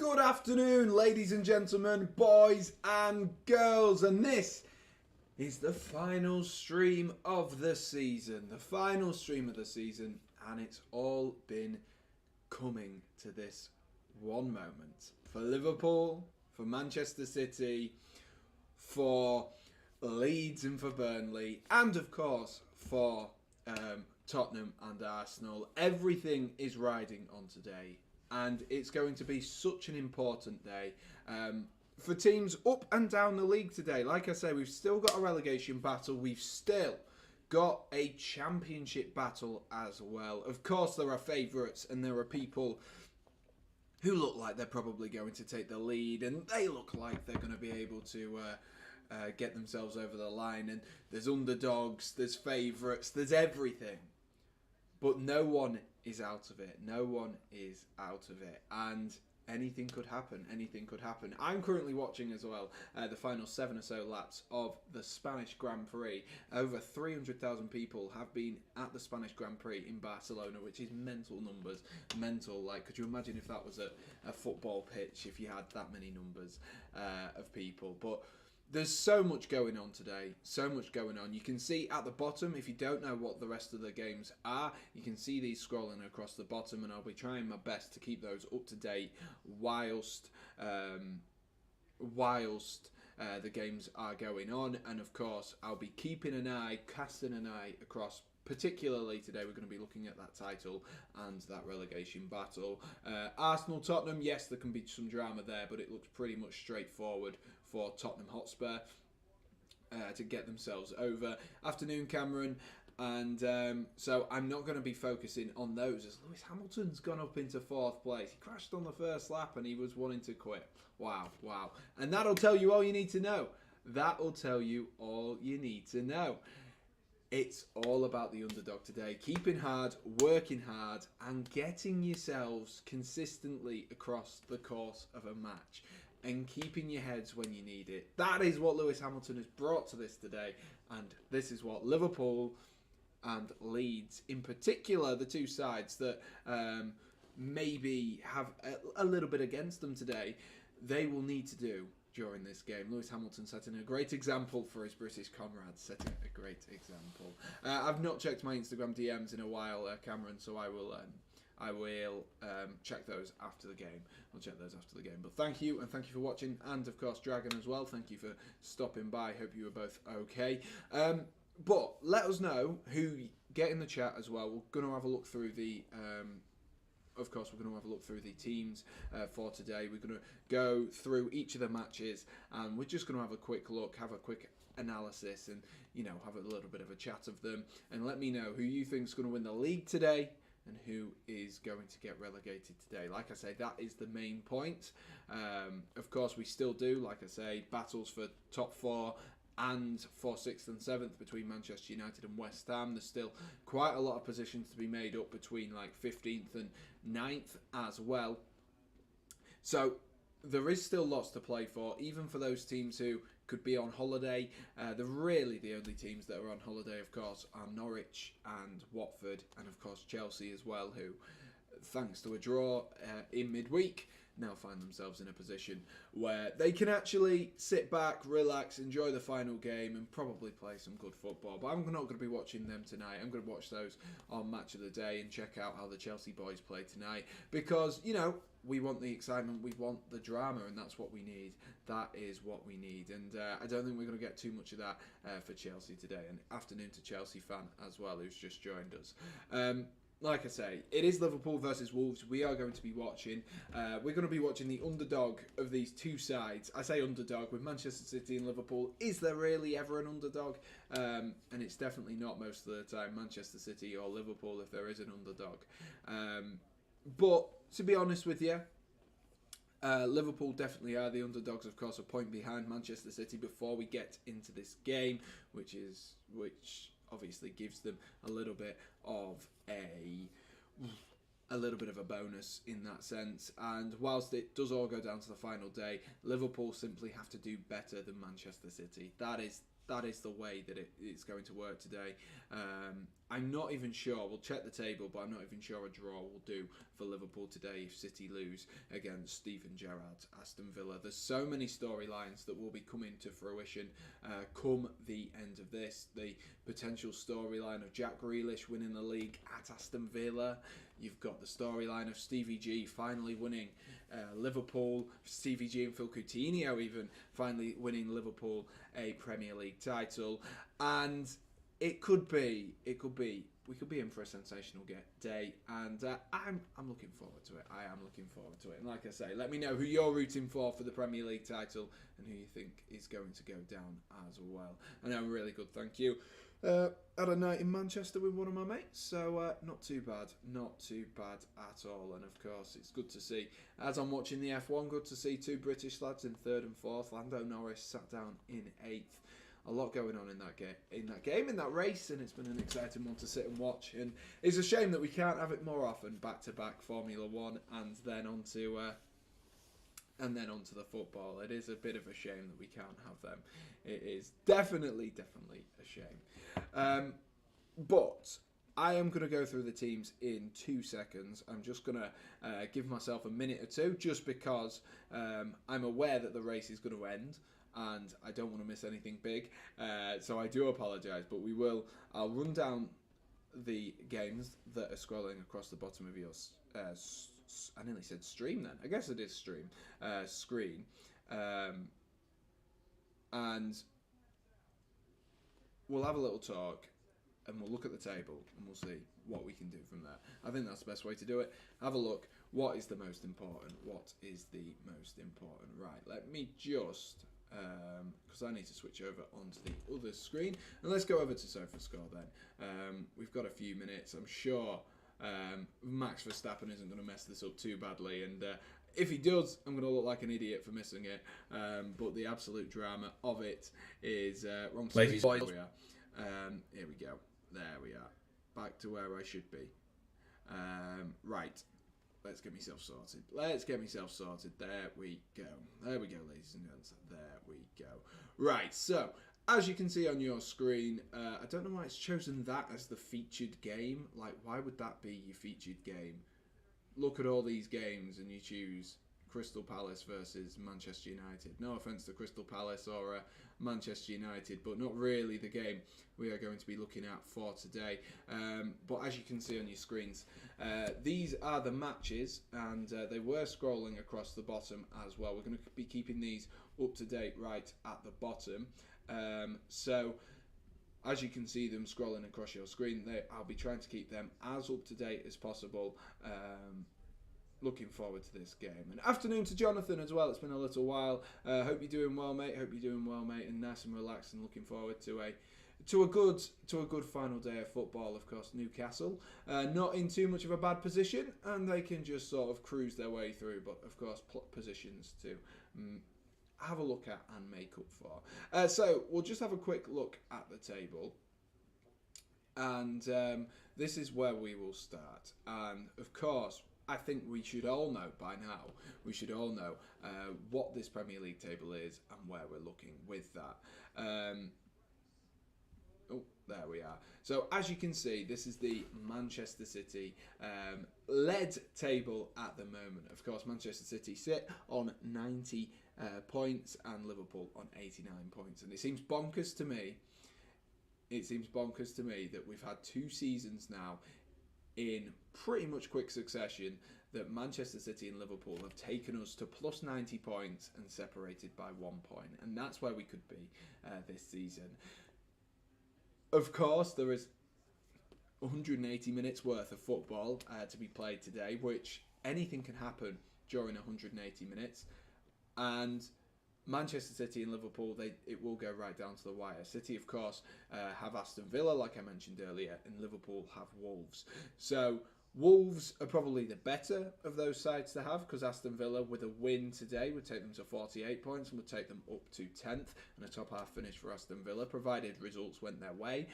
Good afternoon, ladies and gentlemen, boys and girls, and this is the final stream of the season. The final stream of the season, and it's all been coming to this one moment. For Liverpool, for Manchester City, for Leeds and for Burnley, and of course for Tottenham and Arsenal. Everything is riding on today, and it's going to be such an important day for teams up and down the league today. Like I say, we've still got a relegation battle. We've still got a championship battle as well. Of course, there are favourites and there are people who look like they're probably going to take the lead, and they look like they're going to be able to get themselves over the line. And there's underdogs, there's favourites, there's everything. But no one is out of it. No one is out of it. And anything could happen. Anything could happen. I'm currently watching as well the final 7 or so laps of the Spanish Grand Prix. Over 300,000 people have been at the Spanish Grand Prix in Barcelona, which is mental numbers. Mental. Like, could you imagine if that was a football pitch, if you had that many numbers of people? But there's so much going on today, so much going on. You can see at the bottom, if you don't know what the rest of the games are, you can see these scrolling across the bottom, and I'll be trying my best to keep those up to date whilst the games are going on. And of course, I'll be keeping an eye, casting an eye across. Particularly today, we're going to be looking at that title and that relegation battle. Arsenal, Tottenham, yes, there can be some drama there, but it looks pretty much straightforward for Tottenham Hotspur to get themselves over. Afternoon, Cameron. And so I'm not going to be focusing on those, as Lewis Hamilton's gone up into 4th place. He crashed on the first lap and he was wanting to quit. Wow. And that'll tell you all you need to know. That'll tell you all you need to know. It's all about the underdog today. Keeping hard, working hard, and getting yourselves consistently across the course of a match. And keeping your heads when you need it. That is what Lewis Hamilton has brought to this today. And this is what Liverpool and Leeds, in particular, the two sides that maybe have a little bit against them today, they will need to do during this game. Lewis Hamilton setting a great example for his British comrades. Setting a great example. I've not checked my Instagram DMs in a while, Cameron, so I will check those after the game. I'll check those after the game. But thank you, and thank you for watching, and of course Dragon as well. Thank you for stopping by. Hope you were both okay. But let us know who get in the chat as well. We're going to have a look through the of course, we're going to have a look through the teams for today. We're going to go through each of the matches, and we're just going to have a quick look, have a quick analysis, and, you know, have a little bit of a chat of them. And let me know who you think is going to win the league today and who is going to get relegated today. Like I say, that is the main point. Of course, we still do, like I say, battles for top 4 and for 6th and 7th between Manchester United and West Ham. There's still quite a lot of positions to be made up between like 15th and 9th as well. So there is still lots to play for, even for those teams who could be on holiday. The only teams that are on holiday, of course, are Norwich and Watford, and of course Chelsea as well, who, thanks to a draw in midweek, now find themselves in a position where they can actually sit back, relax, enjoy the final game, and probably play some good football. But I'm not going to be watching them tonight. I'm going to watch those on Match of the Day and check out how the Chelsea boys play tonight, because, you know, we want the excitement, we want the drama, and that's what we need. That is what we need. And I don't think we're going to get too much of that for Chelsea today. And afternoon to Chelsea fan as well, who's just joined us. Like I say, it is Liverpool versus Wolves. We are going to be watching. We're going to be watching the underdog of these two sides. I say underdog with Manchester City and Liverpool. Is there really ever an underdog? And it's definitely not most of the time Manchester City or Liverpool if there is an underdog. But to be honest with you, Liverpool definitely are the underdogs, of course, a point behind Manchester City before we get into this game, which obviously gives them a little bit of a bonus in that sense. And whilst it does all go down to the final day, Liverpool simply have to do better than Manchester City. That is the way that it's going to work today. I'm not even sure. We'll check the table, but I'm not even sure a draw will do for Liverpool today if City lose against Steven Gerrard's Aston Villa. There's so many storylines that will be coming to fruition come the end of this. The potential storyline of Jack Grealish winning the league at Aston Villa. You've got the storyline of Stevie G finally winning Liverpool. Stevie G and Phil Coutinho even finally winning Liverpool a Premier League title. And we could be in for a sensational day, and I'm looking forward to it. I am looking forward to it. And like I say, let me know who you're rooting for the Premier League title and who you think is going to go down as well. And I'm really good, thank you. Had a night in Manchester with one of my mates, so not too bad at all. And of course, it's good to see, as I'm watching the F1, good to see two British lads in 3rd and 4th. Lando Norris sat down in 8th. A lot going on in that race, and it's been an exciting one to sit and watch. And it's a shame that we can't have it more often, back-to-back Formula One, and then onto the football. It is a bit of a shame that we can't have them. It is definitely a shame. But I am going to go through the teams in 2 seconds. I'm just going to give myself a minute or two, just because I'm aware that the race is going to end, and I don't want to miss anything big. So I do apologise, but I'll run down the games that are scrolling across the bottom of your, I nearly said stream then. I guess it is stream, screen. And we'll have a little talk, and we'll look at the table, and we'll see what we can do from there. I think that's the best way to do it. Have a look. What is the most important? What is the most important? Right, let me just... because I need to switch over onto the other screen, and let's go over to SofaScore then. We've got a few minutes. I'm sure Max Verstappen isn't going to mess this up too badly, and if he does, I'm going to look like an idiot for missing it. But the absolute drama of it is wrong. Ladies, boys. Here we are. Here we go. There we are. Back to where I should be. Right. Let's get myself sorted. There we go. There we go, ladies and gents. There we go. Right, so, as you can see on your screen, I don't know why it's chosen that as the featured game. Like, why would that be your featured game? Look at all these games and you choose Crystal Palace versus Manchester United. No offence to Crystal Palace or Manchester United, but not really the game we are going to be looking at for today. But as you can see on your screens, these are the matches, and they were scrolling across the bottom as well. We're going to be keeping these up to date right at the bottom. So as you can see them scrolling across your screen, I'll be trying to keep them as up to date as possible. Looking forward to this game. And afternoon to Jonathan as well. It's been a little while. Hope you're doing well, mate. And nice and relaxed, and looking forward to a good final day of football. Of course, Newcastle not in too much of a bad position, and they can just sort of cruise their way through. But of course, positions to have a look at and make up for. So we'll just have a quick look at the table. And this is where we will start. And of course, I think we should all know by now, what this Premier League table is and where we're looking with that. There we are. So as you can see, this is the Manchester City led table at the moment. Of course, Manchester City sit on 90 points and Liverpool on 89 points. And it seems bonkers to me that we've had 2 seasons now in pretty much quick succession that Manchester City and Liverpool have taken us to plus 90 points and separated by 1 point. And that's where we could be this season. Of course, there is 180 minutes worth of football to be played today, which anything can happen during 180 minutes. And Manchester City and Liverpool, it will go right down to the wire. City, of course, have Aston Villa, like I mentioned earlier, and Liverpool have Wolves. So Wolves are probably the better of those sides to have, because Aston Villa, with a win today, would take them to 48 points and would take them up to 10th. And a top half finish for Aston Villa, provided results went their way,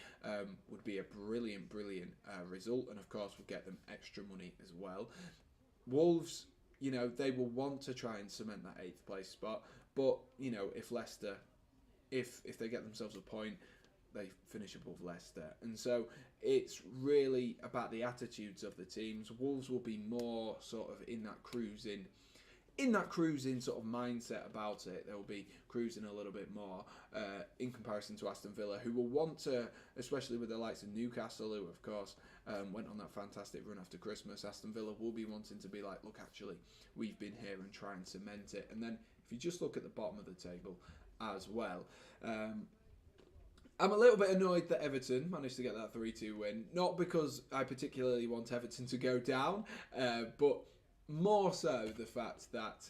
would be a brilliant result. And of course, would get them extra money as well. Wolves, they will want to try and cement that 8th place spot. But, if Leicester, if they get themselves a point, they finish above Leicester. And so it's really about the attitudes of the teams. Wolves will be more sort of in that cruising sort of mindset about it. They'll be cruising a little bit more in comparison to Aston Villa, who will want to, especially with the likes of Newcastle, who of course went on that fantastic run after Christmas. Aston Villa will be wanting to be like, look, actually, we've been here, and try and cement it. And then if you just look at the bottom of the table as well, I'm a little bit annoyed that Everton managed to get that 3-2 win. Not because I particularly want Everton to go down, but more so the fact that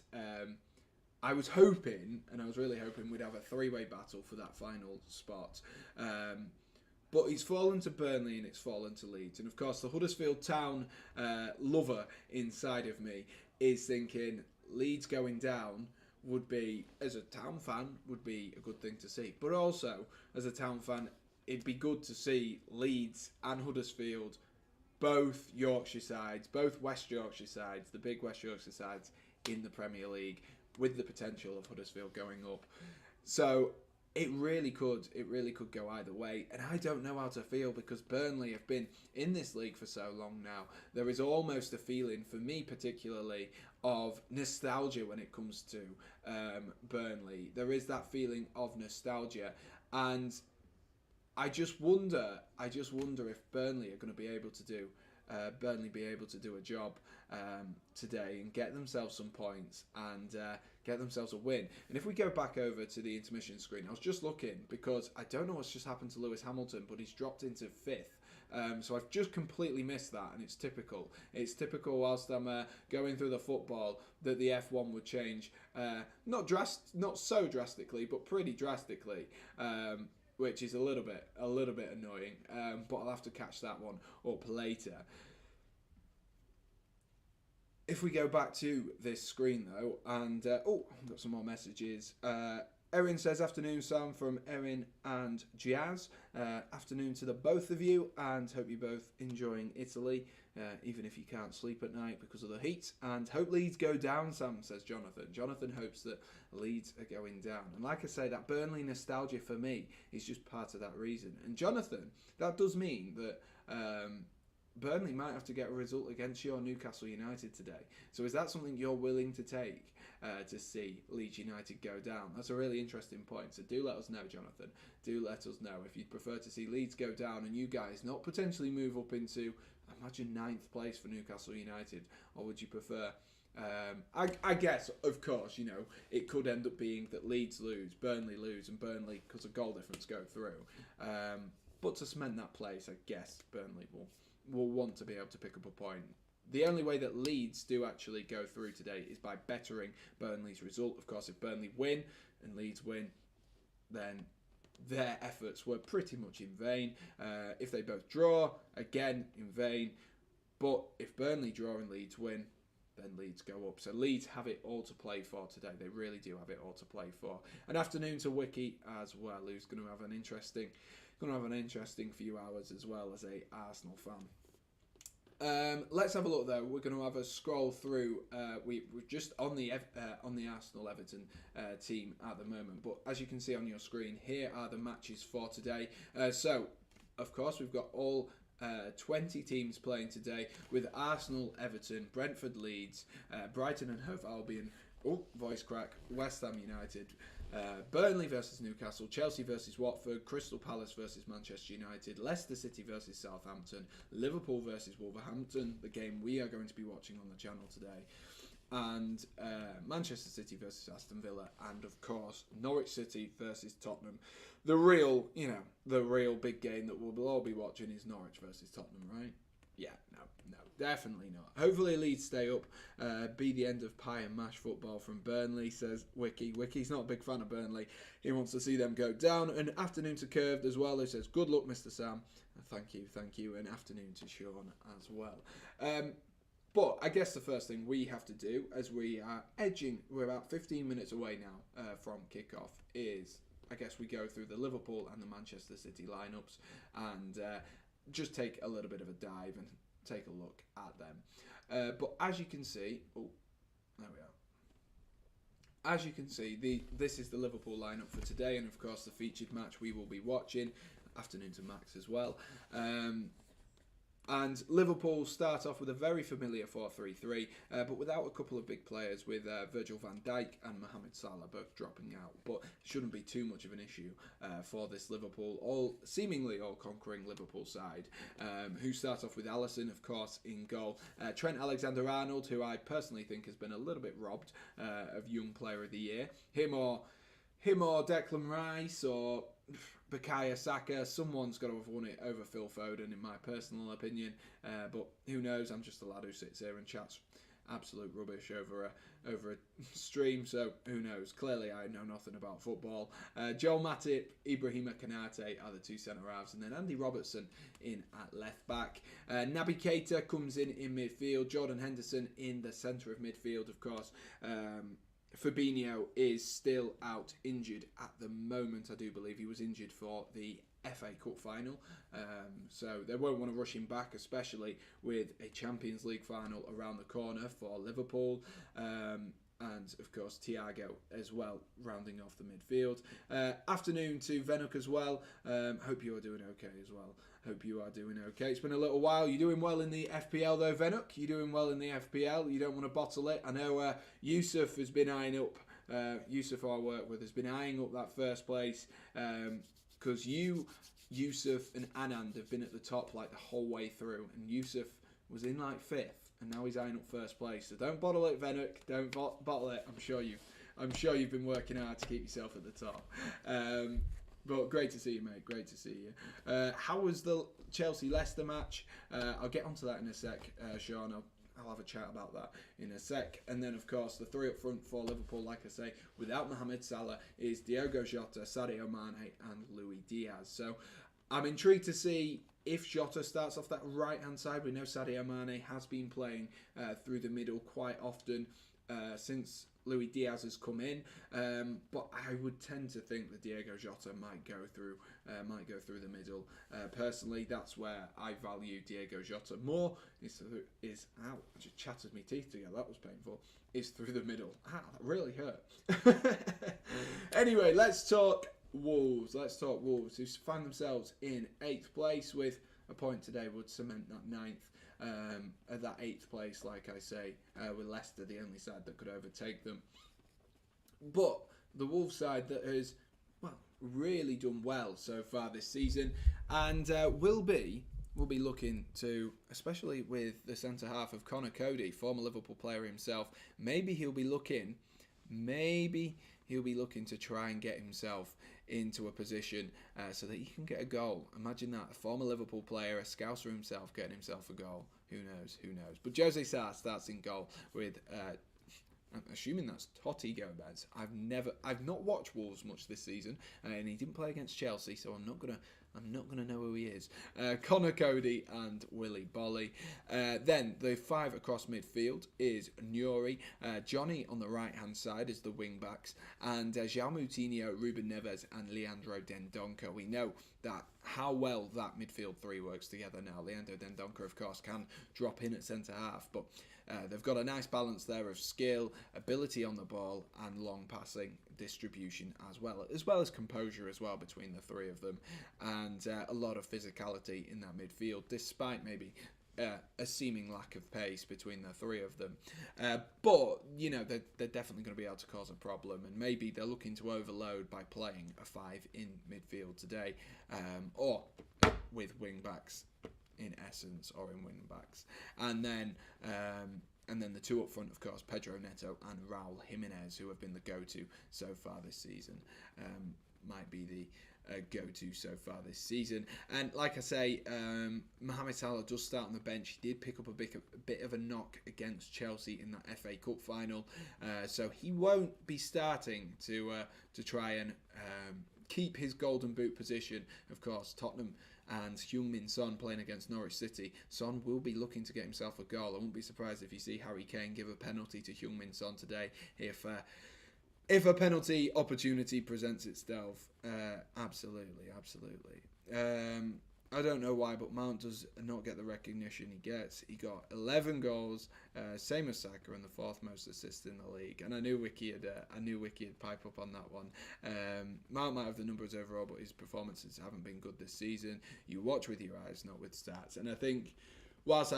I was hoping, and I was really hoping, we'd have a three-way battle for that final spot. But it's fallen to Burnley and it's fallen to Leeds. And of course, the Huddersfield Town lover inside of me is thinking Leeds going down would be, as a Town fan, would be a good thing to see. But also, as a Town fan, it'd be good to see Leeds and Huddersfield, both Yorkshire sides, both West Yorkshire sides, the big West Yorkshire sides in the Premier League, with the potential of Huddersfield going up. So it really could go either way, and I don't know how to feel, because Burnley have been in this league for so long now. There is almost a feeling, for me particularly, of nostalgia when it comes to Burnley. There is that feeling of nostalgia, and I just wonder if Burnley are going to be able to do a job today and get themselves some points and get themselves a win. And if we go back over to the intermission screen, I was just looking, because I don't know what's just happened to Lewis Hamilton, but he's dropped into 5th. So I've just completely missed that, and it's typical. It's typical whilst I'm going through the football that the F1 would change, not so drastically, but pretty drastically. Which is a little bit annoying, but I'll have to catch that one up later. If we go back to this screen though, and I've got some more messages. Erin says, afternoon Sam, from Erin and Jazz. Afternoon to the both of you, and hope you're both enjoying Italy, even if you can't sleep at night because of the heat. And hope Leeds go down, Sam, says Jonathan. Jonathan hopes that Leeds are going down. And like I say, that Burnley nostalgia for me is just part of that reason. And Jonathan, that does mean that Burnley might have to get a result against your Newcastle United today. So is that something you're willing to take to see Leeds United go down? That's a really interesting point. So do let us know, Jonathan. Do let us know if you'd prefer to see Leeds go down and you guys not potentially move up into, imagine, 9th place for Newcastle United, or would you prefer? I guess, of course, it could end up being that Leeds lose, Burnley lose, and Burnley, because of goal difference, go through. But to cement that place, I guess Burnley will want to be able to pick up a point. The only way that Leeds do actually go through today is by bettering Burnley's result. Of course, if Burnley win and Leeds win, then their efforts were pretty much in vain. If they both draw, again, in vain. But if Burnley draw and Leeds win, then Leeds go up. So Leeds have it all to play for today. They really do have it all to play for. An afternoon to Wiki as well, who's going to have an interesting few hours as well as a Arsenal fan. Let's have a look though. We're going to have a scroll through. We're just on the Arsenal Everton team at the moment, but as you can see on your screen, here are the matches for today. So, of course, we've got all 20 teams playing today, with Arsenal, Everton, Brentford, Leeds, Brighton and Hove Albion, voice crack, West Ham United, Burnley versus Newcastle, Chelsea versus Watford, Crystal Palace versus Manchester United, Leicester City versus Southampton, Liverpool versus Wolverhampton, the game we are going to be watching on the channel today, and Manchester City versus Aston Villa, and of course Norwich City versus Tottenham. The real big game that we'll all be watching is Norwich versus Tottenham, right? Yeah, no, definitely not. Hopefully Leeds stay up. Be the end of pie and mash football from Burnley, says Wiki. Wiki's not a big fan of Burnley. He wants to see them go down. An afternoon to Curved as well, who says, good luck, Mr. Sam. Thank you. An afternoon to Sean as well. But I guess the first thing we have to do, as we are we're about 15 minutes away now from kickoff, is I guess we go through the Liverpool and the Manchester City lineups and just take a little bit of a dive and take a look at them. But as you can see, there we are. As you can see, this is the Liverpool lineup for today, and of course the featured match we will be watching. afternoon to Max as well. And Liverpool start off with a very familiar 4-3-3, but without a couple of big players, with Virgil van Dijk and Mohamed Salah both dropping out. But it shouldn't be too much of an issue for this Liverpool, seemingly all-conquering Liverpool side, who start off with Alisson, of course, in goal. Trent Alexander-Arnold, who I personally think has been a little bit robbed of Young Player of the Year. Him or Declan Rice or Bukayo Saka, someone's got to have won it over Phil Foden, in my personal opinion. But who knows? I'm just a lad who sits here and chats absolute rubbish over a stream, so who knows? Clearly, I know nothing about football. Joel Matip, Ibrahima Konate are the two centre-halves, and then Andy Robertson in at left-back. Naby Keita comes in midfield. Jordan Henderson in the centre of midfield, of course. Fabinho is still out injured at the moment. I do believe he was injured for the FA Cup final, so they won't want to rush him back, especially with a Champions League final around the corner for Liverpool. And of course Thiago as well, rounding off the midfield. Afternoon to Venuk as well. Hope you are doing okay as well. Hope you are doing okay. It's been a little while. You're doing well in the FPL though, Venuk. You're doing well in the FPL. You don't want to bottle it. I know Yusuf has been eyeing up. Yusuf, who I work with, has been eyeing up that first place because Yusuf and Anand have been at the top like the whole way through, and Yusuf was in like 5th. And now he's eyeing up first place. So don't bottle it, Venuk. Don't bottle it. I'm sure you've been working hard to keep yourself at the top. But great to see you, mate. Great to see you. How was the Chelsea-Leicester match? I'll get onto that in a sec, Sean. I'll have a chat about that in a sec. And then, of course, the three up front for Liverpool, like I say, without Mohamed Salah, is Diogo Jota, Sadio Mane, and Luis Diaz. So I'm intrigued to see if Jota starts off that right-hand side. We know Sadio Mane has been playing through the middle quite often since Luis Diaz has come in, but I would tend to think that Diogo Jota might go through the middle. Personally, that's where I value Diogo Jota more. Is ow! I just chattered my teeth together. That was painful. Is through the middle. Ah, that really hurt. Anyway, let's talk Wolves. Who find themselves in 8th place with a point today would cement that 9th. At that 8th place, like I say, with Leicester the only side that could overtake them. But the Wolves side that has, well, really done well so far this season, and will be looking to, especially with the centre half of Connor Cody, former Liverpool player himself, maybe he'll be looking to try and get himself into a position so that he can get a goal. Imagine that, a former Liverpool player, a scouser himself, getting himself a goal. Who knows? But Jose Sarr starts in goal with, I'm assuming that's Totti Gomez. I've not watched Wolves much this season, and he didn't play against Chelsea, so I'm not gonna know who he is. Connor Cody and Willy Bolly. Then the 5 across midfield is Nuri. Johnny on the right hand side is the wing backs, and João Moutinho, Ruben Neves, and Leandro Dendoncker. We know that how well that midfield 3 works together now. Leandro Dendoncker, of course, can drop in at centre half, but they've got a nice balance there of skill, ability on the ball, and long passing distribution as well as composure as well between the 3 of them, and a lot of physicality in that midfield, despite maybe a seeming lack of pace between the 3 of them. But, you know, they're definitely going to be able to cause a problem, and maybe they're looking to overload by playing a 5 in midfield today, or with wing backs in essence, or in wing backs. And then the 2 up front, of course, Pedro Neto and Raul Jimenez, who have been the go-to so far this season. Might be the go-to so far this season. And like I say, Mohamed Salah does start on the bench. He did pick up a bit of a knock against Chelsea in that FA Cup final, so he won't be starting to try and keep his golden boot position. Of course, Tottenham and Heung-min Son playing against Norwich City. Son will be looking to get himself a goal. I wouldn't be surprised if you see Harry Kane give a penalty to Heung-min Son today if a penalty opportunity presents itself. Absolutely. I don't know why, but Mount does not get the recognition he gets. He got 11 goals, same as Saka, and the fourth most assists in the league. And I knew Wiki would pipe up on that one. Mount might have the numbers overall, but his performances haven't been good this season. You watch with your eyes, not with stats. And I think, whilst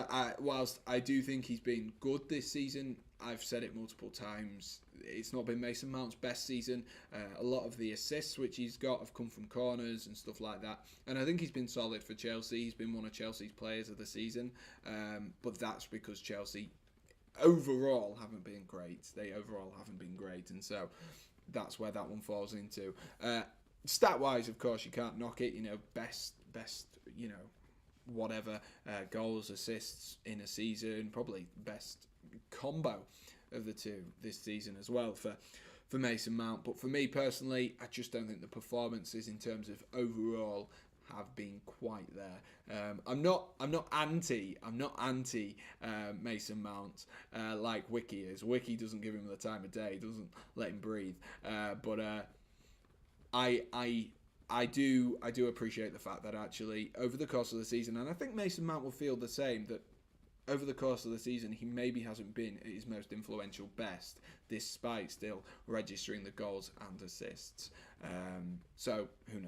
I do think he's been good this season, I've said it multiple times, it's not been Mason Mount's best season. A lot of the assists which he's got have come from corners and stuff like that. And I think he's been solid for Chelsea. He's been one of Chelsea's players of the season. But that's because Chelsea overall haven't been great. They overall haven't been great. And so that's where that one falls into. Stat-wise, of course, you can't knock it. Best, whatever, goals, assists in a season. Probably best combo of the two this season as well for Mason Mount. But for me personally, I just don't think the performances in terms of overall have been quite there. I'm not anti Mason Mount like Wiki is. Wiki doesn't give him the time of day, doesn't let him breathe. But I do appreciate the fact that actually over the course of the season, and I think Mason Mount will feel the same, that over the course of the season, he maybe hasn't been at his most influential best, despite still registering the goals and assists. So, who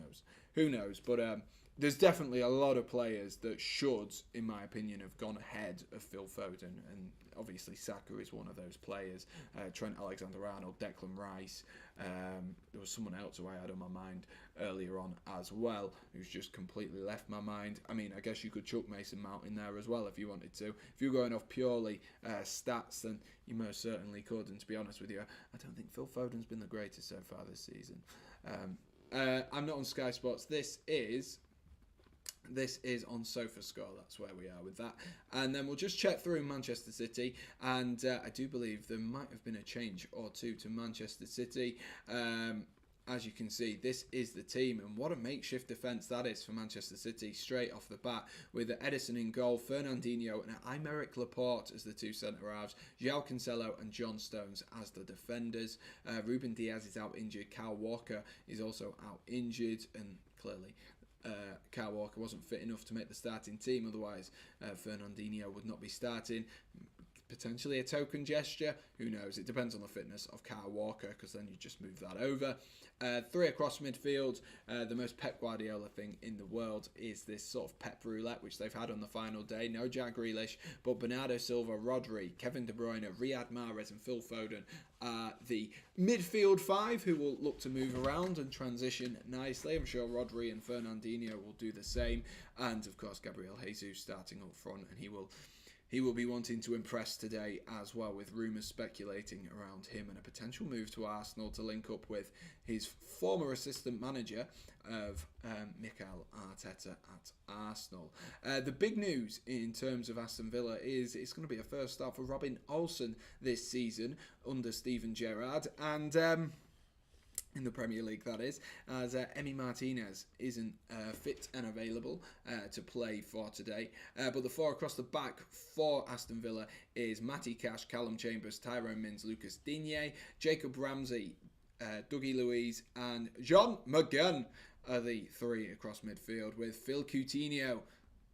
knows? But there's definitely a lot of players that should, in my opinion, have gone ahead of Phil Foden. And obviously, Saka is one of those players. Trent Alexander-Arnold, Declan Rice. There was someone else who I had on my mind earlier on as well, who's just completely left my mind. I mean, I guess you could chuck Mason Mount in there as well if you wanted to. If you're going off purely stats, then you most certainly could. And to be honest with you, I don't think Phil Foden's been the greatest so far this season. I'm not on Sky Sports. This is on SofaScore. That's where we are with that. And then we'll just check through Manchester City. And I do believe there might have been a change or two to Manchester City. As you can see, this is the team, and what a makeshift defence that is for Manchester City straight off the bat, with Edison in goal, Fernandinho and Aymeric Laporte as the two centre-halves, João Cancelo and John Stones as the defenders. Ruben Diaz is out injured, Kyle Walker is also out injured, and clearly Kyle Walker wasn't fit enough to make the starting team, otherwise Fernandinho would not be starting. Potentially a token gesture, who knows? It depends on the fitness of Kyle Walker, because then you just move that over. Three across midfield. The most Pep Guardiola thing in the world is this sort of Pep roulette, which they've had on the final day. No Jack Grealish, but Bernardo Silva, Rodri, Kevin De Bruyne, Riyad Mahrez and Phil Foden are the midfield five who will look to move around and transition nicely. I'm sure Rodri and Fernandinho will do the same. And of course, Gabriel Jesus starting up front, and he will be wanting to impress today as well, with rumours speculating around him and a potential move to Arsenal to link up with his former assistant manager of Mikel Arteta at Arsenal. The big news in terms of Aston Villa is it's going to be a first start for Robin Olsen this season under Steven Gerrard, and in the Premier League, that is, as Emi Martinez isn't fit and available to play for today. But the four across the back for Aston Villa is Matty Cash, Callum Chambers, Tyrone Mings, Lucas Digne, Jacob Ramsey, Dougie Luiz and John McGinn are the three across midfield, with Phil Coutinho,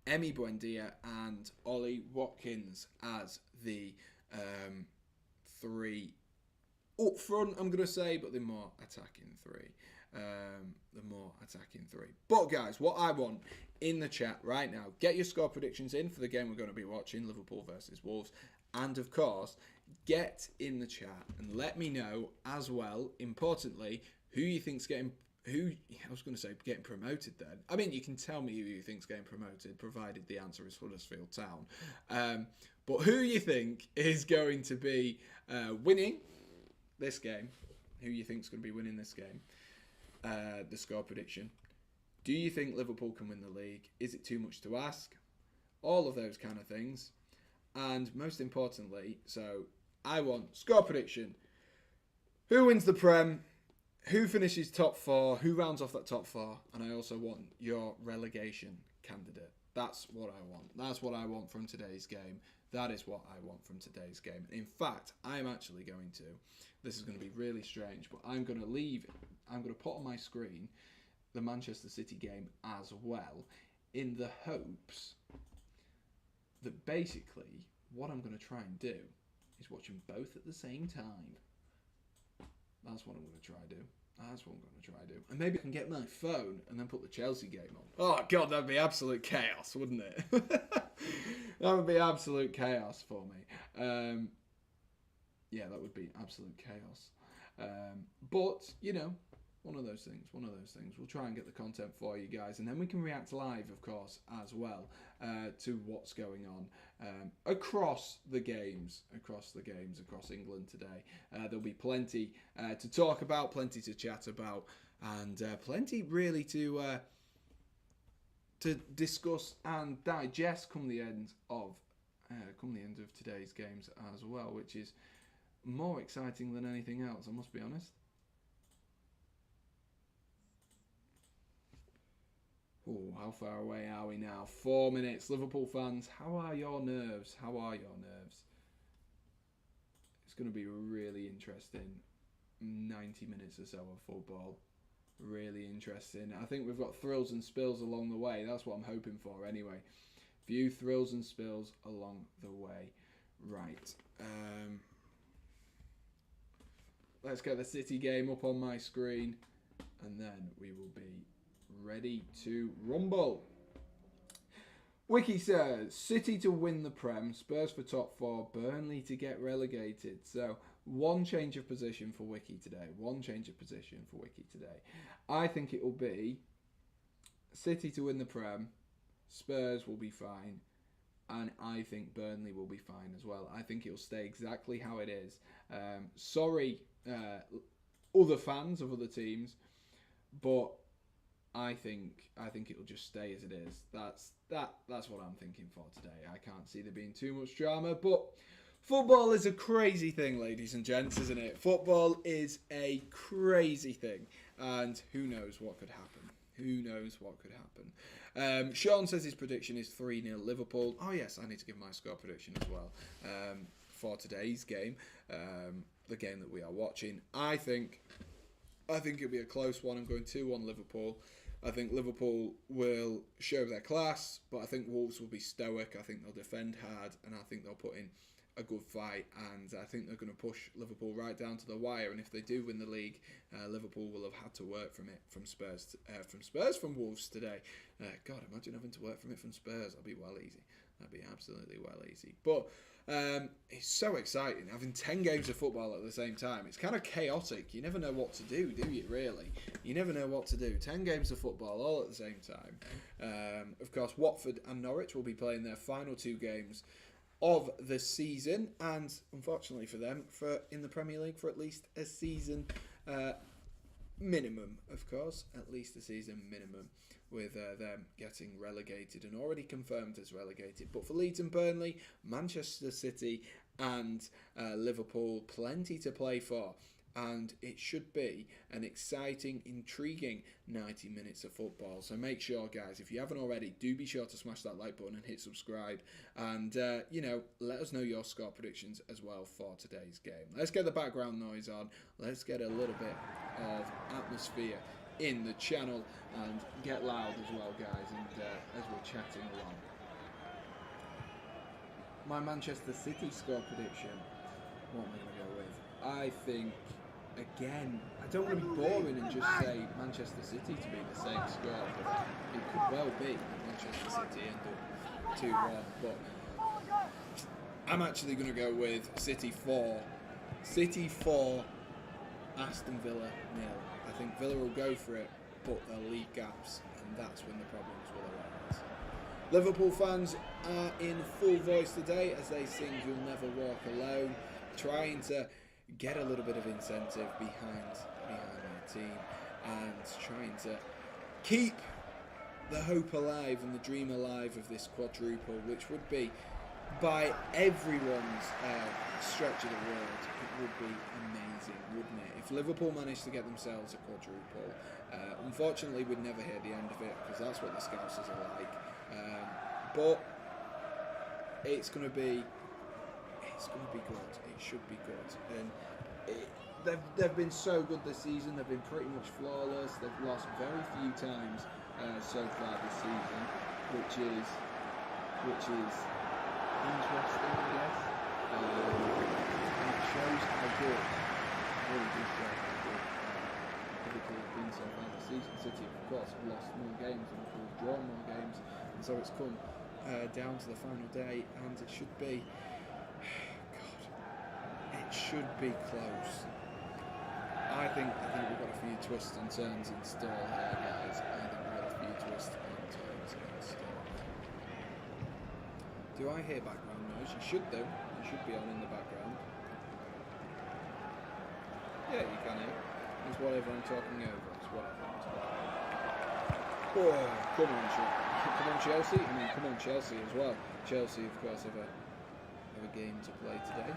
Emi Buendia and Ollie Watkins as the three up front, I'm going to say, but they're more attacking three. But guys, what I want in the chat right now, get your score predictions in for the game we're going to be watching, Liverpool versus Wolves. And of course, get in the chat and let me know as well, importantly, who you think's getting promoted then. I mean, you can tell me who you think's getting promoted, provided the answer is Huddersfield Town. But who you think is going to be winning this game, who you think is going to be winning this game, the score prediction. Do you think Liverpool can win the league? Is it too much to ask? All of those kind of things. And most importantly, so I want score prediction. Who wins the Prem? Who finishes top four? Who rounds off that top four? And I also want your relegation candidate. That's what I want. That's what I want from today's game. That is what I want from today's game. In fact, I'm actually going to, this is going to be really strange, but I'm going to put on my screen the Manchester City game as well, in the hopes that basically what I'm going to try and do is watch them both at the same time. That's what I'm going to try to do. That's what I'm going to try to do. And maybe I can get my phone and then put the Chelsea game on. Oh, God, that'd be absolute chaos, wouldn't it? That would be absolute chaos for me. Yeah, that would be absolute chaos. But, you know, one of those things. We'll try and get the content for you guys, and then we can react live, of course, as well, to what's going on across the games across England today. There'll be plenty to talk about, plenty to chat about, and plenty really to discuss and digest come the end of today's games as well, which is more exciting than anything else, I must be honest. Oh, how far away are we now? 4 minutes. Liverpool fans, how are your nerves? It's going to be a really interesting 90 minutes or so of football. Really interesting. I think we've got thrills and spills along the way. That's what I'm hoping for anyway. Few thrills and spills along the way. Right. Let's get the City game up on my screen, and then we will be ready to rumble. Wiki says City to win the Prem, Spurs for top 4, Burnley to get relegated. So one change of position for Wiki today. I think it will be City to win the Prem, Spurs will be fine, and I think Burnley will be fine as well. I think it'll stay exactly how it is. Sorry, other fans of other teams, but I think it'll just stay as it is. That's what I'm thinking for today. I can't see there being too much drama, but football is a crazy thing, ladies and gents, isn't it? Football is a crazy thing, and who knows what could happen. Sean says his prediction is 3-0 Liverpool. Oh yes, I need to give my score prediction as well for today's game, the game that we are watching. I think it'll be a close one. I'm going 2-1 Liverpool. I think Liverpool will show their class, but I think Wolves will be stoic. I think they'll defend hard, and I think they'll put in a good fight, and I think they're going to push Liverpool right down to the wire. And if they do win the league, Liverpool will have had to work from Wolves today. God, imagine having to work from it from Spurs. That'd be well easy. That'd be absolutely well easy. But it's so exciting having 10 games of football at the same time. It's kind of chaotic. You never know what to do you? Really, you never know what to do. 10 games of football all at the same time. Of course, Watford and Norwich will be playing their final 2 games of the season, and unfortunately for them, in the Premier League for at least a season minimum, of course, at least a season minimum, with them getting relegated and already confirmed as relegated. But for Leeds and Burnley, Manchester City and Liverpool, plenty to play for. And it should be an exciting, intriguing 90 minutes of football. So make sure, guys, if you haven't already, do be sure to smash that like button and hit subscribe. And, let us know your score predictions as well for today's game. Let's get the background noise on. Let's get a little bit of atmosphere in the channel and get loud as well, guys, and as we're chatting along. My Manchester City score prediction, what am I going to go with? I think, again, I don't want to be boring and just say Manchester City to be the same score, but it could well be Manchester City end up 2-1, but I'm actually going to go with City 4, Aston Villa 0. I think Villa will go for it, but they'll leave gaps, and that's when the problems will arise. Liverpool fans are in full voice today as they sing You'll Never Walk Alone, trying to get a little bit of incentive behind their team and trying to keep the hope alive and the dream alive of this quadruple, which would be, by everyone's stretch of the world, it would be amazing, wouldn't it? If Liverpool managed to get themselves a quadruple, unfortunately we'd never hear the end of it, because that's what the Scousers are like. But it's going to be good. It should be good. And they've been so good this season. They've been pretty much flawless. They've lost very few times so far this season. which is interesting, I guess. And it shows how good, really does show how good Liverpool have been so far this season. City, of course, have lost more games, Liverpool have drawn more games, and so it's come down to the final day, and it should be, God, it should be close. I think we've got a few twists and turns in store here, guys. I think we've got a few twists and turns in store. Do I hear background noise? You should do. You should be on in the background. Yeah, you can hear. It's whatever I'm talking over. It's whatever I'm talking over. Oh, come on, come on, Chelsea. I mean, come on, Chelsea as well. Chelsea, of course, have a game to play today.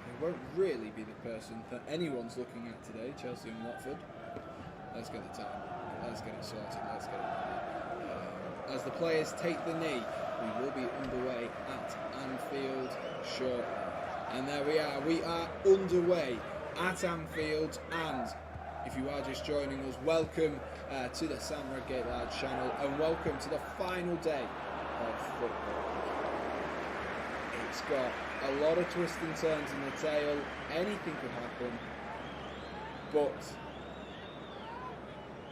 It won't really be the person that anyone's looking at today, Chelsea and Watford. Let's get the time. Let's get it sorted. Let's get it ready. As the players take the knee, we will be underway at Anfield shortly. And there we are. We are underway at Anfield. And if you are just joining us, welcome to the Sam Redgate-Large channel, and welcome to the final day of football. It's got a lot of twists and turns in the tail. Anything could happen, but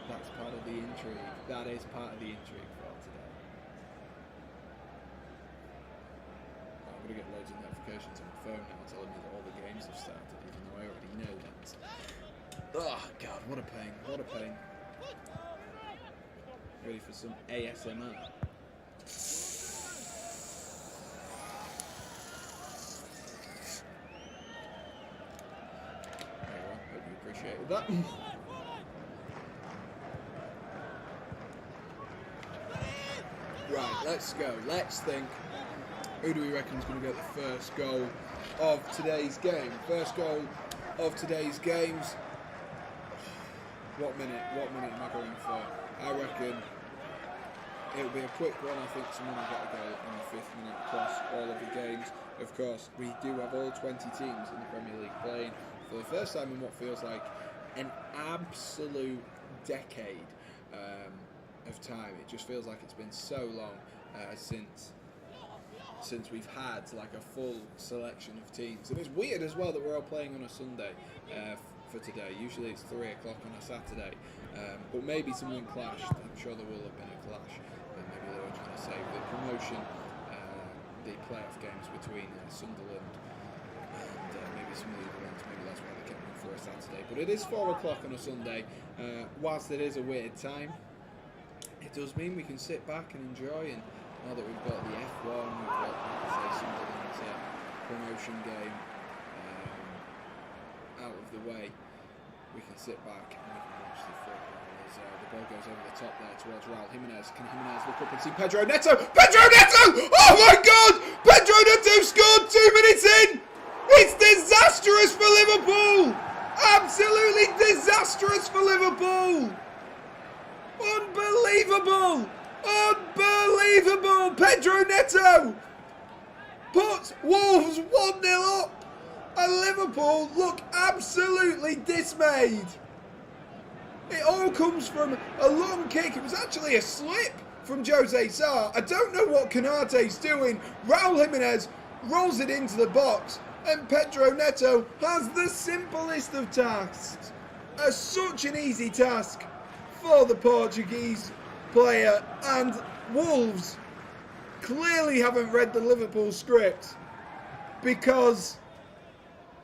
that's part of the intrigue. That is part of the intrigue for today. I'm going to get loads of notifications on my phone now telling me that all the games have started, even though I already know that. Oh God, what a pain, what a pain. Ready for some ASMR? Appreciated that. Right, let's go. Let's think. Who do we reckon is going to get the first goal of today's game? First goal of today's games. What minute? What minute am I going for? I reckon it'll be a quick one. I think someone will get a goal in the 5th minute across all of the games. Of course, we do have all 20 teams in the Premier League playing for the first time in what feels like an absolute decade of time. It just feels like it's been so long since we've had like a full selection of teams. And it's weird as well that we're all playing on a Sunday for today. Usually it's 3 o'clock on a Saturday, but maybe something clashed. I'm sure there will have been a clash. Maybe they were trying to save the promotion, the playoff games between Sunderland and maybe some of the other ones. Maybe that's why they kept them for a Saturday. But it is 4 o'clock on a Sunday. Whilst it is a weird time, it does mean we can sit back and enjoy. And now that we've got the F1, we've got, like I say, Sunderland's promotion game out of the way, we can sit back and we can watch the football as the ball goes over the top there towards Raul Jimenez. Can Jimenez look up and see Pedro Neto? Pedro Neto! Oh my God! Pedro Neto scored 2 minutes in! It's disastrous for Liverpool! Absolutely disastrous for Liverpool! Unbelievable! Unbelievable! Pedro Neto puts Wolves 1-0 up, and Liverpool look absolutely dismayed. It all comes from a long kick. It was actually a slip from Jose Sarr. I don't know what Canate's doing. Raul Jimenez rolls it into the box, and Pedro Neto has the simplest of tasks. Such an easy task for the Portuguese player, and Wolves clearly haven't read the Liverpool script, because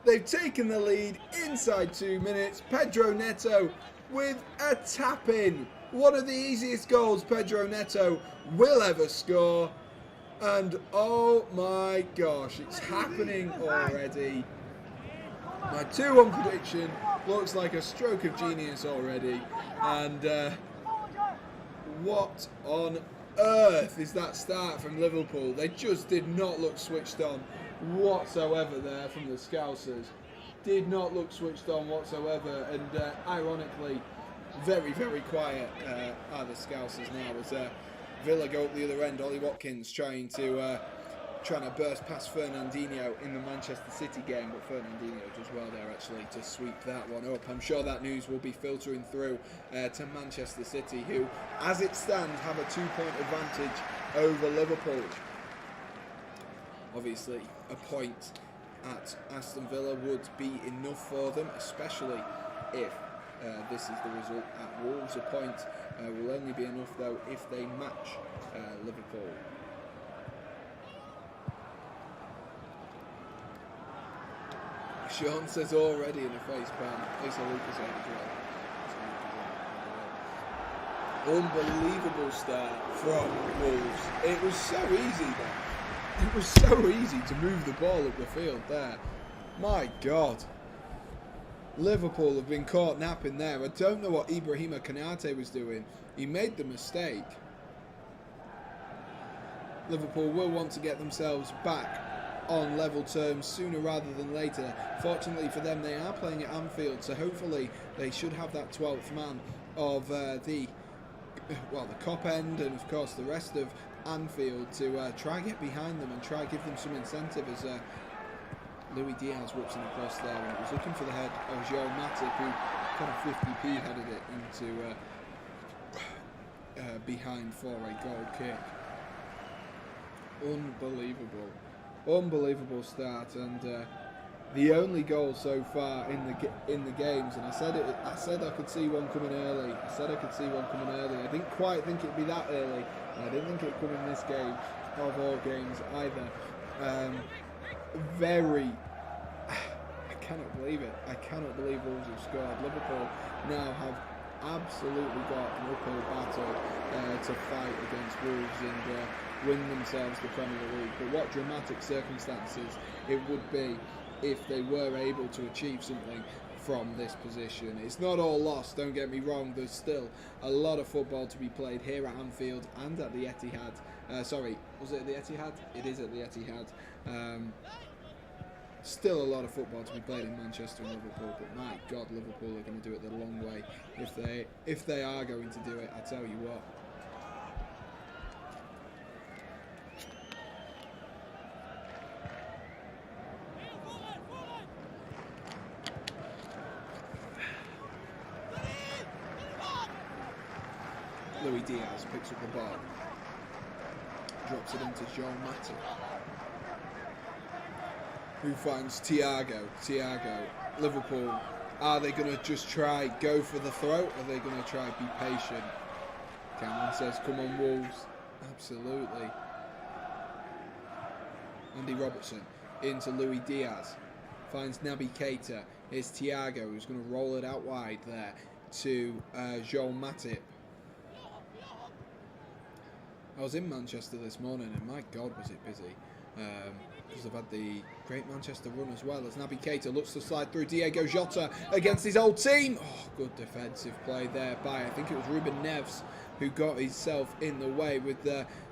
they've taken the lead inside 2 minutes. Pedro Neto with a tap-in. One of the easiest goals Pedro Neto will ever score. And oh my gosh, it's happening already. My 2-1 prediction looks like a stroke of genius already. And what on earth is that start from Liverpool? They just did not look switched on whatsoever there from the Scousers. Did not look switched on whatsoever, and ironically, very, very quiet are the Scousers now as Villa go up the other end. Ollie Watkins trying to trying to burst past Fernandinho in the Manchester City game, but Fernandinho does well there actually to sweep that one up. I'm sure that news will be filtering through to Manchester City, who, as it stands, have a 2-point advantage over Liverpool. Obviously, a point at Aston Villa would be enough for them, especially if this is the result at Wolves. A point will only be enough, though, if they match Liverpool. Sean says already in a face palm. It's a Lucas as well. Unbelievable start from Wolves. It was so easy then. It was so easy to move the ball up the field there. My God. Liverpool have been caught napping there. I don't know what Ibrahima Konate was doing. He made the mistake. Liverpool will want to get themselves back on level terms sooner rather than later. Fortunately for them, they are playing at Anfield, so hopefully they should have that 12th man of the Kop end and of course the rest of Anfield to try and get behind them and try give them some incentive as Luis Diaz whips it across there, and it was looking for the head of Joel Matip, who kind of 50p headed it into behind for a goal kick. Unbelievable start, and the only goal so far in the games. And I said I could see one coming early. I didn't quite think it'd be that early, and I didn't think it'd come in this game of all games either. I cannot believe it. I cannot believe Wolves have scored. Liverpool now have absolutely got an uphill battle to fight against Wolves and win themselves the Premier League. But what dramatic circumstances it would be if they were able to achieve something from this position. It's not all lost, don't get me wrong. There's still a lot of football to be played here at Anfield and at the Etihad. Sorry, was it at the Etihad? It is at the Etihad. Still a lot of football to be played in Manchester and Liverpool, but my God, Liverpool are going to do it the long way if they are going to do it. I tell you what. Luis Diaz picks up the ball, drops it into Joel Matip, who finds Thiago. Liverpool, are they going to just try go for the throat? Are they going to try be patient? Cameron says, come on Wolves. Absolutely. Andy Robertson into Luis Diaz. Finds Naby Keita. Here's Thiago, who's going to roll it out wide there to Joel Matip. I was in Manchester this morning and my God was it busy. Because they've had the Great Manchester run as well, as Naby Keita looks to slide through Diego Jota against his old team. Oh, good defensive play there by, I think it was Ruben Neves, who got himself in the way with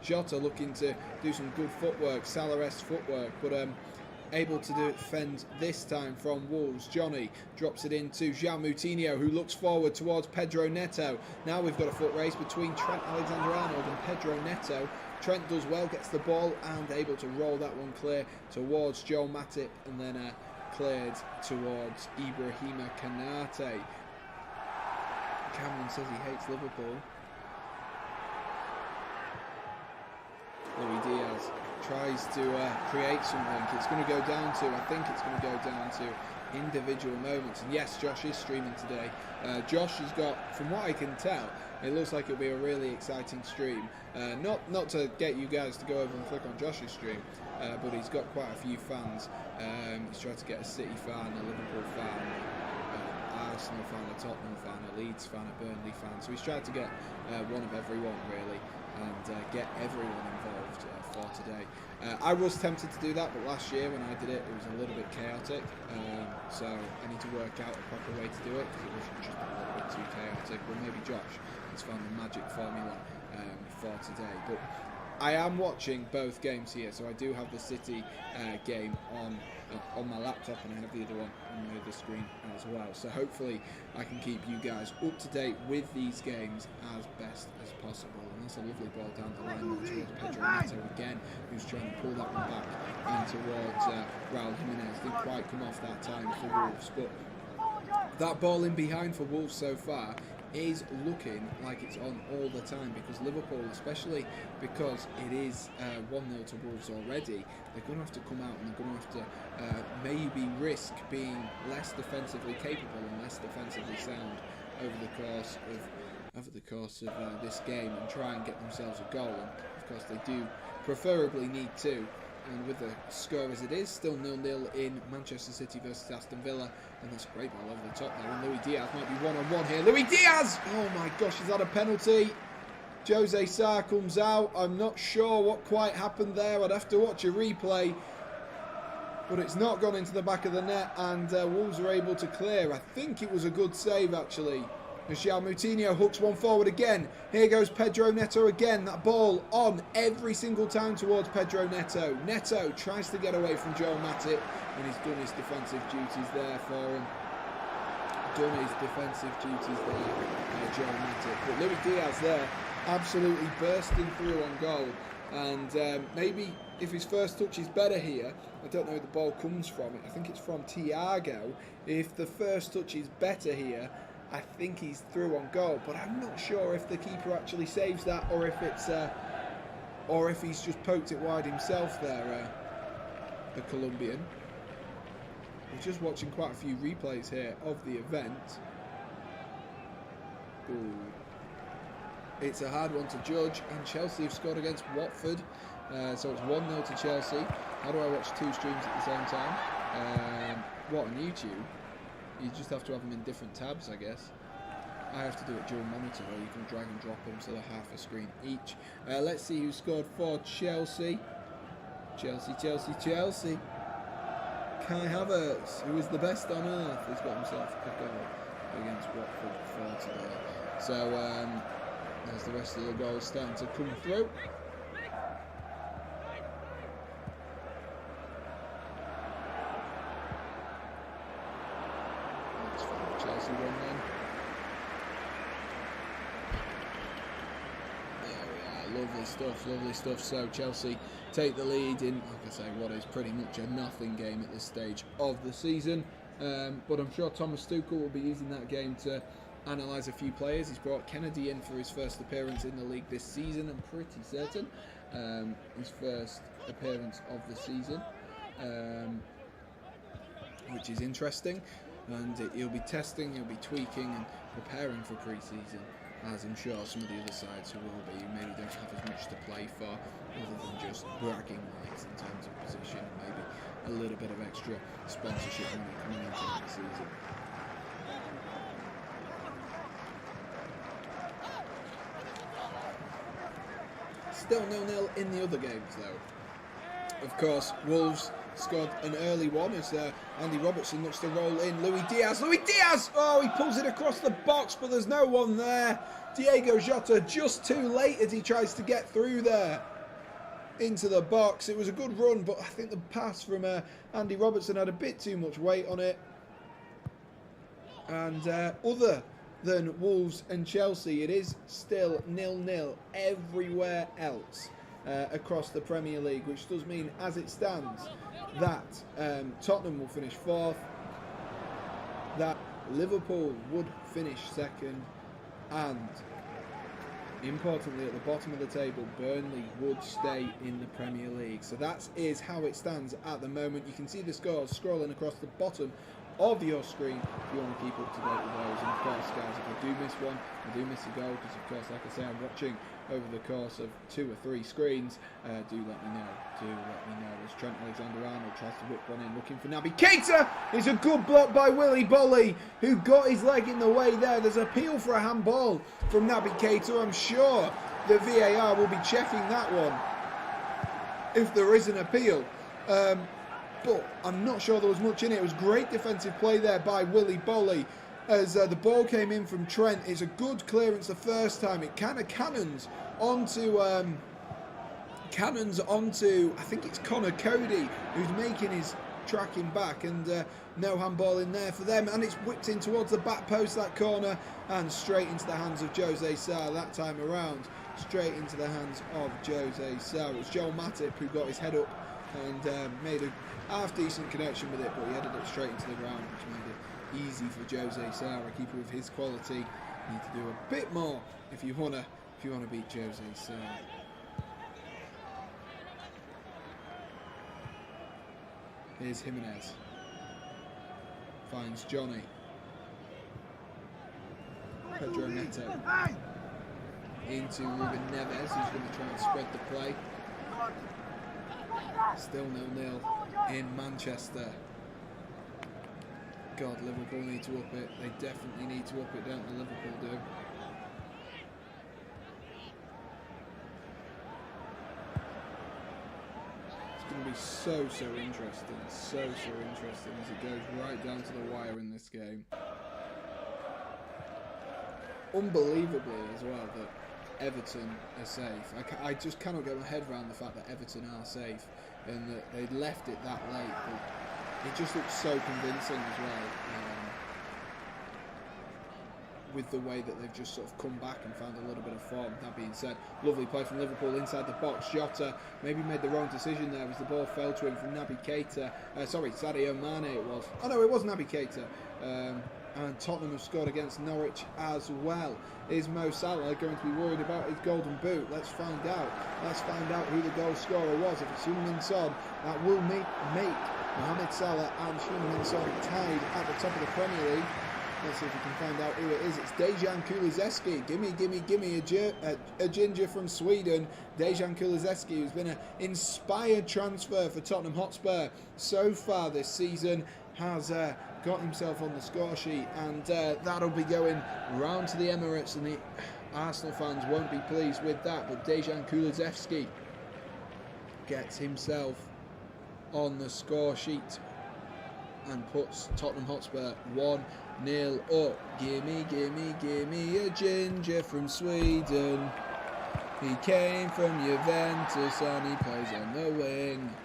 Jota looking to do some good footwork, Salah-esque footwork, but able to defend this time from Wolves. Johnny drops it into João Moutinho, who looks forward towards Pedro Neto. Now we've got a foot race between Trent Alexander-Arnold and Pedro Neto. Trent does well, gets the ball and able to roll that one clear towards Joel Matip, and then cleared towards Ibrahima Konate. Cameron says he hates Liverpool. Luis Diaz tries to create something. It's going to go down to, I think it's going to go down to individual moments. And yes, Josh is streaming today. Josh has got, from what I can tell, it looks like it'll be a really exciting stream. Not to get you guys to go over and click on Josh's stream, but he's got quite a few fans. He's tried to get a City fan, a Liverpool fan, Arsenal fan, a Tottenham fan, a Leeds fan, a Burnley fan. So he's tried to get one of everyone really, and get everyone involved for today. I was tempted to do that, but last year when I did it, it was a little bit chaotic. So I need to work out a proper way to do it, because it was just a little bit too chaotic. But maybe Josh has found the magic formula for today. But I am watching both games here, so I do have the City game on my laptop, and I have the other one on the other screen as well. So hopefully I can keep you guys up to date with these games as best as possible. And that's a lovely ball down the line there towards Pedro Neto again, who's trying to pull that one back in towards Raul Jimenez. Didn't quite come off that time for Wolves, but that ball in behind for Wolves so far is looking like it's on all the time, because Liverpool, especially because it is 1-0 to Wolves already, they're going to have to come out and they're going to have to maybe risk being less defensively capable and less defensively sound over the course of this game, and try and get themselves a goal. And of course they do preferably need to. And with the score as it is, still 0-0 in Manchester City versus Aston Villa. And that's a great ball over the top there. And Luis Diaz might be one-on-one here. Luis Diaz! Oh my gosh, is that a penalty? Jose Sarr comes out. I'm not sure what quite happened there. I'd have to watch a replay. But it's not gone into the back of the net. And Wolves are able to clear. I think it was a good save, actually. Michel Moutinho hooks one forward again. Here goes Pedro Neto again. That ball on every single time towards Pedro Neto. Neto tries to get away from Joel Matip, and he's done his defensive duties there for him. Joel Matip. But Luis Diaz there, absolutely bursting through on goal. And maybe if his first touch is better here, I don't know who the ball comes from. I think it's from Thiago. If the first touch is better here, I think he's through on goal, but I'm not sure if the keeper actually saves that, or if it's, or if he's just poked it wide himself there, the Colombian. We're just watching quite a few replays here of the event. Ooh. It's a hard one to judge, and Chelsea have scored against Watford, so it's 1-0 to Chelsea. How do I watch two streams at the same time? What, on YouTube? You just have to have them in different tabs, I guess. I have to do it dual monitor, or you can drag and drop them so they're half a screen each. Let's see who scored for Chelsea. Chelsea. Kai Havertz, who is the best on earth, has got himself a goal against Watford for today. So there's the rest of the goals starting to come through. Chelsea won then. There we are, lovely stuff. So Chelsea take the lead in, like I say, what is pretty much a nothing game at this stage of the season. But I'm sure Thomas Tuchel will be using that game to analyse a few players. He's brought Kennedy in for his first appearance in the league this season, I'm pretty certain. His first appearance of the season, which is interesting. And he'll be testing, he'll be tweaking and preparing for pre-season, as I'm sure some of the other sides who will be, who maybe don't have as much to play for, other than just bragging rights in terms of position, and maybe a little bit of extra sponsorship money coming into next season. Still 0-0 in the other games though. Of course, Wolves scored an early one as Andy Robertson looks to roll in. Luis Diaz! Oh, he pulls it across the box, but there's no one there. Diego Jota just too late as he tries to get through there into the box. It was a good run, but I think the pass from Andy Robertson had a bit too much weight on it. And other than Wolves and Chelsea, it is still 0-0 everywhere else across the Premier League, which does mean, as it stands, that Tottenham will finish 4th, that Liverpool would finish 2nd, and importantly at the bottom of the table, Burnley would stay in the Premier League. So that is how it stands at the moment. You can see the scores scrolling across the bottom of your screen if you want to keep up to date with those. And of course, guys, if I do miss one, I do miss a goal, because of course, like I say, I'm watching over the course of 2 or 3 screens. Do let me know. As Trent Alexander-Arnold tries to whip one in, looking for Naby Keita. It's a good block by Willy Boly, who got his leg in the way there. There's an appeal for a handball from Naby Keita. I'm sure the VAR will be checking that one if there is an appeal. But I'm not sure there was much in it. It was great defensive play there by Willy Boly as the ball came in from Trent. It's a good clearance the first time. It kind of cannons onto cannons onto, I think it's Connor Cody, who's making his tracking back, and no handball in there for them, and it's whipped in towards the back post, that corner, and straight into the hands of Jose Sá that time around. Straight into the hands of Jose Sá. It was Joel Matip who got his head up and made a half decent connection with it, but he headed it straight into the ground, which made it easy for Jose Sá. A keeper of his quality need to do a bit more if you wanna beat Jose Sá. Here's Jimenez. Finds Johnny. Pedro Neto. Into Ruben Neves, who's going to try and spread the play. Still 0-0 in Manchester. God, Liverpool need to up it. They definitely need to up it, don't they? Liverpool do. It's going to be so interesting. So interesting as it goes right down to the wire in this game. Unbelievably as well that Everton are safe. I just cannot get my head around the fact that Everton are safe and that they left it that late, but it just looks so convincing as well, with the way that they've just sort of come back and found a little bit of form. That being said, lovely play from Liverpool inside the box. Jota maybe made the wrong decision there as the ball fell to him from Naby Keita. Sadio Mane it was. Oh no, it was Naby Keita. And Tottenham have scored against Norwich as well. Is Mo Salah going to be worried about his golden boot? Let's find out. Let's find out who the goal scorer was. If it's Heung-min Son, that will make Mohamed Salah and Heung-min Son tied at the top of the Premier League. Let's see if we can find out who it is. It's Dejan Kulusevski. Gimme a ginger from Sweden. Dejan Kulusevski, who's been an inspired transfer for Tottenham Hotspur so far this season, has got himself on the score sheet, and that'll be going round to the Emirates, and the Arsenal fans won't be pleased with that, but Dejan Kulusevski gets himself on the score sheet and puts Tottenham Hotspur 1-0 up. Gimme a ginger from Sweden. He came from Juventus and he plays on the wing.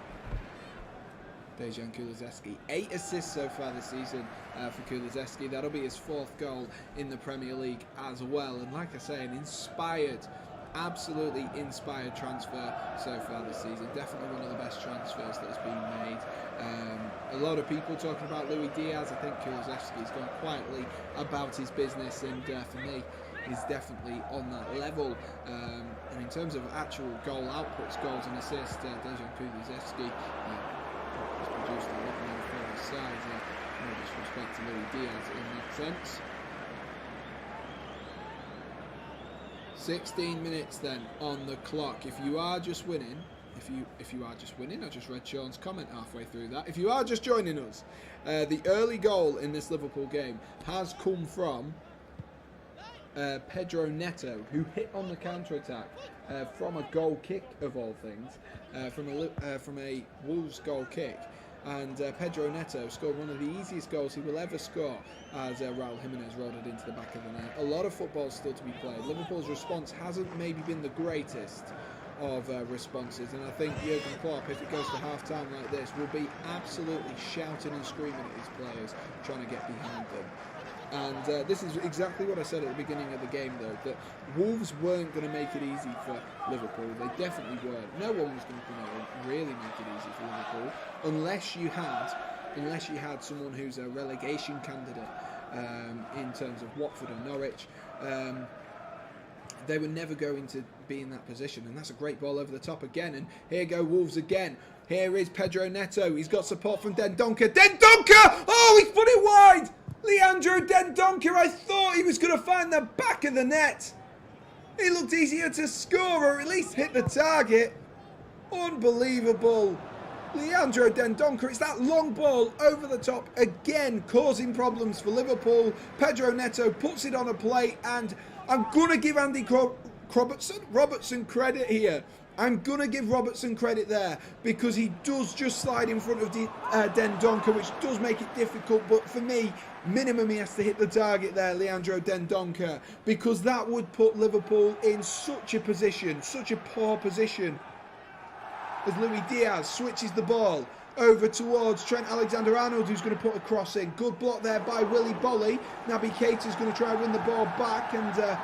Dejan Kulusevski, 8 assists so far this season for Kulusevski. That'll be his 4th goal in the Premier League as well. And like I say, an absolutely inspired transfer so far this season. Definitely one of the best transfers that has been made. A lot of people talking about Luis Diaz. I think Kulusevski's gone quietly about his business, and for me, he's definitely on that level. And in terms of actual goal outputs, goals and assists, Dejan Kulusevski has produced a lot more for his side. No disrespect to Luis Diaz in that sense. 16 minutes then on the clock. If you are just winning, I just read Sean's comment halfway through that. If you are just joining us, the early goal in this Liverpool game has come from Pedro Neto, who hit on the counter-attack from a goal kick of all things, from a Wolves goal kick. And Pedro Neto scored one of the easiest goals he will ever score as Raul Jimenez rolled it into the back of the net. A lot of football still to be played. Liverpool's response hasn't maybe been the greatest of responses, and I think Jurgen Klopp, if it goes to half-time like this, will be absolutely shouting and screaming at his players, trying to get behind them. And this is exactly what I said at the beginning of the game, though, that Wolves weren't going to make it easy for Liverpool. They definitely weren't. No one was going to really make it easy for Liverpool, unless you had someone who's a relegation candidate in terms of Watford or Norwich. They were never going to be in that position, and that's a great ball over the top again. And here go Wolves again. Here is Pedro Neto. He's got support from Dendoncker. Dendoncker! Oh, he's put it wide! Leandro Dendoncker, I thought he was going to find the back of the net. He looked easier to score, or at least hit the target. Unbelievable. Leandro Dendoncker, it's that long ball over the top again, causing problems for Liverpool. Pedro Neto puts it on a plate, and I'm going to give Andy Robertson credit here. I'm going to give Robertson credit there, because he does just slide in front of Dendoncker, which does make it difficult. But for me, minimum he has to hit the target there, Leandro Dendoncker, because that would put Liverpool in such a position, such a poor position as Luis Diaz switches the ball over towards Trent Alexander-Arnold, who's going to put a cross in. Good block there by Willy Bolly. Naby Keita's going to try and win the ball back, and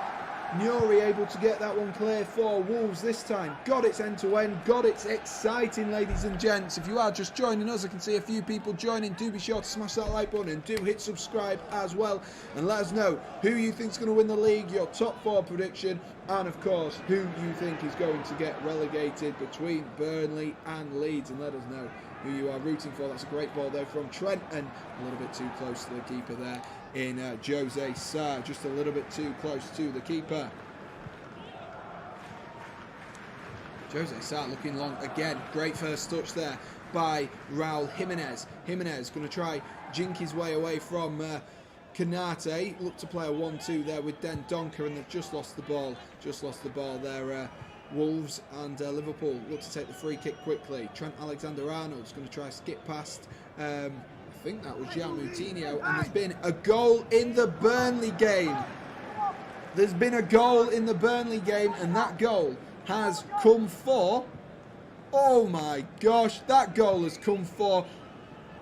Nuri able to get that one clear for Wolves this time. God, it's end-to-end. God, it's exciting, ladies and gents. If you are just joining us, I can see a few people joining. Do be sure to smash that like button and do hit subscribe as well. And let us know who you think is going to win the league, your top 4 prediction, and of course, who you think is going to get relegated between Burnley and Leeds. And let us know who you are rooting for. That's a great ball there from Trent, and a little bit too close to the keeper there in Jose Sarr, just a little bit too close to the keeper. Jose Sarr looking long again. Great first touch there by Raul Jimenez. Jimenez going to try jink his way away from Kanate. Look to play a 1-2 there with Den Donker, and they've just lost the ball. Just lost the ball there. Wolves and Liverpool look to take the free kick quickly. Trent Alexander-Arnold's going to try skip past. I think that was João Moutinho, and there's been a goal in the Burnley game. There's been a goal in the Burnley game, and that goal has come for, oh my gosh, that goal has come for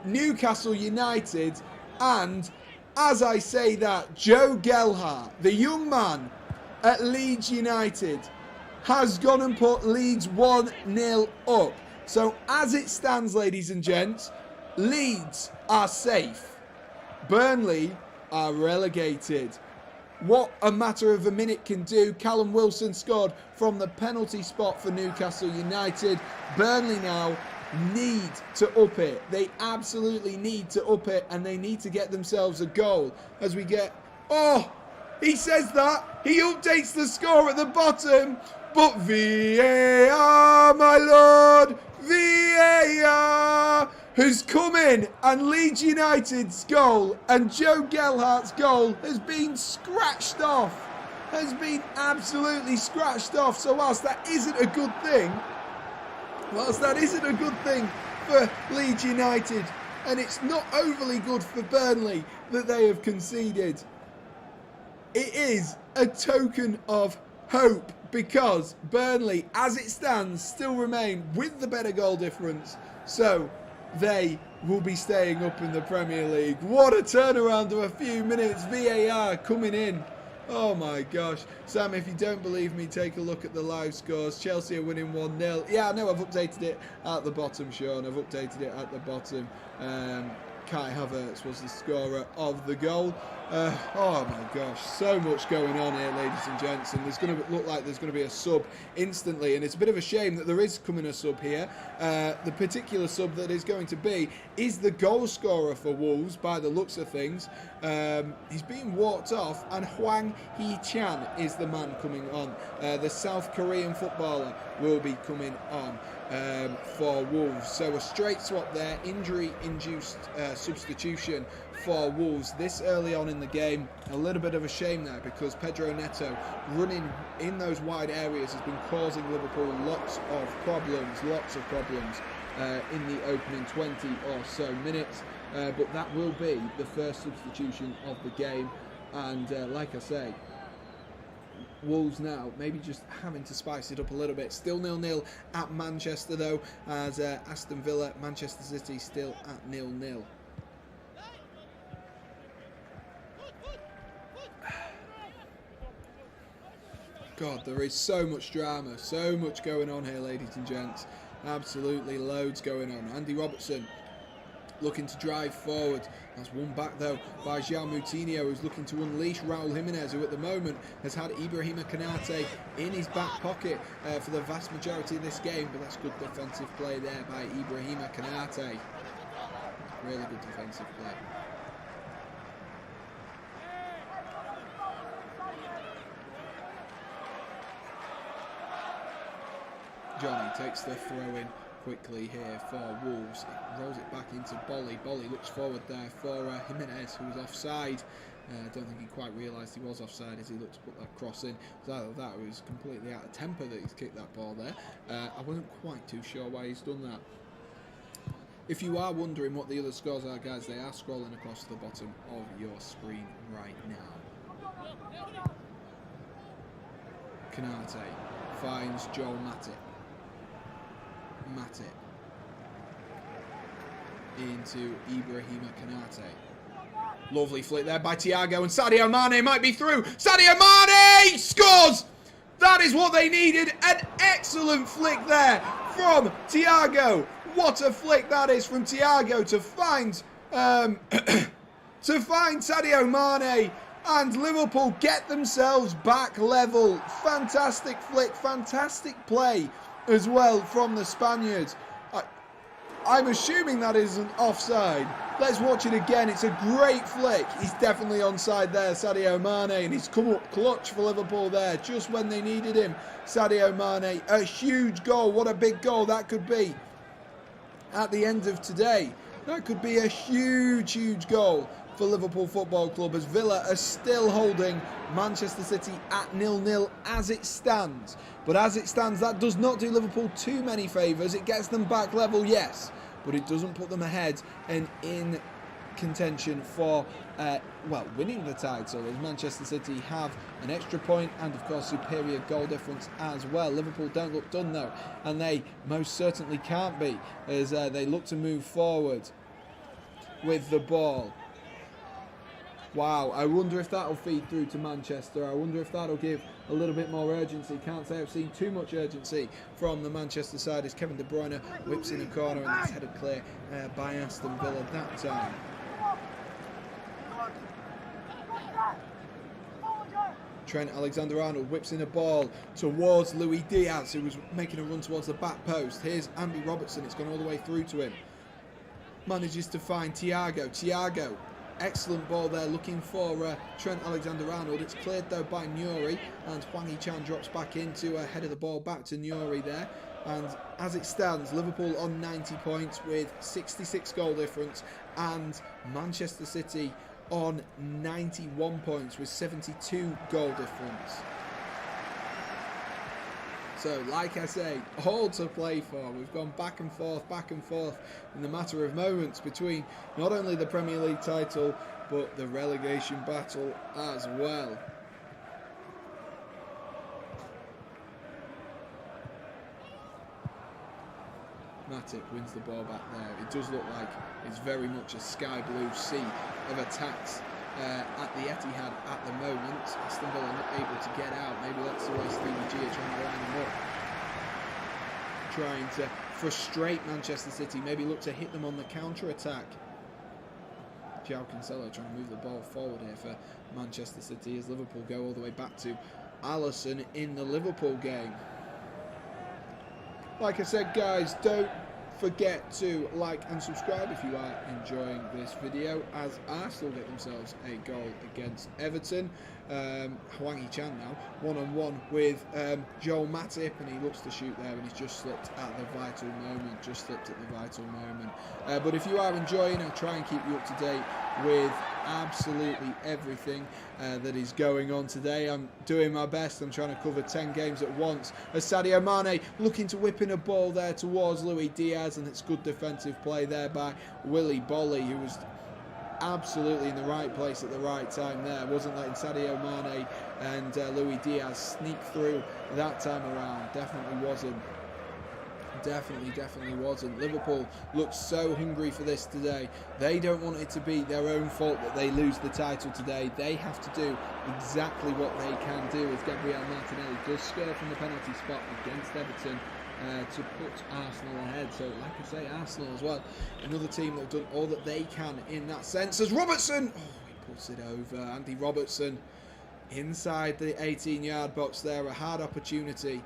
Newcastle United. And as I say that, Joe Gelhardt, the young man at Leeds United, has gone and put Leeds 1-0 up. So as it stands, ladies and gents, Leeds are safe. Burnley are relegated. What a matter of a minute can do. Callum Wilson scored from the penalty spot for Newcastle United. Burnley now need to up it. They absolutely need to up it, and they need to get themselves a goal as we get... Oh, he says that. He updates the score at the bottom. But VAR, my lord, VAR has come in, and Leeds United's goal and Joe Gelhardt's goal has been scratched off. Has been absolutely scratched off. So whilst that isn't a good thing, for Leeds United, and it's not overly good for Burnley that they have conceded, it is a token of hope, because Burnley, as it stands, still remain with the better goal difference. So they will be staying up in the Premier League. What a turnaround of a few minutes. VAR coming in. Oh my gosh. Sam, if you don't believe me, take a look at the live scores. Chelsea are winning 1-0. Yeah, I know I've updated it at the bottom, Sean. I've updated it at the bottom. Kai Havertz was the scorer of the goal. Oh my gosh, so much going on here, ladies and gents, and there's going to look like there's going to be a sub instantly, and it's a bit of a shame that there is coming a sub here. The particular sub that is going to be is the goal scorer for Wolves, by the looks of things. He's being walked off, and Hwang Hee-chan is the man coming on. The South Korean footballer will be coming on for Wolves. So a straight swap there, injury-induced substitution for Wolves this early on in the game. A little bit of a shame there, because Pedro Neto running in those wide areas has been causing Liverpool lots of problems in the opening 20 or so minutes. But that will be the first substitution of the game, and like I say, Wolves now maybe just having to spice it up a little bit. Still 0-0 at Manchester though, as Aston Villa, Manchester City still at 0-0. God, there is so much drama, so much going on here, ladies and gents. Absolutely loads going on. Andy Robertson looking to drive forward. That's one back though by João Moutinho, who's looking to unleash Raul Jimenez, who at the moment has had Ibrahima Kanate in his back pocket for the vast majority of this game. But that's good defensive play there by Ibrahima Kanate. Really good defensive play. Johnny takes the throw in quickly here for Wolves. It rolls it back into Bolly. Bolly looks forward there for Jimenez, who was offside. I don't think he quite realised he was offside as he looked to put that cross in. It was either that or he was completely out of temper that he's kicked that ball there. I wasn't quite too sure why he's done that. If you are wondering what the other scores are, guys, they are scrolling across the bottom of your screen right now. Kanate finds Joel Matip. Matip. Into Ibrahima Konate. Lovely flick there by Thiago, and Sadio Mane might be through. Sadio Mane scores! That is what they needed. An excellent flick there from Thiago. What a flick that is from Thiago to find Sadio Mane, and Liverpool get themselves back level. Fantastic flick, fantastic play as well from the Spaniards. I'm assuming that isn't offside. Let's watch it again. It's a great flick. He's definitely onside there, Sadio Mane, and he's come up clutch for Liverpool there just when they needed him. Sadio Mane, a huge goal. What a big goal that could be at the end of today. That could be a huge, huge goal for Liverpool Football Club, as Villa are still holding Manchester City at 0-0 as it stands. But as it stands, that does not do Liverpool too many favours. It gets them back level, yes, but it doesn't put them ahead and in contention for, winning the title, as Manchester City have an extra point and, of course, superior goal difference as well. Liverpool don't look done, though, and they most certainly can't be, as they look to move forward with the ball. Wow, I wonder if that'll feed through to Manchester. I wonder if that'll give a little bit more urgency. Can't say I've seen too much urgency from the Manchester side, as Kevin De Bruyne whips in a corner, and it's headed clear by Aston Villa that time. Trent Alexander-Arnold whips in a ball towards Luis Diaz, who was making a run towards the back post. Here's Andy Robertson. It's gone all the way through to him. Manages to find Thiago. Thiago. Excellent ball there, looking for Trent Alexander-Arnold. It's cleared though by Nuri, and Hwang Hee-chan drops back into head of the ball back to Nuri there. And as it stands, Liverpool on 90 points with 66 goal difference, and Manchester City on 91 points with 72 goal difference. So, like I say, all to play for. We've gone back and forth in the matter of moments between not only the Premier League title, but the relegation battle as well. Matip wins the ball back there. It does look like it's very much a sky blue sea of attacks at the Etihad at the moment. Aston Villa not able to get out. Maybe that's the way Stevie G are trying to line them up, trying to frustrate Manchester City, maybe look to hit them on the counter-attack. João Cancelo trying to move the ball forward here for Manchester City, as Liverpool go all the way back to Alisson in the Liverpool game. Like I said, guys, don't forget to like and subscribe if you are enjoying this video, as Arsenal get themselves a goal against Everton. Hwang Hee-chan now one-on-one with Joel Matip, and he looks to shoot there, and he's just slipped at the vital moment. But if you are enjoying, I'll try and keep you up to date with absolutely everything that is going on today. I'm doing my best. I'm trying to cover 10 games at once. As Sadio Mane looking to whip in a ball there towards Luis Diaz, and it's good defensive play there by Willy Bolly, who was absolutely in the right place at the right time there. Wasn't letting Sadio Mane and Luis Diaz sneak through that time around. Definitely wasn't. Definitely wasn't. Liverpool looked so hungry for this today. They don't want it to be their own fault that they lose the title today. They have to do exactly what they can do, as Gabriel Martinelli does score from the penalty spot against Everton to put Arsenal ahead. So, like I say, Arsenal as well, another team that have done all that they can in that sense. As Robertson, he puts it over. Andy Robertson inside the 18-yard box there. A hard opportunity.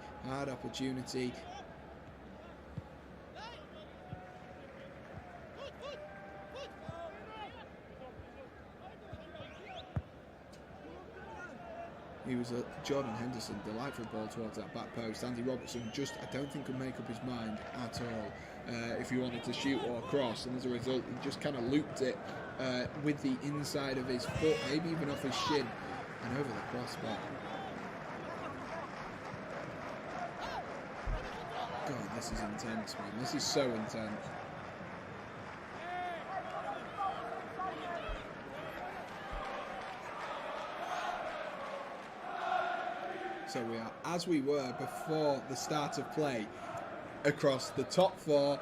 He was a Jordan Henderson, delightful ball towards that back post. Andy Robertson just, I don't think, could make up his mind at all if he wanted to shoot or cross, and as a result, he just kind of looped it with the inside of his foot, maybe even off his shin, and over the crossbar. God, this is intense, man. This is so intense. So we are as we were before the start of play. across the top 4,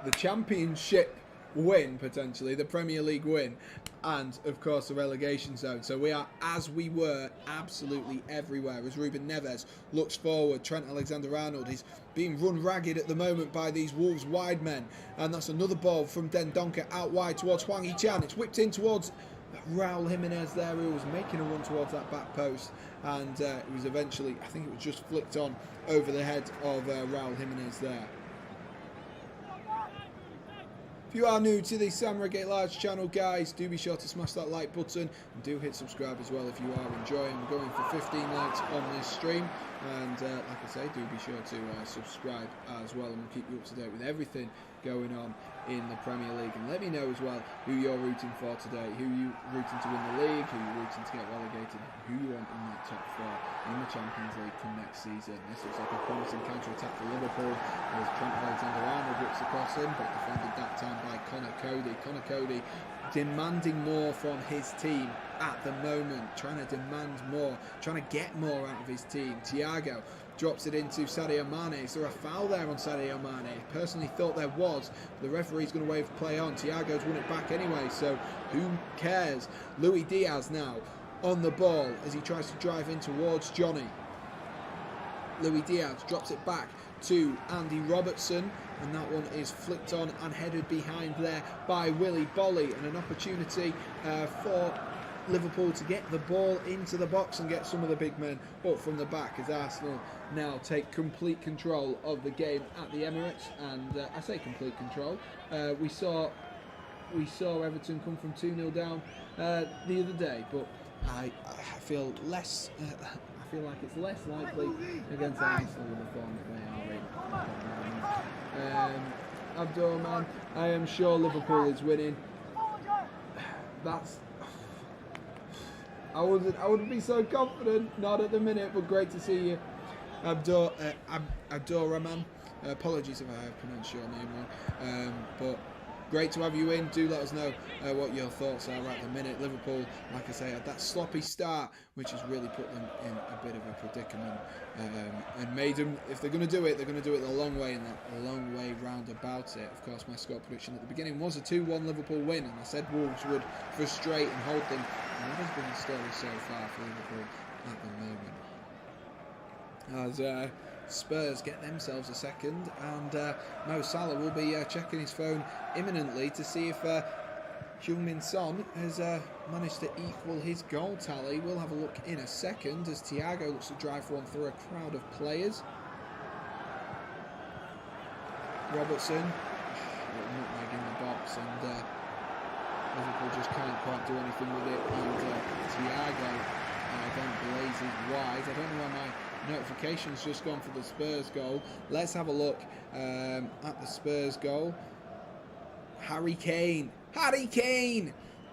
the Championship win, potentially, the Premier League win, and, of course, the relegation zone. So we are, as we were, absolutely everywhere. As Ruben Neves looks forward, Trent Alexander-Arnold is being run ragged at the moment by these Wolves wide men. And that's another ball from Dendoncker out wide towards Hwang Hee-chan. It's whipped in towards Raul Jimenez there, who was making a run towards that back post. And it was eventually, I think it was just flicked on over the head of Raul Jimenez there. If you are new to the Sam Redgate-Large channel, guys, do be sure to smash that like button and do hit subscribe as well if you are enjoying. We're going for 15 likes on this stream, and like I say, do be sure to subscribe as well, and we'll keep you up to date with everything going on in the Premier League. And let me know as well who you're rooting for today, who you rooting to win the league, who you're rooting to get relegated, who you want in that top 4 in the Champions League come next season. This looks like a promising counter-attack for Liverpool as Trent Alexander-Arnold rips across him, but defended that time by Connor Cody. Connor Cody demanding more from his team at the moment, trying to demand more, trying to get more out of his team. Thiago drops it into Sadio Mane. Is there a foul there on Sadio Mane? Personally thought there was, but the referee's going to wave play on. Thiago's won it back anyway, so who cares? Luis Diaz now on the ball as he tries to drive in towards Johnny. Luis Diaz drops it back to Andy Robertson, and that one is flicked on and headed behind there by Willy Bolly, and an opportunity for Liverpool to get the ball into the box and get some of the big men up from the back as Arsenal now take complete control of the game at the Emirates. And I say complete control. We saw Everton come from 2-0 down the other day, but I feel less. I feel like it's less likely against Arsenal with the form that they are in. Abdurrahman, I am sure Liverpool is winning. That's. I wouldn't be so confident, not at the minute, but great to see you, Abdurrahman. Apologies if I have pronounced your name wrong, but great to have you in. Do let us know what your thoughts are at the minute. Liverpool, like I say, had that sloppy start, which has really put them in a bit of a predicament, and made them, if they're going to do it, they're going to do it the long way, and the long way round about it. Of course, my score prediction at the beginning was a 2-1 Liverpool win, and I said Wolves would frustrate and hold them. And that has been the story so far for Liverpool at the moment. As Spurs get themselves a second, and Mo Salah will be checking his phone imminently to see if Heung-min Son has managed to equal his goal tally. We'll have a look in a second as Thiago looks to drive one through a crowd of players. Robertson, nutmeg in the box, and Liverpool just can't quite do anything with it. And Thiago then blazes wide. I don't know why my notification's just gone for the Spurs goal. Let's have a look at the Spurs goal. Harry Kane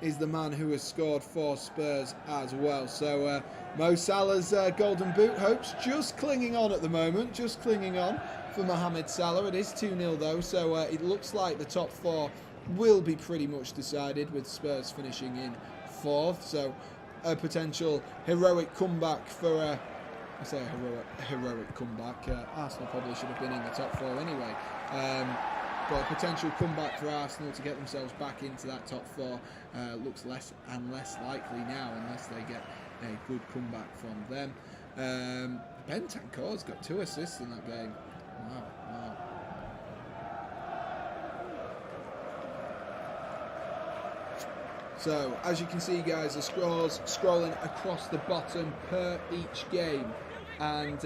is the man who has scored for Spurs as well. So Mo Salah's golden boot hopes just clinging on at the moment, just clinging on for Mohamed Salah. It is 2-0 though, so it looks like the top 4 will be pretty much decided, with Spurs finishing in 4th. So a potential heroic comeback for I say a heroic comeback. Arsenal probably should have been in the top 4 anyway. But a potential comeback for Arsenal to get themselves back into that top 4 looks less and less likely now, unless they get a good comeback from them. Bentancur's got 2 assists in that game. Wow. So, as you can see, guys, the scores scrolling across the bottom per each game. And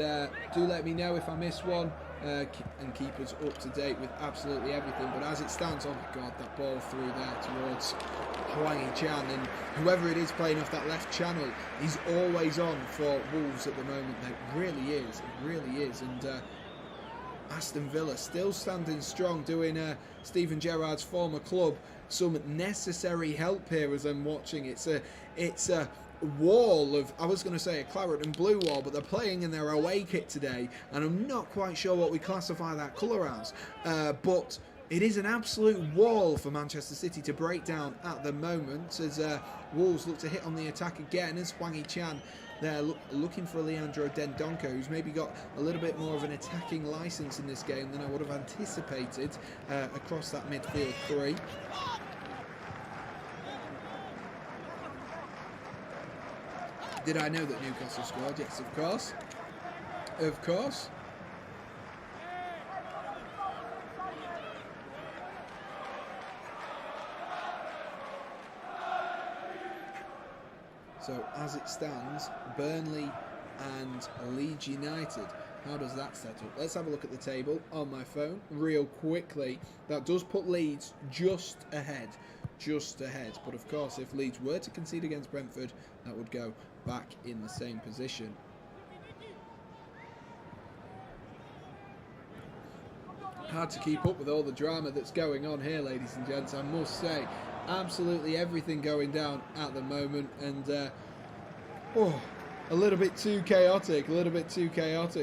do let me know if I miss one, and keep us up to date with absolutely everything. But as it stands, oh my God, that ball through there towards Hwang Hee-chan, and whoever it is playing off that left channel, he's always on for Wolves at the moment. It really is. And Aston Villa still standing strong, doing Steven Gerrard's former club some necessary help here as I'm watching. It's a wall of, I was going to say a claret and blue wall, but they're playing in their away kit today, and I'm not quite sure what we classify that colour as, but It is an absolute wall for Manchester City to break down at the moment as Wolves look to hit on the attack again as Hwang Hee-chan they're looking for Leandro Dendoncker, who's maybe got a little bit more of an attacking licence in this game than I would have anticipated across that midfield three. Did I know that Newcastle scored? Yes, of course. Of course. So as it stands, Burnley and Leeds United. How does that set up? Let's have a look at the table on my phone real quickly. That does put Leeds just ahead. But of course, if Leeds were to concede against Brentford, that would go back in the same position. Hard to keep up with all the drama that's going on here, ladies and gents, I must say. Absolutely everything going down at the moment, and a little bit too chaotic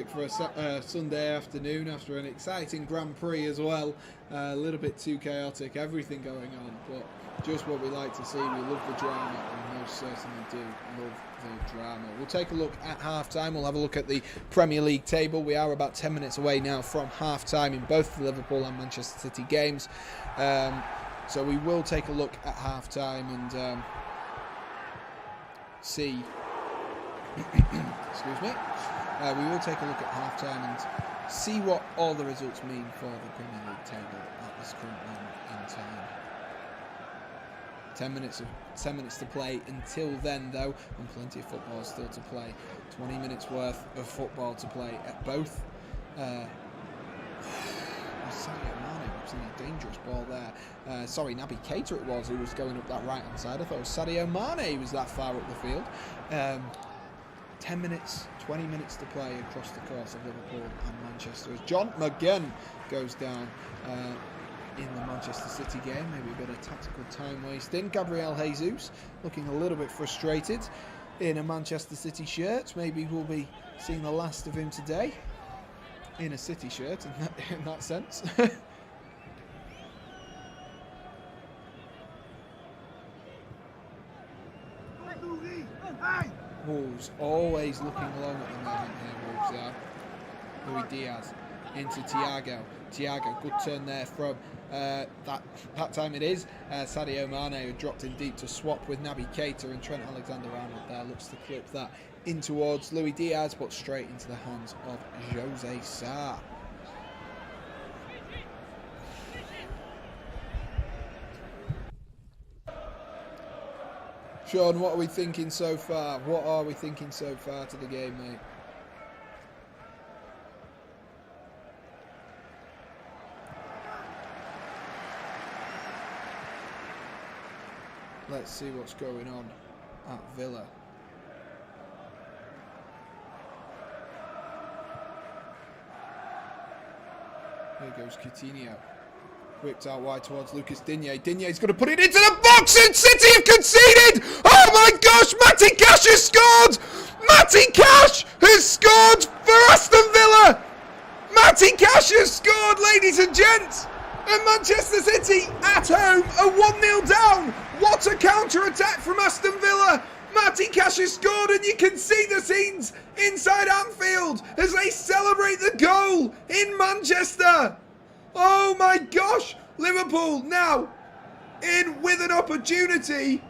for a Sunday afternoon after an exciting Grand Prix as well. A little bit too chaotic, everything going on, but just what we like to see. We love the drama, and most certainly do love the drama. We'll take a look at half-time. We'll have a look at the Premier League table. We are about 10 minutes away now from half-time in both the Liverpool and Manchester City games. So we will take a look at half-time and see... Excuse me. We will take a look at half-time and see what all the results mean for the Premier League table at this current moment in time. 10 minutes to play until then, though, and plenty of football still to play. 20 minutes worth of football to play at both. A dangerous ball there. Sorry, Naby Keita it was who was going up that right hand side. I thought it was Sadio Mane who was that far up the field. 10 minutes, 20 minutes to play across the course of Liverpool and Manchester as John McGinn goes down in the Manchester City game. Maybe a bit of tactical time wasting. Gabriel Jesus looking a little bit frustrated in a Manchester City shirt. Maybe we'll be seeing the last of him today in a City shirt in that sense. Wolves always looking along at the moment here, Wolves are. Luis Diaz into Thiago. Thiago, good turn there from that time it is Sadio Mane, who dropped in deep to swap with Naby Keita, and Trent Alexander-Arnold there looks to clip that in towards Luis Diaz, but straight into the hands of Jose Sarr. Sean, what are we thinking so far? What are we thinking so far to the game, mate? Let's see what's going on at Villa. Here goes Coutinho. Whipped out wide towards Lucas Digne. Digne's going to put it into the box, and City have conceded! Oh my gosh, Matty Cash has scored! Matty Cash has scored for Aston Villa! Matty Cash has scored, ladies and gents! And Manchester City at home are 1-0 down! What a counter-attack from Aston Villa! Matty Cash has scored, and you can see the scenes inside Anfield as they celebrate the goal in Manchester! Oh my gosh! Liverpool now in with an opportunity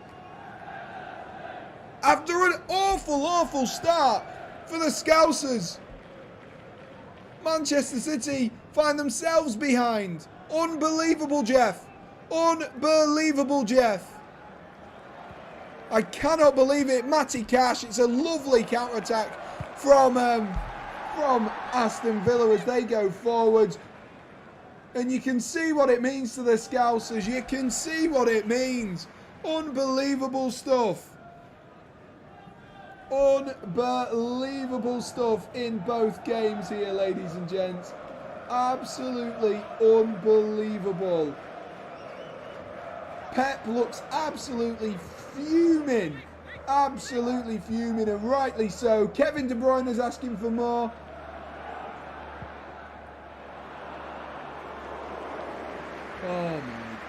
after an awful start for the Scousers. Manchester City find themselves behind. Unbelievable, Jeff. Unbelievable, Jeff. I cannot believe it. Matty Cash. It's a lovely counter-attack from Aston Villa as they go forward. And you can see what it means to the Scousers. You can see what it means. Unbelievable stuff. Unbelievable stuff in both games here, ladies and gents. Absolutely unbelievable. Pep looks absolutely fuming. Absolutely fuming, and rightly so. Kevin De Bruyne is asking for more.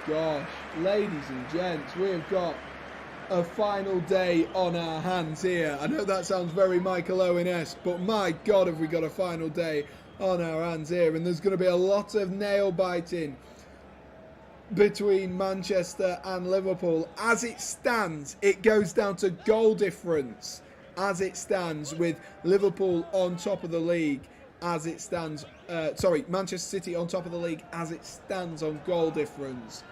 gosh, ladies and gents, we've got a final day on our hands here. I know that sounds very Michael Owen-esque, but my God, have we got a final day on our hands here. And there's going to be a lot of nail-biting between Manchester and Liverpool. As it stands, it goes down to goal difference. As it stands, with Liverpool on top of the league, as it stands, Manchester City on top of the league as it stands on goal difference,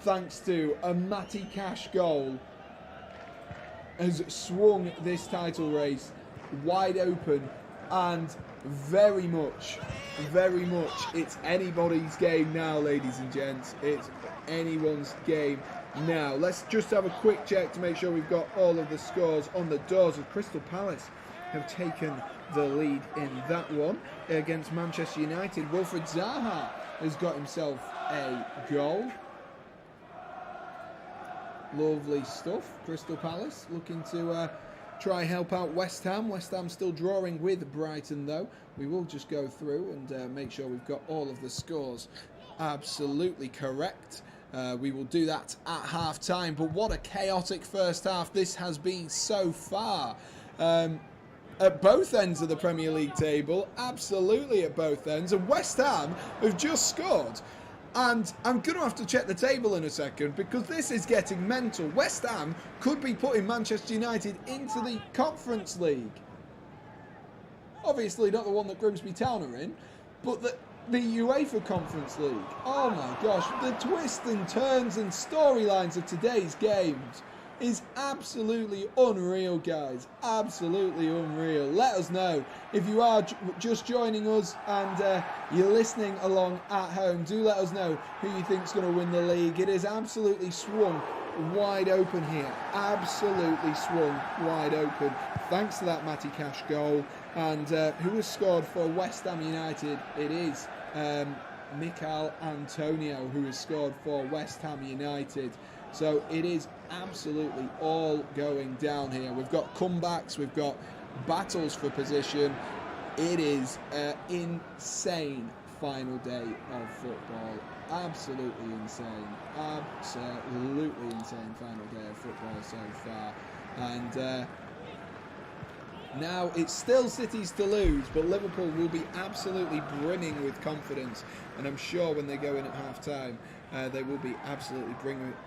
thanks to a Matty Cash goal, has swung this title race wide open, and very much it's anybody's game now, ladies and gents. It's anyone's game now. Let's just have a quick check to make sure we've got all of the scores on the doors. Of Crystal Palace have taken the lead in that one against Manchester United. Wilfried Zaha has got himself a goal. Lovely stuff. Crystal Palace looking to try help out West Ham. West Ham still drawing with Brighton though. We will just go through and make sure we've got all of the scores absolutely correct. We will do that at half time. But what a chaotic first half this has been so far. At both ends of the Premier League table, absolutely at both ends. And West Ham have just scored. And I'm going to have to check the table in a second because this is getting mental. West Ham could be putting Manchester United into the Conference League. Obviously not the one that Grimsby Town are in, but the UEFA Conference League. Oh my gosh, the twists and turns and storylines of today's games is absolutely unreal, guys. Absolutely unreal. Let us know if you are just joining us and you're listening along at home. Do let us know who you think's going to win the league. It is absolutely swung wide open here. Absolutely swung wide open. Thanks to that Matty Cash goal. And who has scored for West Ham United? It is Mikel Antonio who has scored for West Ham United. So it is absolutely all going down here. We've got comebacks, we've got battles for position. It is an insane final day of football. Absolutely insane. Absolutely insane final day of football so far. And now it's still City's to lose, but Liverpool will be absolutely brimming with confidence. And I'm sure when they go in at half-time, they will be absolutely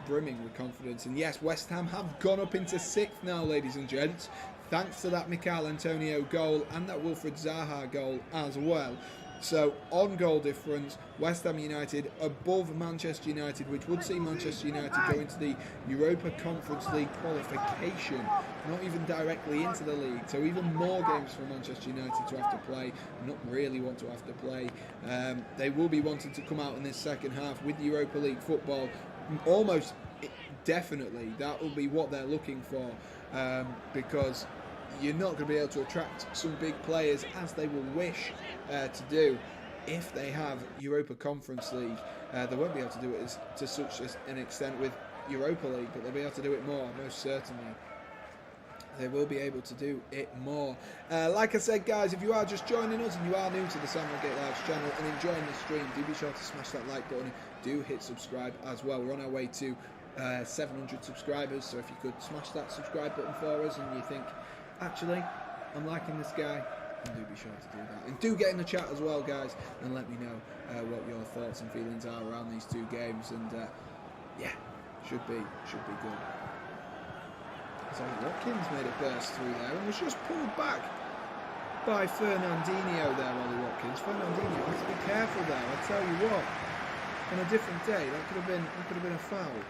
brimming with confidence. And yes, West Ham have gone up into 6th now, ladies and gents, thanks to that Mikel Antonio goal and that Wilfried Zaha goal as well. So on goal difference, West Ham United above Manchester United, which would see Manchester United go into the Europa Conference League qualification, not even directly into the league. So even more games for Manchester United to have to play, not really want to have to play. They will be wanting to come out in this second half with Europa League football. Almost definitely that will be what they're looking for, because you're not going to be able to attract some big players as they will wish to do if they have Europa Conference League. They won't be able to do it to such an extent with Europa League, but they'll be able to do it more, most certainly. They will be able to do it more. Like I said, guys, if you are just joining us and you are new to the Redgate-Large channel and enjoying the stream, do be sure to smash that like button. Do hit subscribe as well. We're on our way to 700 subscribers, so if you could smash that subscribe button for us and you think, actually, I'm liking this guy, and do be sure to do that. And do get in the chat as well, guys, and let me know what your thoughts and feelings are around these two games. And yeah, should be good. So Watkins made a burst through there and was just pulled back by Fernandinho there, Ollie Watkins. Fernandinho has to be careful there, I tell you what. On a different day, that could have been a foul.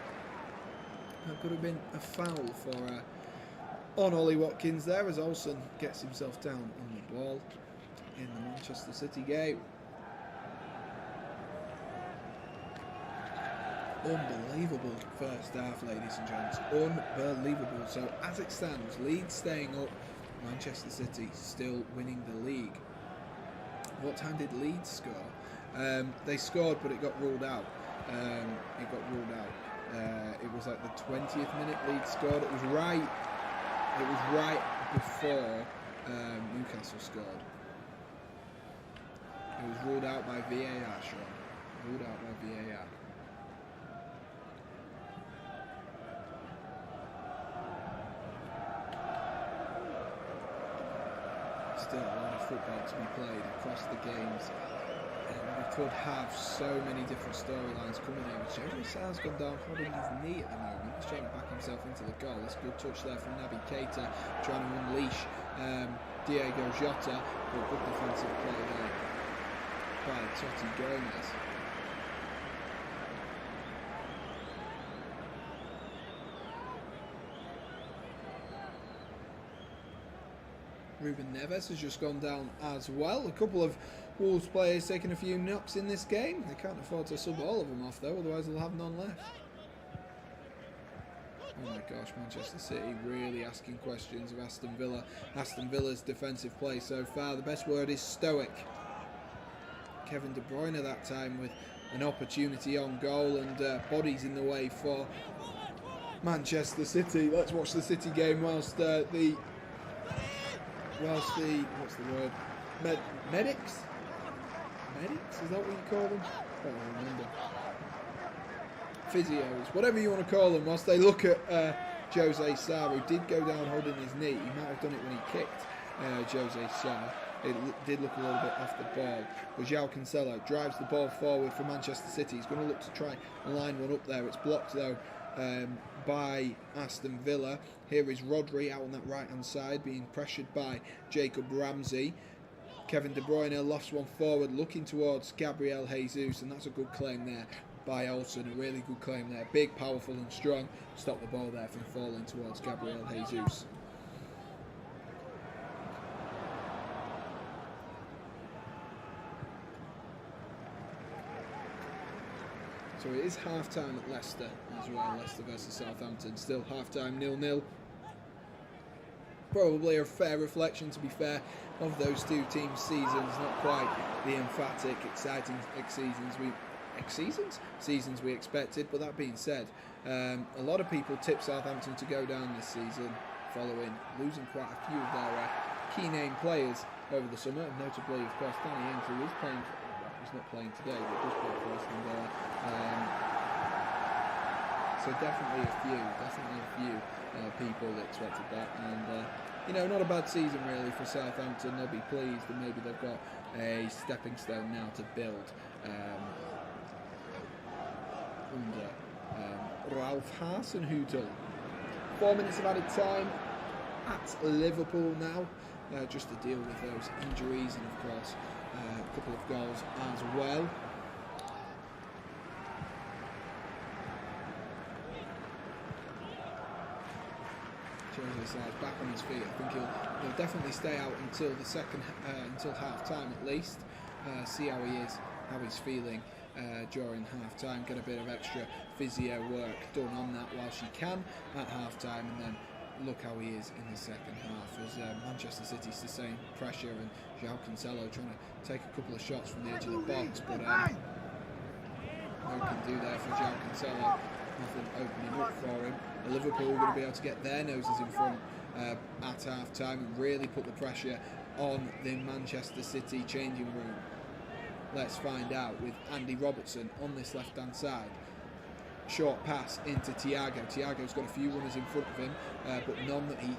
That could have been a foul for on Ollie Watkins there, as Olsen gets himself down on the ball in the Manchester City game. Unbelievable first half, ladies and gents. Unbelievable. So as it stands, Leeds staying up, Manchester City still winning the league. What time did Leeds score? They scored, but it got ruled out. It was like the 20th minute Leeds scored. It was right before Newcastle scored. It was ruled out by VAR, Sean. Ruled out by VAR. still a lot of football to be played across the games. We could have so many different storylines coming here. Jose Sarr's gone down holding his knee at the moment. He's trying to back himself into the goal. It's a good touch there from Naby Keita, trying to unleash Diego Jota, but good defensive play there by Totti Gomez. Ruben Neves has just gone down as well. A couple of Wolves players taking a few knocks in this game. They can't afford to sub all of them off though, otherwise they'll have none left. Oh my gosh, Manchester City really asking questions of Aston Villa. Aston Villa's defensive play so far, the best word is stoic. Kevin De Bruyne that time with an opportunity on goal and bodies in the way for Manchester City. Let's watch the City game whilst the what's the word? Medics? Medics? Is that what you call them? I don't remember. Physios, whatever you want to call them, whilst they look at Jose Sarr, who did go down holding his knee. He might have done it when he kicked Jose Sarr. It did look a little bit off the ball. But João Cancelo drives the ball forward for Manchester City. He's going to look to try and line one up there. It's blocked though by Aston Villa. Here is Rodri out on that right hand side being pressured by Jacob Ramsey. Kevin De Bruyne lofts one forward looking towards Gabriel Jesus, and that's a good claim there by Olsen. A really good claim there. Big, powerful and strong. Stop the ball there from falling towards Gabriel Jesus. So it is half-time at Leicester as well. Leicester versus Southampton. Still half-time 0-0. Probably a fair reflection, to be fair, of those two teams' seasons. Not quite the emphatic, exciting seasons we expected. But that being said, a lot of people tip Southampton to go down this season, following losing quite a few of their key name players over the summer. Notably, of course, Danny Ings, who is playing. He's not playing today, but does play for Aston Villa. So definitely a few people that expected that, and not a bad season really for Southampton. They'll be pleased, and maybe they've got a stepping stone now to build under Ralph Hasenhüttl. 4 minutes of added time at Liverpool now, just to deal with those injuries and of course a couple of goals as well. Jose Sarr's back on his feet. I think he'll definitely stay out until the until half time at least. See how he is, how he's feeling during half time. Get a bit of extra physio work done on that while she can at half time, and then look how he is in the second half as Manchester City sustain pressure and João Cancelo trying to take a couple of shots from the edge of the box, but no can do there for João Cancelo. Nothing opening up for him. Liverpool are going to be able to get their noses in front at half time and really put the pressure on the Manchester City changing room. Let's find out with Andy Robertson on this left hand side. Short pass into Thiago. Thiago's got a few runners in front of him, but none that he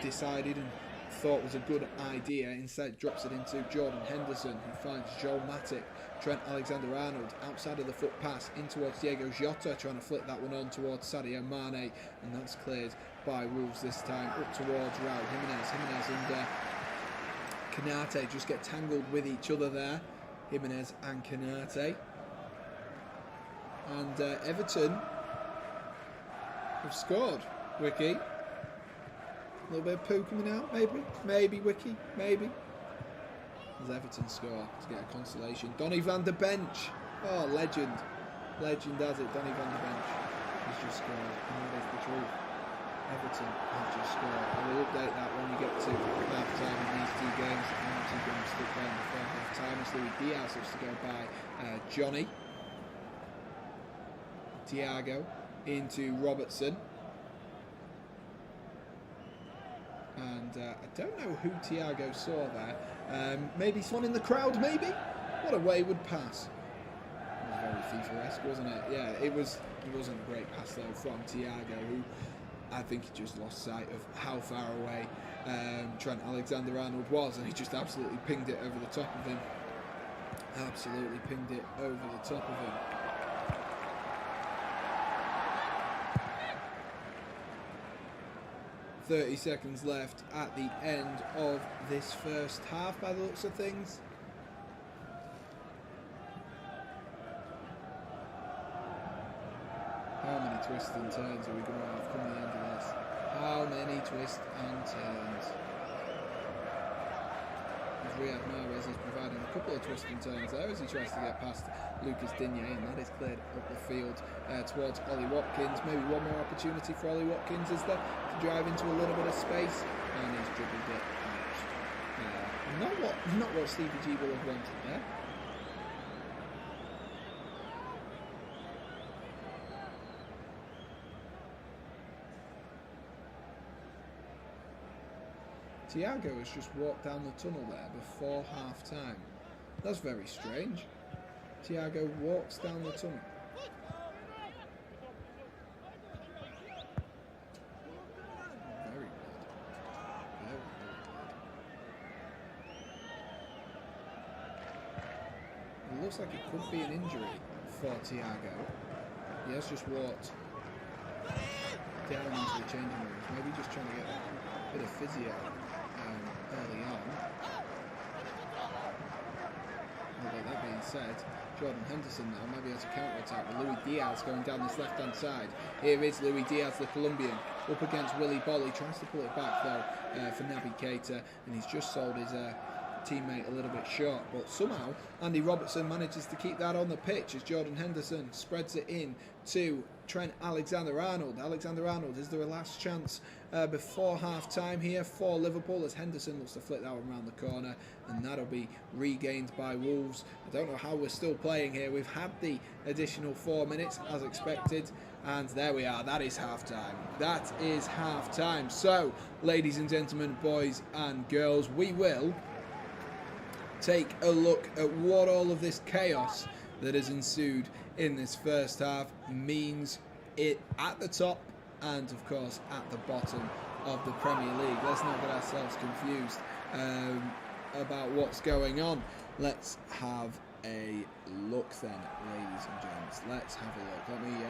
decided and thought was a good idea. Instead drops it into Jordan Henderson, who finds Joel Matip. Trent Alexander-Arnold outside of the foot pass in towards Diego Jota, trying to flick that one on towards Sadio Mane, and that's cleared by Wolves this time up towards Raúl Jimenez. Jimenez and Konaté just get tangled with each other there. Jimenez and Konaté. And Everton have scored. Wiki. A little bit of poo coming out, maybe Wiki, maybe. As Everton score to get a consolation. Donny van der Bench. Oh, legend has it, Donny van der Bench has just scored. And that is the truth. Everton have just scored. I will update that when we get to half time in these two games. I'm actually going to stick down before half time. As Luis Diaz has to go by Johnny. Thiago into Robertson. And I don't know who Thiago saw there. Maybe someone in the crowd, maybe? What a wayward pass. It was very FIFA-esque, wasn't it? Yeah, it wasn't a great pass though from Thiago, who I think he just lost sight of how far away Trent Alexander-Arnold was, and he just absolutely pinged it over the top of him. Absolutely pinged it over the top of him. "30 seconds left at the end of this first half by the looks of things. How many twists and turns are we going to have come the end of this? How many twists and turns? Riyad Mahrez is providing a couple of twists and turns there as he tries to get past Lucas Digne, and that is cleared up the field towards Ollie Watkins. Maybe one more opportunity for Ollie Watkins, is there, to drive into a little bit of space, and he's dribbled it out. Not what Stevie G will have wanted there. Thiago has just walked down the tunnel there before half time. That's very strange. Thiago walks down the tunnel. Very weird. Very weird. It looks like it could be an injury for Thiago. He has just walked down into the changing rooms, maybe just trying to get a bit of physio early on. Although that being said, Jordan Henderson now maybe has a counter-attack with Luis Diaz going down this left-hand side. Here is Luis Diaz, the Colombian, up against Willy Boll. He tries to pull it back though for Naby Keita, and he's just sold his teammate a little bit short, but somehow Andy Robertson manages to keep that on the pitch as Jordan Henderson spreads it in to Trent Alexander-Arnold. Alexander-Arnold, is there a last chance before half time here for Liverpool, as Henderson looks to flick that one around the corner, and that'll be regained by Wolves. I don't know how we're still playing here. We've had the additional 4 minutes as expected, and there we are. That is half time. That is half time. So, ladies and gentlemen, boys and girls, we will take a look at what all of this chaos that has ensued in this first half means it at the top and of course at the bottom of the Premier League. Let's not get ourselves confused about what's going on. Let's have a look then, ladies and gents. Let's have a look. Let me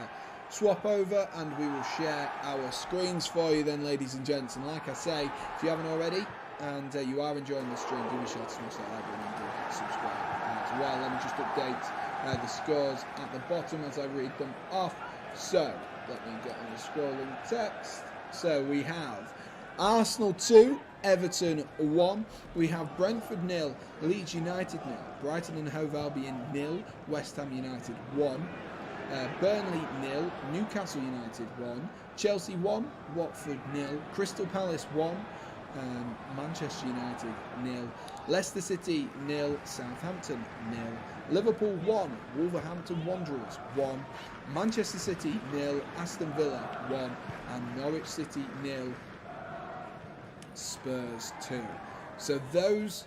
swap over and we will share our screens for you then, ladies and gents. And like I say, if you haven't already and you are enjoying the stream, do be sure to smash that like button and do hit subscribe as well. Let me just update the scores at the bottom as I read them off. So, let me get on the scrolling text. So we have Arsenal 2, Everton 1. We have Brentford 0, Leeds United 0, Brighton and Hove Albion 0, West Ham United 1, Burnley 0, Newcastle United 1, Chelsea 1, Watford 0, Crystal Palace 1, Manchester United 0, Leicester City 0, Southampton 0, Liverpool 1, Wolverhampton Wanderers 1, Manchester City 0, Aston Villa 1, and Norwich City 0, Spurs 2. So those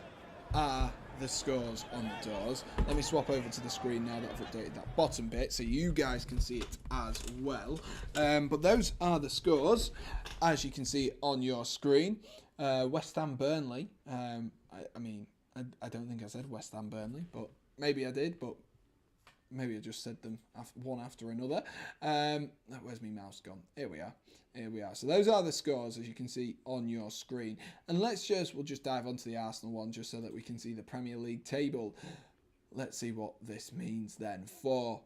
are the scores on the doors. Let me swap over to the screen now that I've updated that bottom bit so you guys can see it as well. But those are the scores as you can see on your screen. West Ham Burnley. I don't think I said West Ham Burnley, but maybe I did, but maybe I just said them one after another. Where's my mouse gone? Here we are. Here we are. So those are the scores as you can see on your screen. And we'll just dive onto the Arsenal one just so that we can see the Premier League table. Let's see what this means then for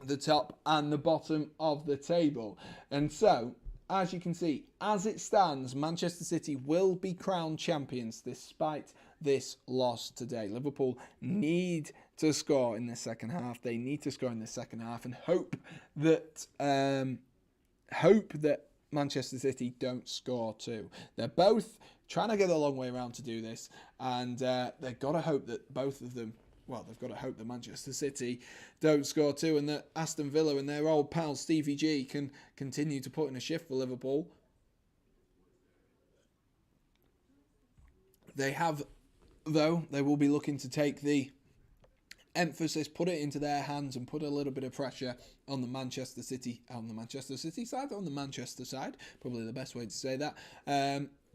the top and the bottom of the table. And so, as you can see, as it stands, Manchester City will be crowned champions despite this loss today. Liverpool need to score in the second half. They need to score in the second half and hope that Manchester City don't score too. They're both trying to get a long way around to do this, and they've got to hope that they've got to hope that Manchester City don't score too, and that Aston Villa and their old pal Stevie G can continue to put in a shift for Liverpool. They will be looking to take the emphasis, put it into their hands and put a little bit of pressure on the Manchester City side, probably the best way to say that.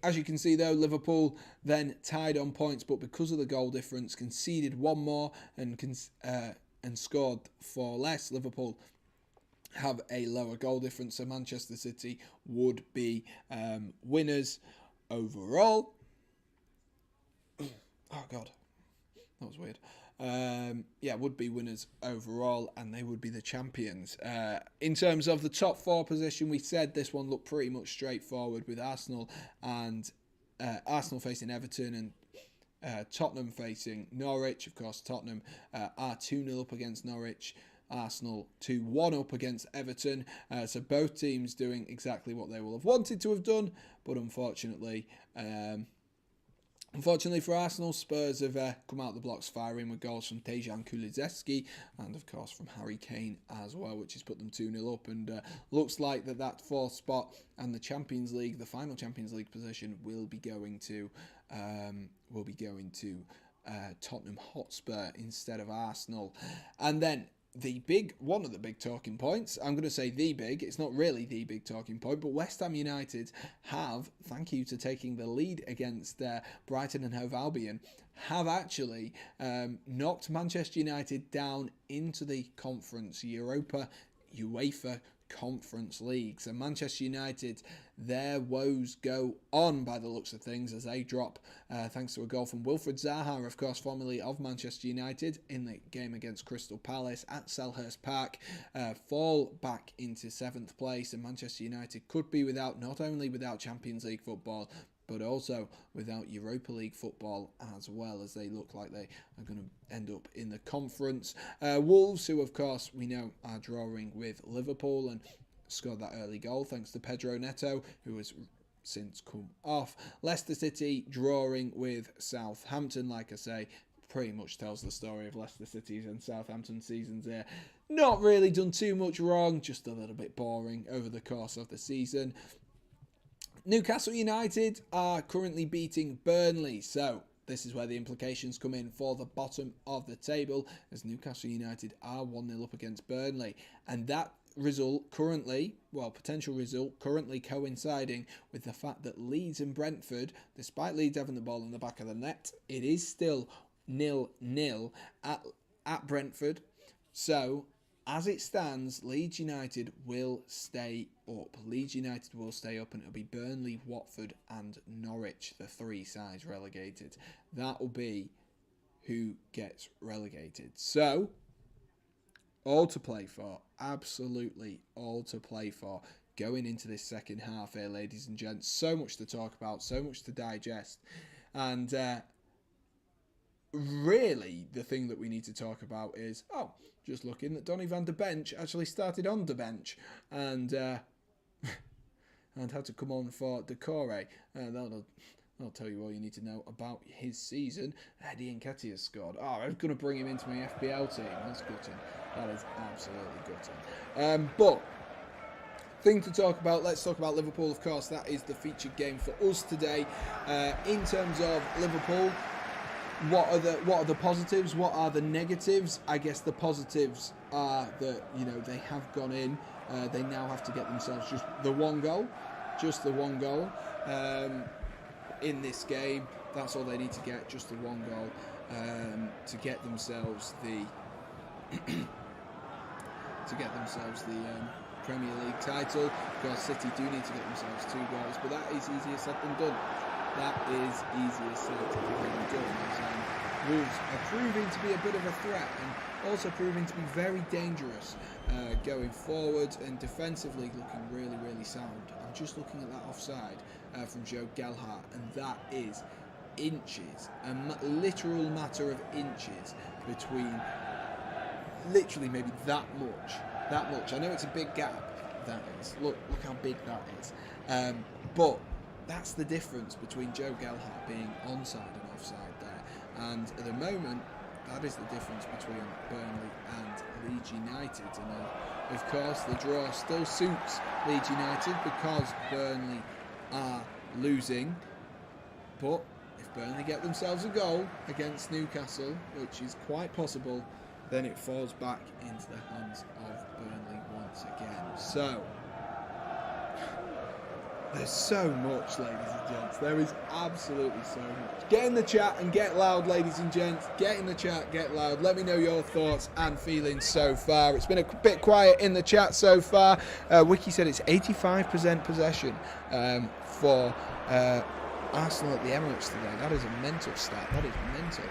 As you can see though, Liverpool then tied on points, but because of the goal difference, conceded one more and scored four less. Liverpool have a lower goal difference, so Manchester City would be winners overall. Oh god, that was weird. Would be winners overall, and they would be the champions. In terms of the top four position, we said this one looked pretty much straightforward, with Arsenal facing Everton and Tottenham facing Norwich. Of course, Tottenham are 2-0 up against Norwich. Arsenal 2-1 up against Everton. So both teams doing exactly what they will have wanted to have done, but unfortunately for Arsenal, Spurs have come out the blocks firing with goals from Dejan Kulusevski and, of course, from Harry Kane as well, which has put them 2-0 up. And looks like that fourth spot and the Champions League, the final Champions League position, will be going to Tottenham Hotspur instead of Arsenal. And then one of the big talking points, I'm going to say it's not really the big talking point, but West Ham United have, thank you to taking the lead against Brighton and Hove Albion, have actually knocked Manchester United down into the UEFA Conference League. So Manchester United, their woes go on by the looks of things as they drop, thanks to a goal from Wilfried Zaha, of course, formerly of Manchester United, in the game against Crystal Palace at Selhurst Park, fall back into 7th place, and Manchester United could be not only without Champions League football, but also without Europa League football as well, as they look like they are going to end up in the conference. Wolves, who of course we know are drawing with Liverpool and scored that early goal thanks to Pedro Neto, who has since come off. Leicester City drawing with Southampton, like I say, pretty much tells the story of Leicester City's and Southampton seasons here. Not really done too much wrong, just a little bit boring over the course of the season. Newcastle United are currently beating Burnley, so this is where the implications come in for the bottom of the table, as Newcastle United are 1-0 up against Burnley, and that potential result currently coinciding with the fact that Leeds and Brentford, despite Leeds having the ball in the back of the net, it is still 0-0 at Brentford. So as it stands, Leeds United will stay up. Leeds United will stay up, and it'll be Burnley, Watford and Norwich, the three sides relegated. That will be who gets relegated. So, all to play for. Absolutely all to play for going into this second half here, ladies and gents. So much to talk about, so much to digest. And really, the thing that we need to talk about is, just looking that Donny van de Bench actually started on the bench and had to come on for Decore. That'll tell you all you need to know about his season. Eddie Nketiah scored. I'm going to bring him into my FPL team. That's gutting. That is absolutely gutting. But thing to talk about, let's talk about Liverpool, of course. That is the featured game for us today. In terms of Liverpool, what are the positives? What are the negatives? I guess the positives are that, they have gone in. They now have to get themselves just the one goal in this game. That's all they need to get, just the one goal to get themselves the Premier League title. Of course, City do need to get themselves 2 goals, but that is easier said than done. Wolves are proving to be a bit of a threat and also proving to be very dangerous going forward, and defensively looking really, really sound. I'm just looking at that offside from Joe Gelhardt, and that is inches, a literal matter of inches between, literally maybe that much. I know it's a big gap, that is. Look how big that is. But that's the difference between Joe Gelhardt being onside and offside there. And at the moment, that is the difference between Burnley and Leeds United. And of course, the draw still suits Leeds United because Burnley are losing. But if Burnley get themselves a goal against Newcastle, which is quite possible, then it falls back into the hands of Burnley once again. So, there's so much, ladies and gents. There is absolutely so much. Get in the chat and get loud, ladies and gents. Get in the chat, get loud. Let me know your thoughts and feelings so far. It's been a bit quiet in the chat so far. Wiki said it's 85% possession for Arsenal at the Emirates today. That is a mental stat. That is mental.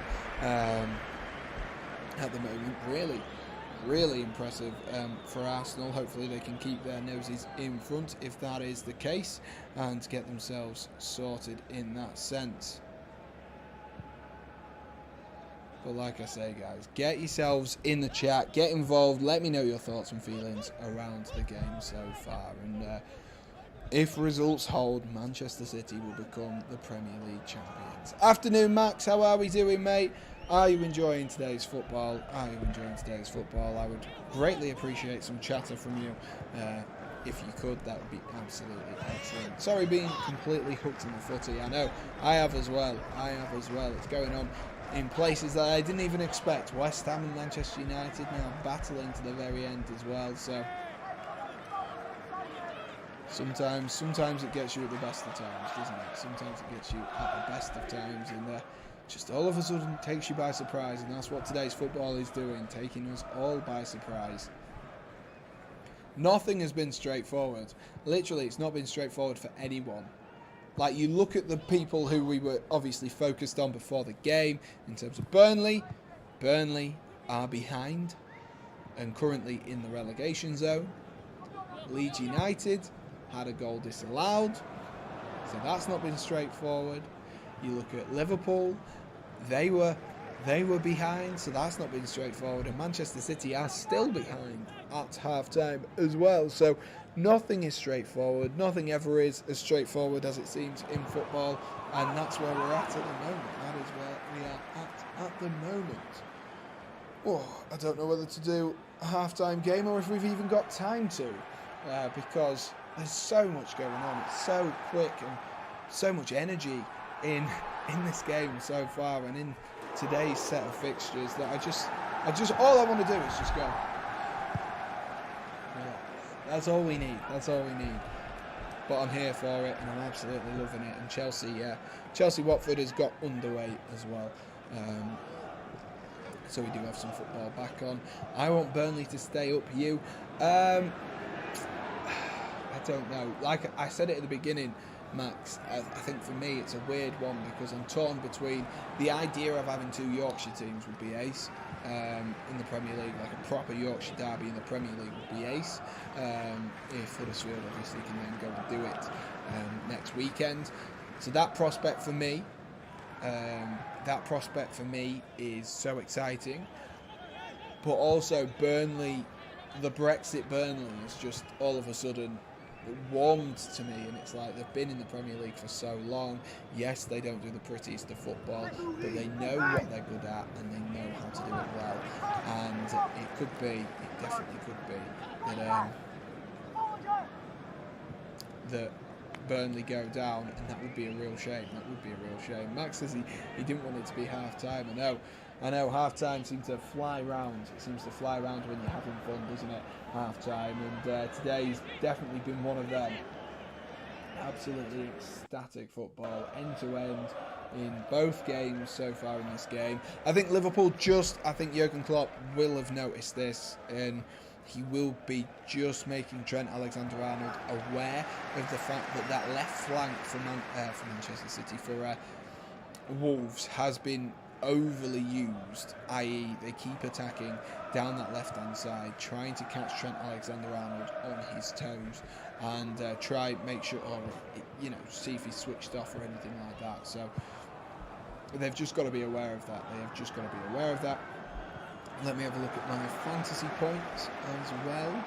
At the moment, really impressive for Arsenal. Hopefully they can keep their noses in front if that is the case and get themselves sorted in that sense. But like I say, guys, get yourselves in the chat, get involved, let me know your thoughts and feelings around the game so far. And if results hold, Manchester City will become the Premier League champions. Afternoon, Max. How are we doing, mate? Are you enjoying today's football? I would greatly appreciate some chatter from you. If you could, that would be absolutely excellent. Sorry being completely hooked in the footy. I know, I have as well. It's going on in places that I didn't even expect. West Ham and Manchester United now battling to the very end as well. So sometimes it gets you at the best of times, doesn't it? Sometimes it gets you at the best of times, and just all of a sudden takes you by surprise, and that's what today's football is doing, taking us all by surprise. Nothing has been straightforward. Literally, it's not been straightforward for anyone. Like, you look at the people who we were obviously focused on before the game in terms of Burnley. Burnley are behind and currently in the relegation zone. Leeds United had a goal disallowed, so that's not been straightforward. You look at Liverpool, they were behind, so that's not been straightforward. And Manchester City are still behind at half-time as well. So nothing is straightforward. Nothing ever is as straightforward as it seems in football. And that's where we're at the moment. That is where we are at the moment. Oh, I don't know whether to do a half-time game or if we've even got time to. Because there's so much going on. It's so quick and so much energy in this game so far and in today's set of fixtures that I just all I want to do is just go. Yeah, that's all we need. But I'm here for it and I'm absolutely loving it. And Chelsea Watford has got underway as well. So we do have some football back on. I want Burnley to stay up. I don't know. Like I said it at the beginning, Max, I think for me it's a weird one because I'm torn between the idea of having two Yorkshire teams would be ace in the Premier League, like a proper Yorkshire derby in the Premier League would be ace. If Huddersfield obviously can then go and do it next weekend. So that prospect for me is so exciting. But also Burnley, the Brexit Burnley is just all of a sudden warmed to me, and it's like they've been in the Premier League for so long. Yes, they don't do the prettiest of football, but they know what they're good at and they know how to do it well. And it definitely could be that Burnley go down, and that would be a real shame. Max says he didn't want it to be half time. I know half time seems to fly round. It seems to fly round when you're having fun, doesn't it? Half time, and today's definitely been one of them. Absolutely ecstatic football, end to end, in both games so far in this game. I think Liverpool I think Jurgen Klopp will have noticed this, and he will be just making Trent Alexander-Arnold aware of the fact that left flank for Manchester City for Wolves has been overly used, i.e. they keep attacking down that left-hand side, trying to catch Trent Alexander-Arnold on his toes and make sure, or see if he's switched off or anything like that. So they've just got to be aware of that. Let me have a look at my fantasy points as well.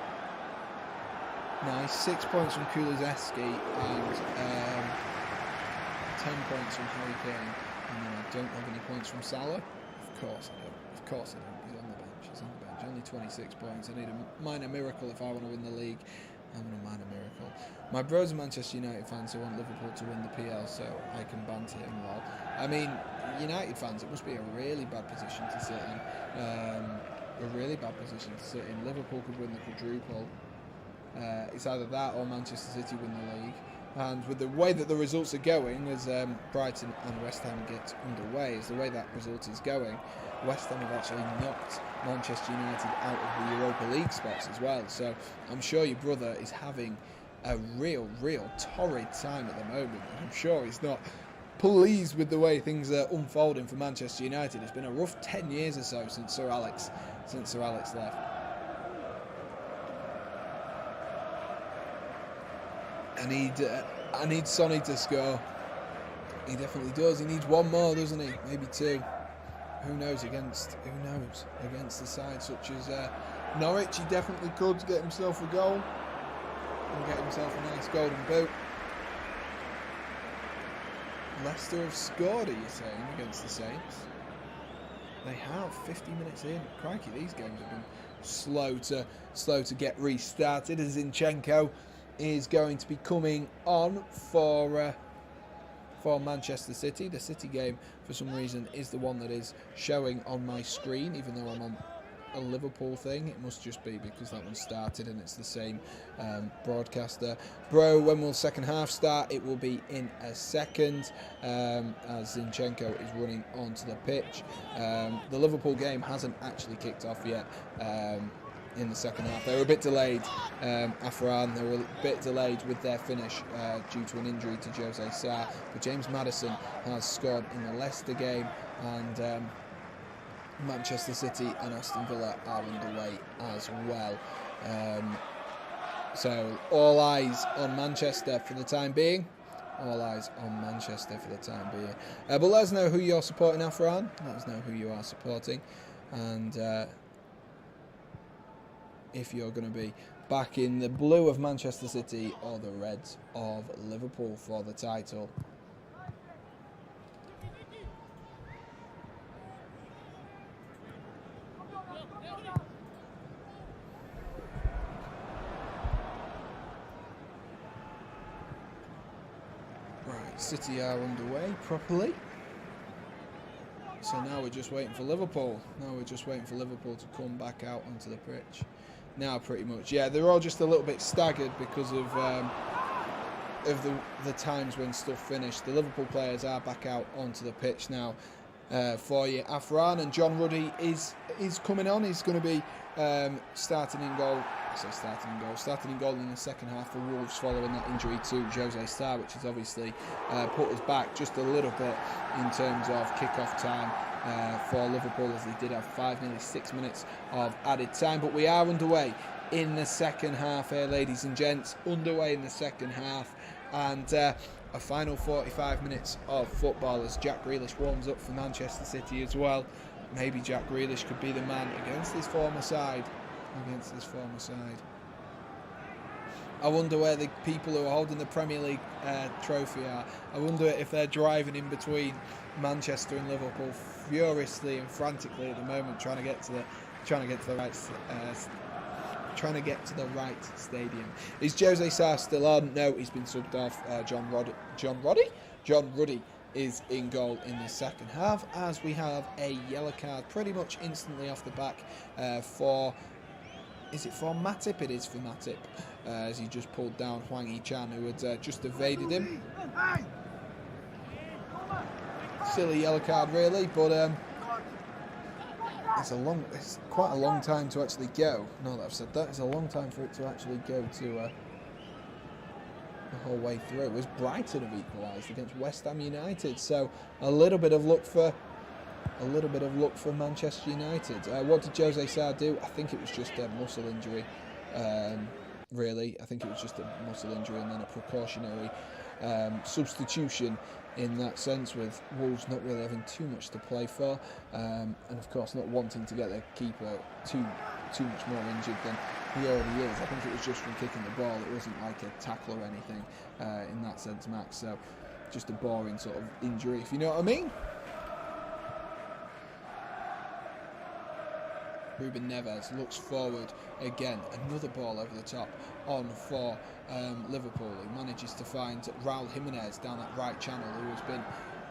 Nice, 6 points from Kulusevski and 10 points from Harry Kane. And then I don't have any points from Salah. Of course I don't. He's on the bench. Only 26 points. I need a minor miracle if I want to win the league. I'm going to minor miracle. My bro's a Manchester United fans who want Liverpool to win the PL, so I can banter him well. I mean, United fans, it must be a really bad position to sit in. a really bad position to sit in. Liverpool could win the quadruple. It's either that or Manchester City win the league. And with the way that the results are going, as Brighton and West Ham get underway, as the way that result is going, West Ham have actually knocked Manchester United out of the Europa League spots as well. So I'm sure your brother is having a real torrid time at the moment. I'm sure he's not pleased with the way things are unfolding for Manchester United. It's been a rough 10 years or so since Sir Alex left. I need Sonny to score. He definitely does. He needs one more, doesn't he? Maybe two. Who knows against the side such as Norwich? He definitely could get himself a goal and get himself a nice golden boot. Leicester have scored, are you saying, against the Saints? They have, 50 minutes in. Crikey, these games have been slow to get restarted. As Zinchenko is going to be coming on for Manchester City. The City game, for some reason, is the one that is showing on my screen, even though I'm on a Liverpool thing. It must just be because that one started and it's the same broadcaster. Bro, when will second half start? It will be in a second, as Zinchenko is running onto the pitch. The Liverpool game hasn't actually kicked off yet. In the second half, they were a bit delayed. Afran, they were a bit delayed with their finish due to an injury to Jose Sarr. But James Maddison has scored in the Leicester game, and Manchester City and Aston Villa are underway as well. So all eyes on Manchester for the time being. All eyes on Manchester for the time being. But let us know who you're supporting, Afran. Let us know who you are supporting, and if you're going to be back in the blue of Manchester City or the reds of Liverpool for the title. Right, City are underway properly. So now we're just waiting for Liverpool. To come back out onto the pitch. Now pretty much, yeah, they're all just a little bit staggered because of the times when stuff finished. The Liverpool players are back out onto the pitch now for you. Afran, and John Ruddy is coming on. He's going to be starting in goal in the second half for Wolves following that injury to Jose Sarr, which has obviously put us back just a little bit in terms of kick-off time for Liverpool, as they did have nearly 6 minutes of added time. But we are underway in the second half here, ladies and gents. Underway in the second half, and a final 45 minutes of football as Jack Grealish warms up for Manchester City as well. Maybe Jack Grealish could be the man against his former side. I wonder where the people who are holding the Premier League trophy are. I wonder if they're driving in between Manchester and Liverpool furiously and frantically at the moment, trying to get to the right stadium. Is Jose Sarr still on? No, he's been subbed off. John Ruddy is in goal in the second half, as we have a yellow card pretty much instantly off the back for. Is it for Matip? It is for Matip, as he just pulled down Hwang Hee-chan, who had just evaded him. Silly yellow card, really, but it's quite a long time to actually go. Now that I've said that, it's a long time for it to actually go to the whole way through. It was Brighton have equalised against West Ham United, so a little bit of luck for Manchester United. What did Jose Sarr do? I think it was just a muscle injury, really. I think it was just a muscle injury and then a precautionary substitution in that sense, with Wolves not really having too much to play for, and of course not wanting to get their keeper too much more injured than he already is. I think it was just from kicking the ball. It wasn't like a tackle or anything in that sense, Max. So just a boring sort of injury, if you know what I mean. Ruben Neves looks forward again. Another ball over the top on for Liverpool. He manages to find Raul Jimenez down that right channel, who has been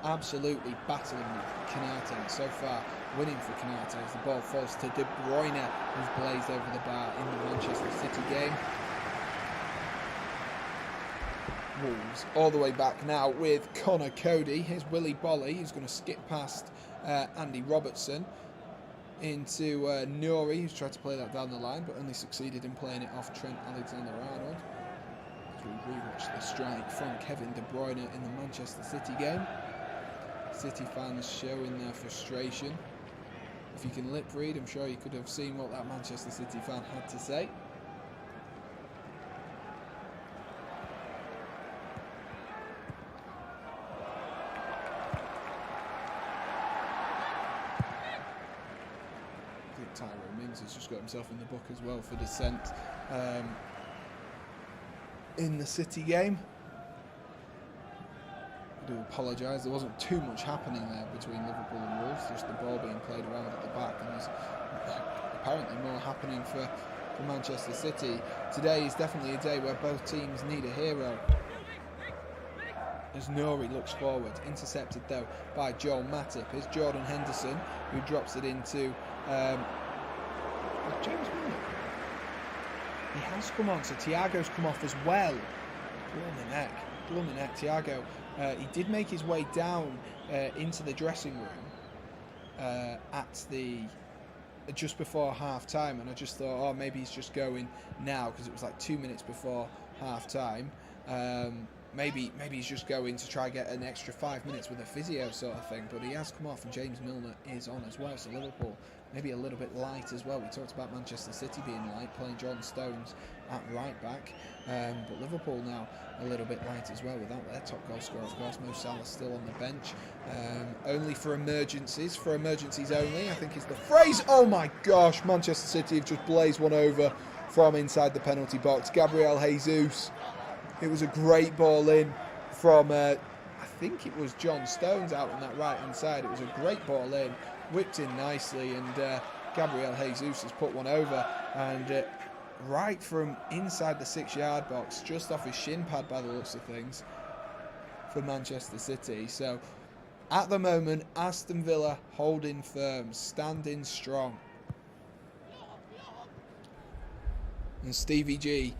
absolutely battling with Canate. So far, winning for Canate as the ball falls to De Bruyne, who's blazed over the bar in the Manchester City game. Wolves all the way back now with Connor Cody. Here's Willy Bolly, who's going to skip past Andy Robertson into Nouri, who's tried to play that down the line but only succeeded in playing it off Trent Alexander-Arnold. As we rewatch the strike from Kevin De Bruyne in the Manchester City game. City fans showing their frustration. If you can lip read, I'm sure you could have seen what that Manchester City fan had to say. Tyrone Mings has just got himself in the book as well for dissent in the City game. I do apologise, there wasn't too much happening there between Liverpool and Wolves, just the ball being played around at the back, and there's apparently more happening for Manchester City. Today is definitely a day where both teams need a hero. As Nouri looks forward, intercepted though by Joel Matip. Here's Jordan Henderson, who drops it into James Milner. He has come on, so Thiago's come off as well. Blooming neck, Thiago. He did make his way down into the dressing room at the just before half time, and I just thought, oh, maybe he's just going now because it was like 2 minutes before half time. Maybe he's just going to try get an extra 5 minutes with a physio sort of thing, but he has come off and James Milner is on as well, so Liverpool maybe a little bit light as well. We talked about Manchester City being light, playing John Stones at right back, but Liverpool now a little bit light as well without their top goal scorer, of course. Mo Salah still on the bench, only for emergencies only, I think is the phrase. Oh my gosh, Manchester City have just blazed one over from inside the penalty box. Gabriel Jesus. It was a great ball in from, I think it was John Stones out on that right-hand side. It was a great ball in, whipped in nicely, and Gabriel Jesus has put one over. And right from inside the 6-yard box, just off his shin pad by the looks of things, for Manchester City. So, at the moment, Aston Villa holding firm, standing strong. And Stevie G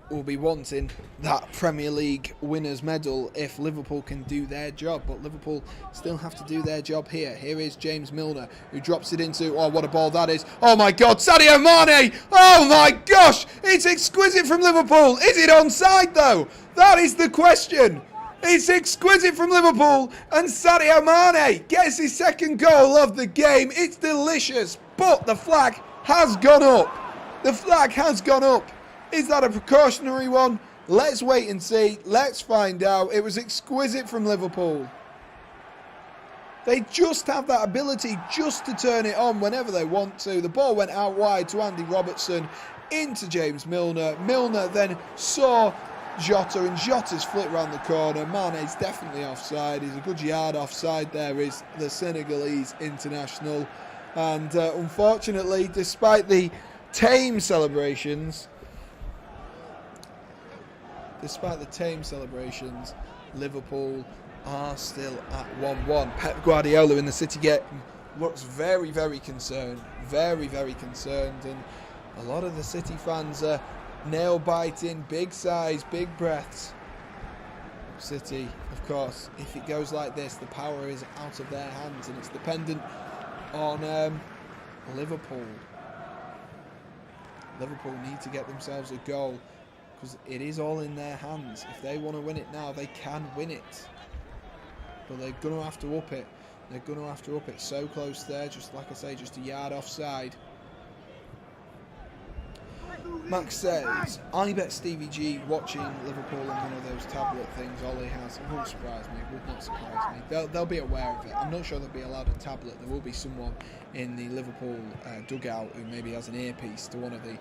will be wanting that Premier League winners medal if Liverpool can do their job, but Liverpool still have to do their job here. Here is James Milner, who drops it into, oh, what a ball that is. Oh my God, Sadio Mane! Oh my gosh, it's exquisite from Liverpool. Is it onside though? That is the question. It's exquisite from Liverpool, and Sadio Mane gets his second goal of the game. It's delicious, but the flag has gone up. The flag has gone up. Is that a precautionary one? Let's wait and see. Let's find out. It was exquisite from Liverpool. They just have that ability just to turn it on whenever they want to. The ball went out wide to Andy Robertson, into James Milner. Milner then saw Jota, and Jota's flipped round the corner. Mane's definitely offside. He's a good yard offside. There is the Senegalese international. And unfortunately, despite the tame celebrations, Liverpool are still at 1-1. Pep Guardiola in the City game looks very, very concerned. Very, very concerned. And a lot of the City fans are nail-biting, big sighs, big breaths. City, of course, if it goes like this, the power is out of their hands and it's dependent on Liverpool. Liverpool need to get themselves a goal, because it is all in their hands. If they want to win it now, they can win it. But they're going to have to up it. They're going to have to up it. So close there, just like I say, just a yard offside. Max says, I bet Stevie G watching Liverpool on one of those tablet things, Ollie has. It won't surprise me. It would not surprise me. They'll be aware of it. I'm not sure they'll be allowed a tablet. There will be someone in the Liverpool dugout who maybe has an earpiece to one of the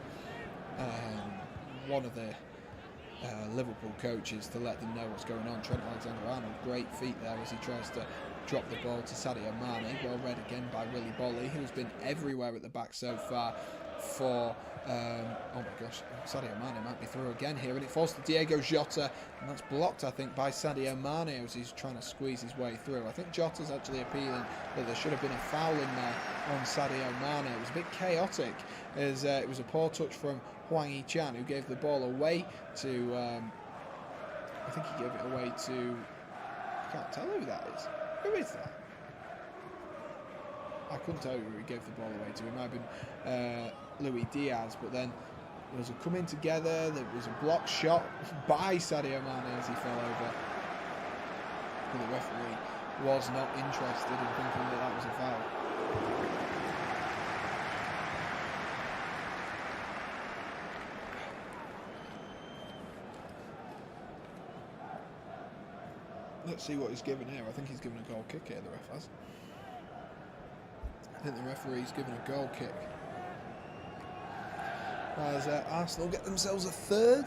Liverpool coaches to let them know what's going on. Trent Alexander-Arnold, great feat there as he tries to drop the ball to Sadio Mane. Well read again by Willy Bolly, who's been everywhere at the back so far for, oh my gosh, Sadio Mane might be through again here, and it falls to Diego Jota, and that's blocked, I think, by Sadio Mane as he's trying to squeeze his way through. I think Jota's actually appealing that there should have been a foul in there on Sadio Mane. It was a bit chaotic, as it was a poor touch from Hwang Hee-chan, who gave the ball away to, I think he gave it away to, I can't tell who that is. Who is that? I couldn't tell you who he gave the ball away to. It might have been Luis Diaz, but then there was a coming together. There was a block shot by Sadio Mane as he fell over. But the referee was not interested in thinking that that was a foul. Let's see what he's given here. I think he's given a goal kick here, the ref has. I think the referee's given a goal kick. As Arsenal get themselves a third.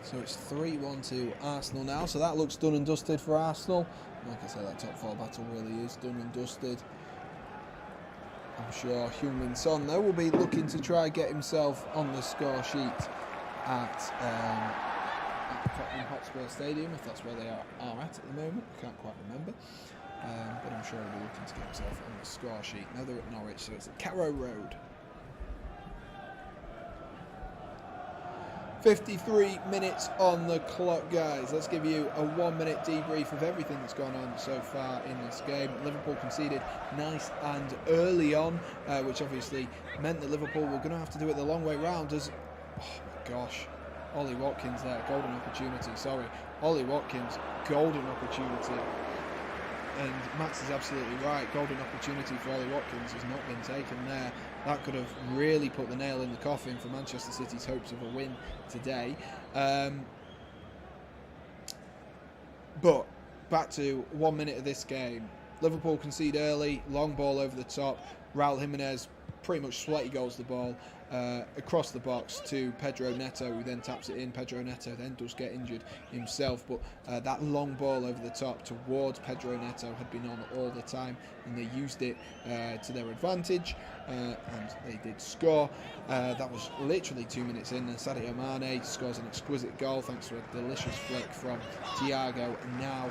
So it's 3-1 to Arsenal now. So that looks done and dusted for Arsenal. Like I said, that top four battle really is done and dusted. I'm sure Heung-min Son, though, will be looking to try and get himself on the score sheet at Tottenham Hotspur Stadium, if that's where they are at the moment. I can't quite remember. But I'm sure he'll be looking to get himself on the score sheet. Now they're at Norwich, so it's at Carrow Road. 53 minutes on the clock, guys. Let's give you a 1 minute debrief of everything that's gone on so far in this game. Liverpool conceded nice and early on, which obviously meant that Liverpool were going to have to do it the long way round as, oh my gosh, Ollie Watkins there, golden opportunity, sorry. Ollie Watkins, golden opportunity. And Max is absolutely right. Golden opportunity for Ollie Watkins has not been taken there. That could have really put the nail in the coffin for Manchester City's hopes of a win today. But back to 1 minute of this game. Liverpool concede early, long ball over the top. Raul Jimenez pretty much sweaty goals the ball across the box to Pedro Neto, who then taps it in. Pedro Neto then does get injured himself, but that long ball over the top towards Pedro Neto had been on all the time, and they used it to their advantage, and they did score. That was literally 2 minutes in, and Sadio Mane scores an exquisite goal thanks to a delicious flick from Thiago, and now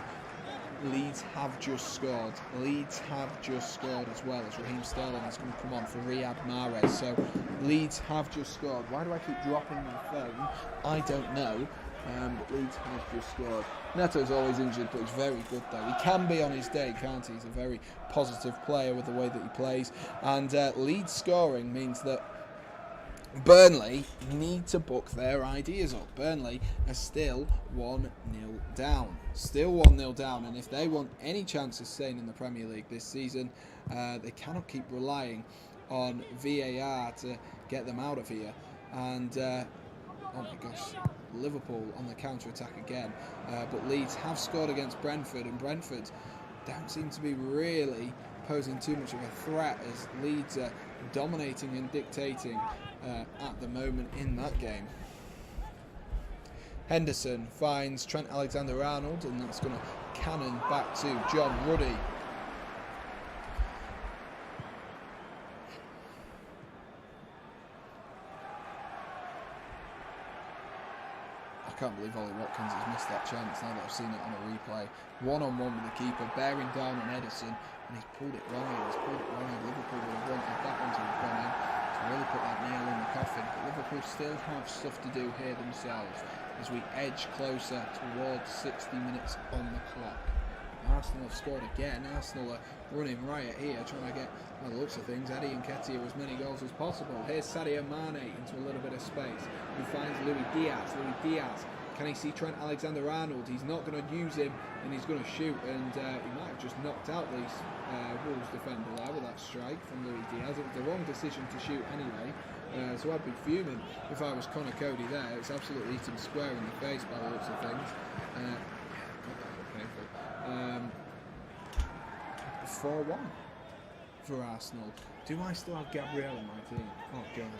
Leeds have just scored. Leeds have just scored as well, as Raheem Sterling is going to come on for Riyad Mahrez. So Leeds have just scored. Why do I keep dropping my phone? I don't know. But Leeds have just scored. Neto's always injured, but he's very good though. He can be on his day, can't he? He's a very positive player with the way that he plays. And Leeds scoring means that Burnley need to book their ideas up. Burnley are still 1-0 down. Still 1-0 down, and if they want any chance of staying in the Premier League this season, they cannot keep relying on VAR to get them out of here. And, oh my gosh, Liverpool on the counter-attack again. But Leeds have scored against Brentford, and Brentford don't seem to be really posing too much of a threat as Leeds are dominating and dictating at the moment in that game. Henderson finds Trent Alexander-Arnold, and that's going to cannon back to John Ruddy. I can't believe Ollie Watkins has missed that chance now that I've seen it on a replay. One-on-one with the keeper, bearing down on Ederson, and he's pulled it wide. Liverpool would have wanted that one to have gone in to really put that nail in the coffin. But Liverpool still have stuff to do here themselves as we edge closer towards 60 minutes on the clock. Arsenal have scored again. Arsenal are running riot here, trying to get, by the looks of things, Eddie Nketiah as many goals as possible. Here's Sadio Mane into a little bit of space. He finds Luis Diaz. Can he see Trent Alexander-Arnold? He's not going to use him, and he's going to shoot, and he might have just knocked out the Wolves defender there with that strike from Luis Diaz. It was the wrong decision to shoot anyway, so I'd be fuming if I was Connor Cody there. It's absolutely eating square in the face by the looks of things. Yeah, God, that looked painful. 4-1 for Arsenal. Do I still have Gabriel on my team? Oh God,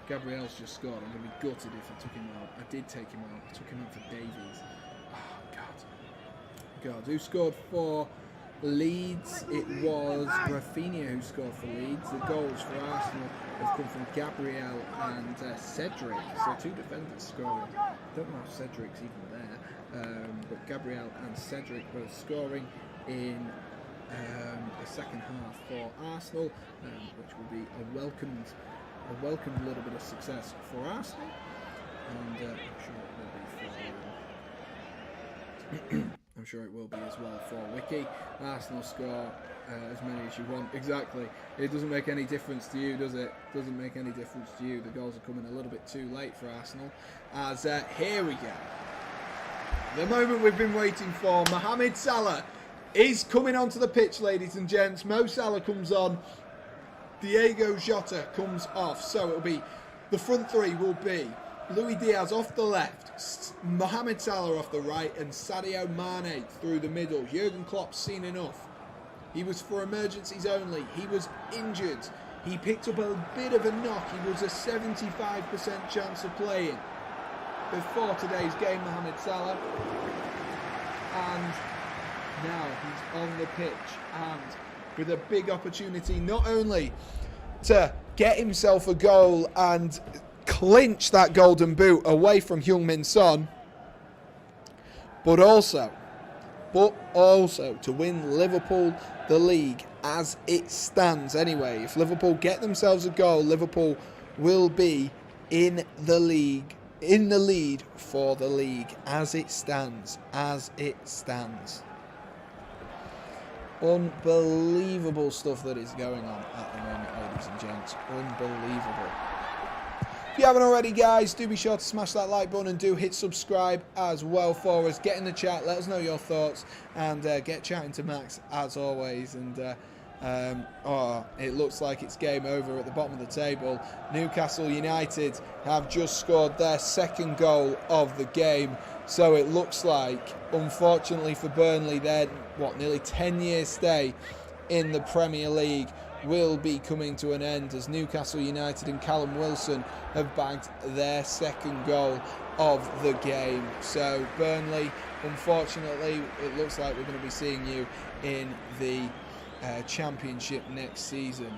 Gabriel's just scored. I'm going to be gutted if I took him out. I did take him out. I took him out for Davies. Oh God. Who scored for Leeds, it was Rafinha who scored for Leeds. The goals for Arsenal have come from Gabriel and Cedric, so 2 defenders scoring. I don't know if Cedric's even there, but Gabriel and Cedric both scoring in the second half for Arsenal, which will be a welcomed little bit of success for Arsenal, and I'm sure it will be as well for Wiki. Arsenal score as many as you want. Exactly. It doesn't make any difference to you, does it? Doesn't make any difference to you. The goals are coming a little bit too late for Arsenal. As here we go. The moment we've been waiting for. Mohamed Salah is coming onto the pitch, ladies and gents. Mo Salah comes on. Diego Jota comes off. So it'll be, the front three will be Luis Diaz off the left, Mohamed Salah off the right, and Sadio Mane through the middle. Jurgen Klopp's seen enough. He was for emergencies only. He was injured. He picked up a bit of a knock. He was a 75% chance of playing before today's game, Mohamed Salah. And now he's on the pitch and with a big opportunity not only to get himself a goal and clinch that golden boot away from Heung-min Son, but also to win Liverpool the league as it stands. Anyway, if Liverpool get themselves a goal, Liverpool will be in the league, in the lead for the league as it stands. Unbelievable stuff that is going on at the moment, ladies and gents. Unbelievable. If you haven't already, guys, do be sure to smash that like button and do hit subscribe as well for us. Get in the chat, let us know your thoughts, and get chatting to Max as always. And it looks like it's game over at the bottom of the table. Newcastle United have just scored their second goal of the game. So it looks like, unfortunately for Burnley, their nearly 10-year stay in the Premier League will be coming to an end as Newcastle United and Callum Wilson have bagged their second goal of the game. So Burnley, unfortunately, it looks like we're going to be seeing you in the Championship next season.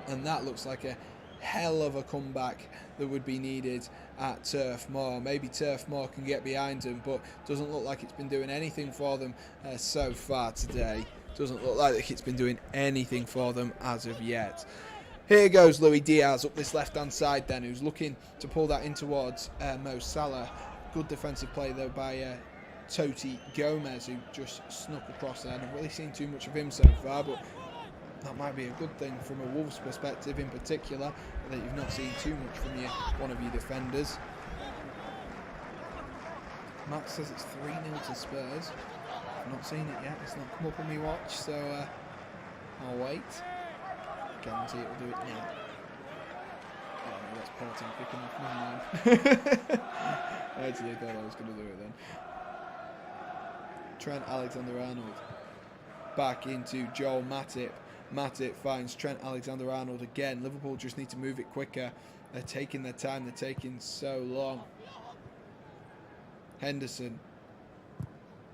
And that looks like a hell of a comeback that would be needed at Turf Moor. Maybe Turf Moor can get behind them, but doesn't look like it's been doing anything for them so far today. Doesn't look like it's been doing anything for them as of yet. Here goes Luis Diaz up this left-hand side then, who's looking to pull that in towards Mo Salah. Good defensive play though by Toti Gomez, who just snuck across there. I haven't really seen too much of him so far, but that might be a good thing from a Wolves perspective in particular, that you've not seen too much from one of your defenders. Max says it's 3-0 to Spurs. I've not seen it yet, it's not come up on my watch, so I'll wait. Guarantee it will do it now. Oh no, that's Porting picking up, never mind. I actually thought I was going to do it then. Trent Alexander-Arnold back into Joel Matip. Matip finds Trent Alexander-Arnold again. Liverpool just need to move it quicker. They're taking their time, they're taking so long. Henderson.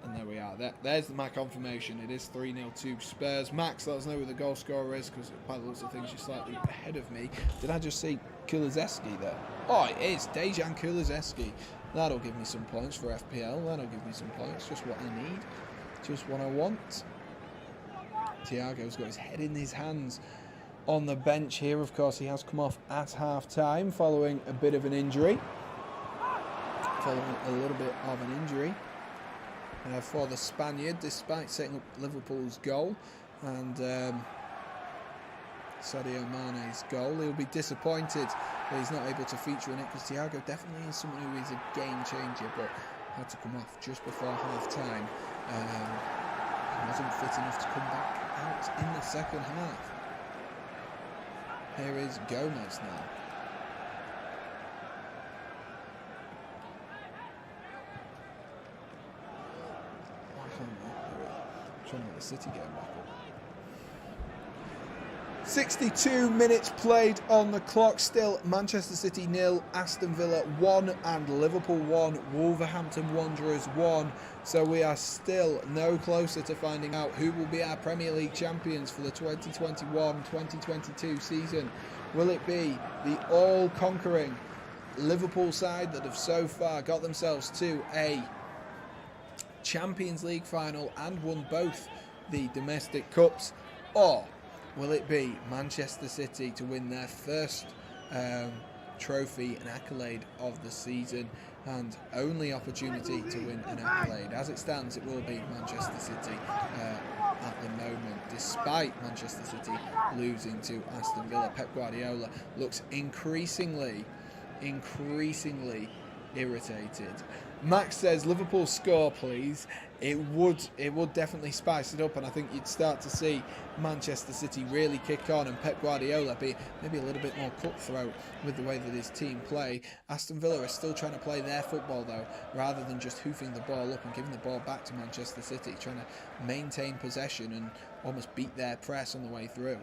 And there we are. There's my confirmation. It is 3-0 to Spurs. Max, let us know who the goal scorer is, because by the looks of things, you're slightly ahead of me. Did I just see Kulusevski there? Oh, it is Dejan Kulusevski. That'll give me some points for FPL. That'll give me some points. Just what I need. Just what I want. Thiago's got his head in his hands on the bench here. Of course, he has come off at half-time following a bit of an injury. Following a little bit of an injury. For the Spaniard, despite setting up Liverpool's goal and Sadio Mane's goal, he'll be disappointed that he's not able to feature in it, because Thiago definitely is someone who is a game changer, but had to come off just before half-time. He wasn't fit enough to come back out in the second half. Here is Gomez now. Trying to get the City game back up. 62 minutes played on the clock. Still Manchester City 0, Aston Villa 1 and Liverpool 1, Wolverhampton Wanderers 1. So we are still no closer to finding out who will be our Premier League champions for the 2021-2022 season. Will it be the all-conquering Liverpool side that have so far got themselves to a Champions League final and won both the domestic cups, or will it be Manchester City to win their first trophy and accolade of the season and only opportunity to win an accolade? As it stands, it will be Manchester City at the moment, despite Manchester City losing to Aston Villa. Pep Guardiola looks increasingly irritated. Max says, Liverpool score please. It would definitely spice it up, and I think you'd start to see Manchester City really kick on and Pep Guardiola be maybe a little bit more cutthroat with the way that his team play. Aston Villa are still trying to play their football though, rather than just hoofing the ball up and giving the ball back to Manchester City, trying to maintain possession and almost beat their press on the way through.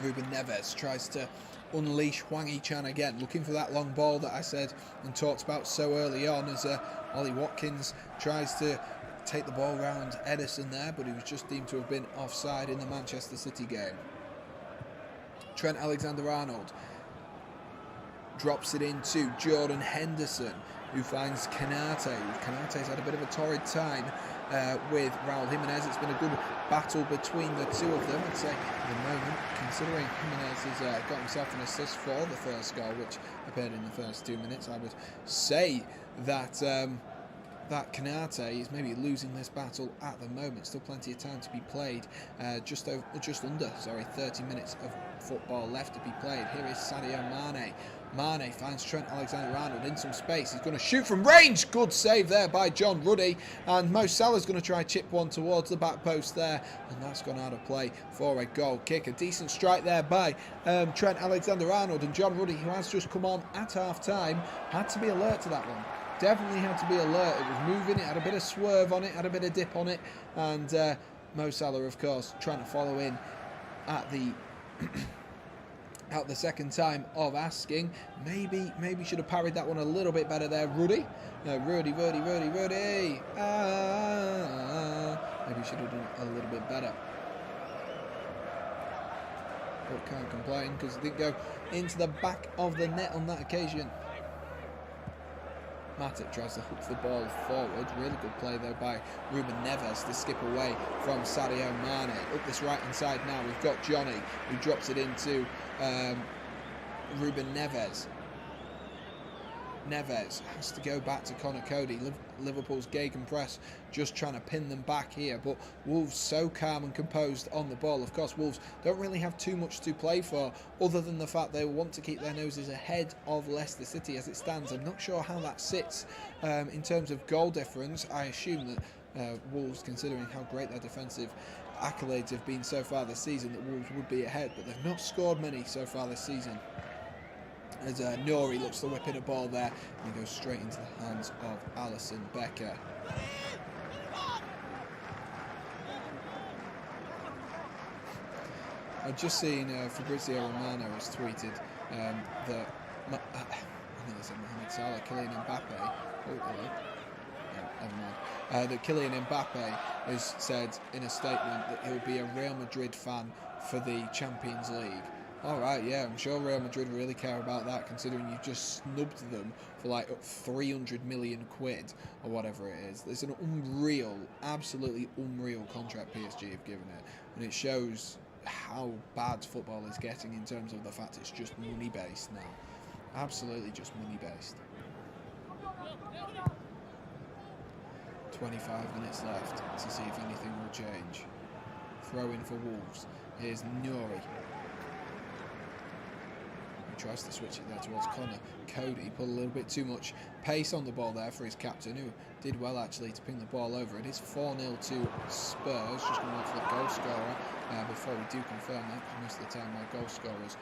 Ruben Neves tries to unleash Hwang Hee-chan again, looking for that long ball that I said and talked about so early on, as Ollie Watkins tries to take the ball round Ederson there, but he was just deemed to have been offside in the Manchester City game. Trent Alexander-Arnold drops it into Jordan Henderson, who finds Kanate. Kanate's had a bit of a torrid time with Raul Jimenez. It's been a good battle between the two of them, I'd say, at the moment, considering Jimenez has got himself an assist for the first goal, which appeared in the first 2 minutes. I would say that that Kanate is maybe losing this battle at the moment. Still plenty of time to be played. Just under 30 minutes of football left to be played. Here is Sadio Mane. Mane finds Trent Alexander-Arnold in some space. He's going to shoot from range. Good save there by John Ruddy. And Mo Salah's going to try chip one towards the back post there. And that's gone out of play for a goal kick. A decent strike there by Trent Alexander-Arnold. And John Ruddy, who has just come on at half-time, had to be alert to that one. Definitely had to be alert. It was moving. It had a bit of swerve on it. Had a bit of dip on it. And Mo Salah, of course, trying to follow in at the... out the second time of asking. Maybe should have parried that one a little bit better there, Ruddy. Ruddy. Maybe should have done a little bit better. But can't complain because it didn't go into the back of the net on that occasion. Matip tries to hook the ball forward. Really good play though by Ruben Neves to skip away from Sadio Mane. Up this right hand side now, we've got Johnny, who drops it into Ruben Neves. Neves has to go back to Connor Cody. Liverpool's gegenpress just trying to pin them back here, but Wolves so calm and composed on the ball. Of course, Wolves don't really have too much to play for, other than the fact they want to keep their noses ahead of Leicester City as it stands. I'm not sure how that sits in terms of goal difference. I assume that Wolves, considering how great their defensive accolades have been so far this season, that Wolves would be ahead, but they've not scored many so far this season. As Nori looks to whip in a ball there, and he goes straight into the hands of Alisson Becker. I've just seen Fabrizio Romano has tweeted that I think it's Mohamed Salah, Kylian Mbappe. Never mind. That Kylian Mbappe has said in a statement that he'll be a Real Madrid fan for the Champions League. Alright, yeah, I'm sure Real Madrid really care about that, considering you've just snubbed them for like 300 million quid or whatever it is. There's an unreal, absolutely unreal contract PSG have given it, and it shows how bad football is getting in terms of the fact it's just money based now. Absolutely just money based. 25 minutes left to see if anything will change. Throw in for Wolves. Here's Nuri. Tries to switch it there towards Connor Cody. Put a little bit too much pace on the ball there for his captain, who did well actually to ping the ball over. It is 4-0 to Spurs. Just going to look for the goal scorer before we do confirm that, because most of the time my goal scorers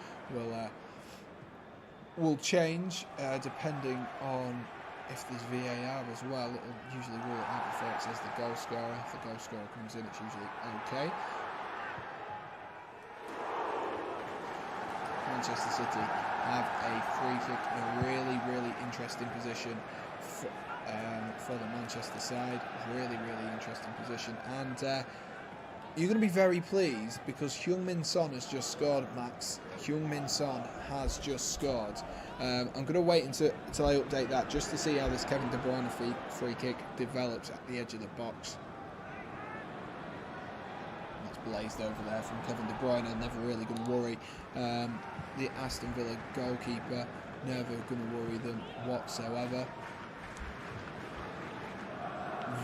will change depending on if there's VAR as well, it'll usually rule it out before it says the goal scorer. If the goal scorer comes in, it's usually okay. Manchester City have a free kick in a really, really interesting position for the Manchester side. Really, really interesting position. And you're going to be very pleased because Heung-min Son has just scored, Max. Heung-min Son has just scored. I'm going to wait until I update that just to see how this Kevin De Bruyne free kick develops at the edge of the box. That's blazed over there from Kevin De Bruyne. I'm never really going to worry. The Aston Villa goalkeeper, never going to worry them whatsoever.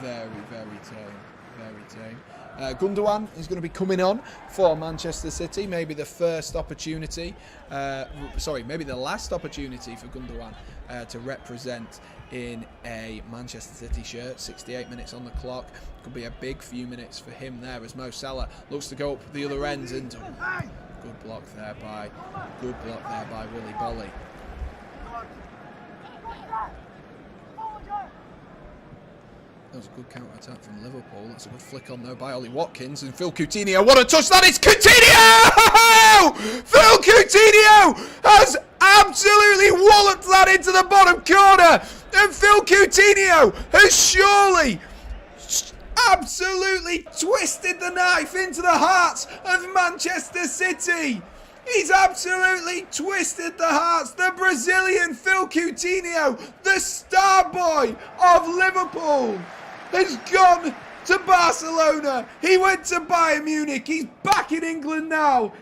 Very, very tame. Very tame. Gundogan is going to be coming on for Manchester City. Maybe the first opportunity, maybe the last opportunity for Gundogan to represent in a Manchester City shirt. 68 minutes on the clock. Could be a big few minutes for him there as Mo Salah looks to go up the other end. And good block there by Willy Bolly. That was a good counter-attack from Liverpool. That's a good flick on though by Ollie Watkins and Phil Coutinho. What a touch that is! Coutinho! Phil Coutinho has absolutely walloped that into the bottom corner. And Phil Coutinho has surely absolutely twisted the knife into the hearts of Manchester City. He's absolutely twisted the hearts. The Brazilian Phil Coutinho, the star boy of Liverpool, has gone to Barcelona. He went to Bayern Munich. He's back in England now,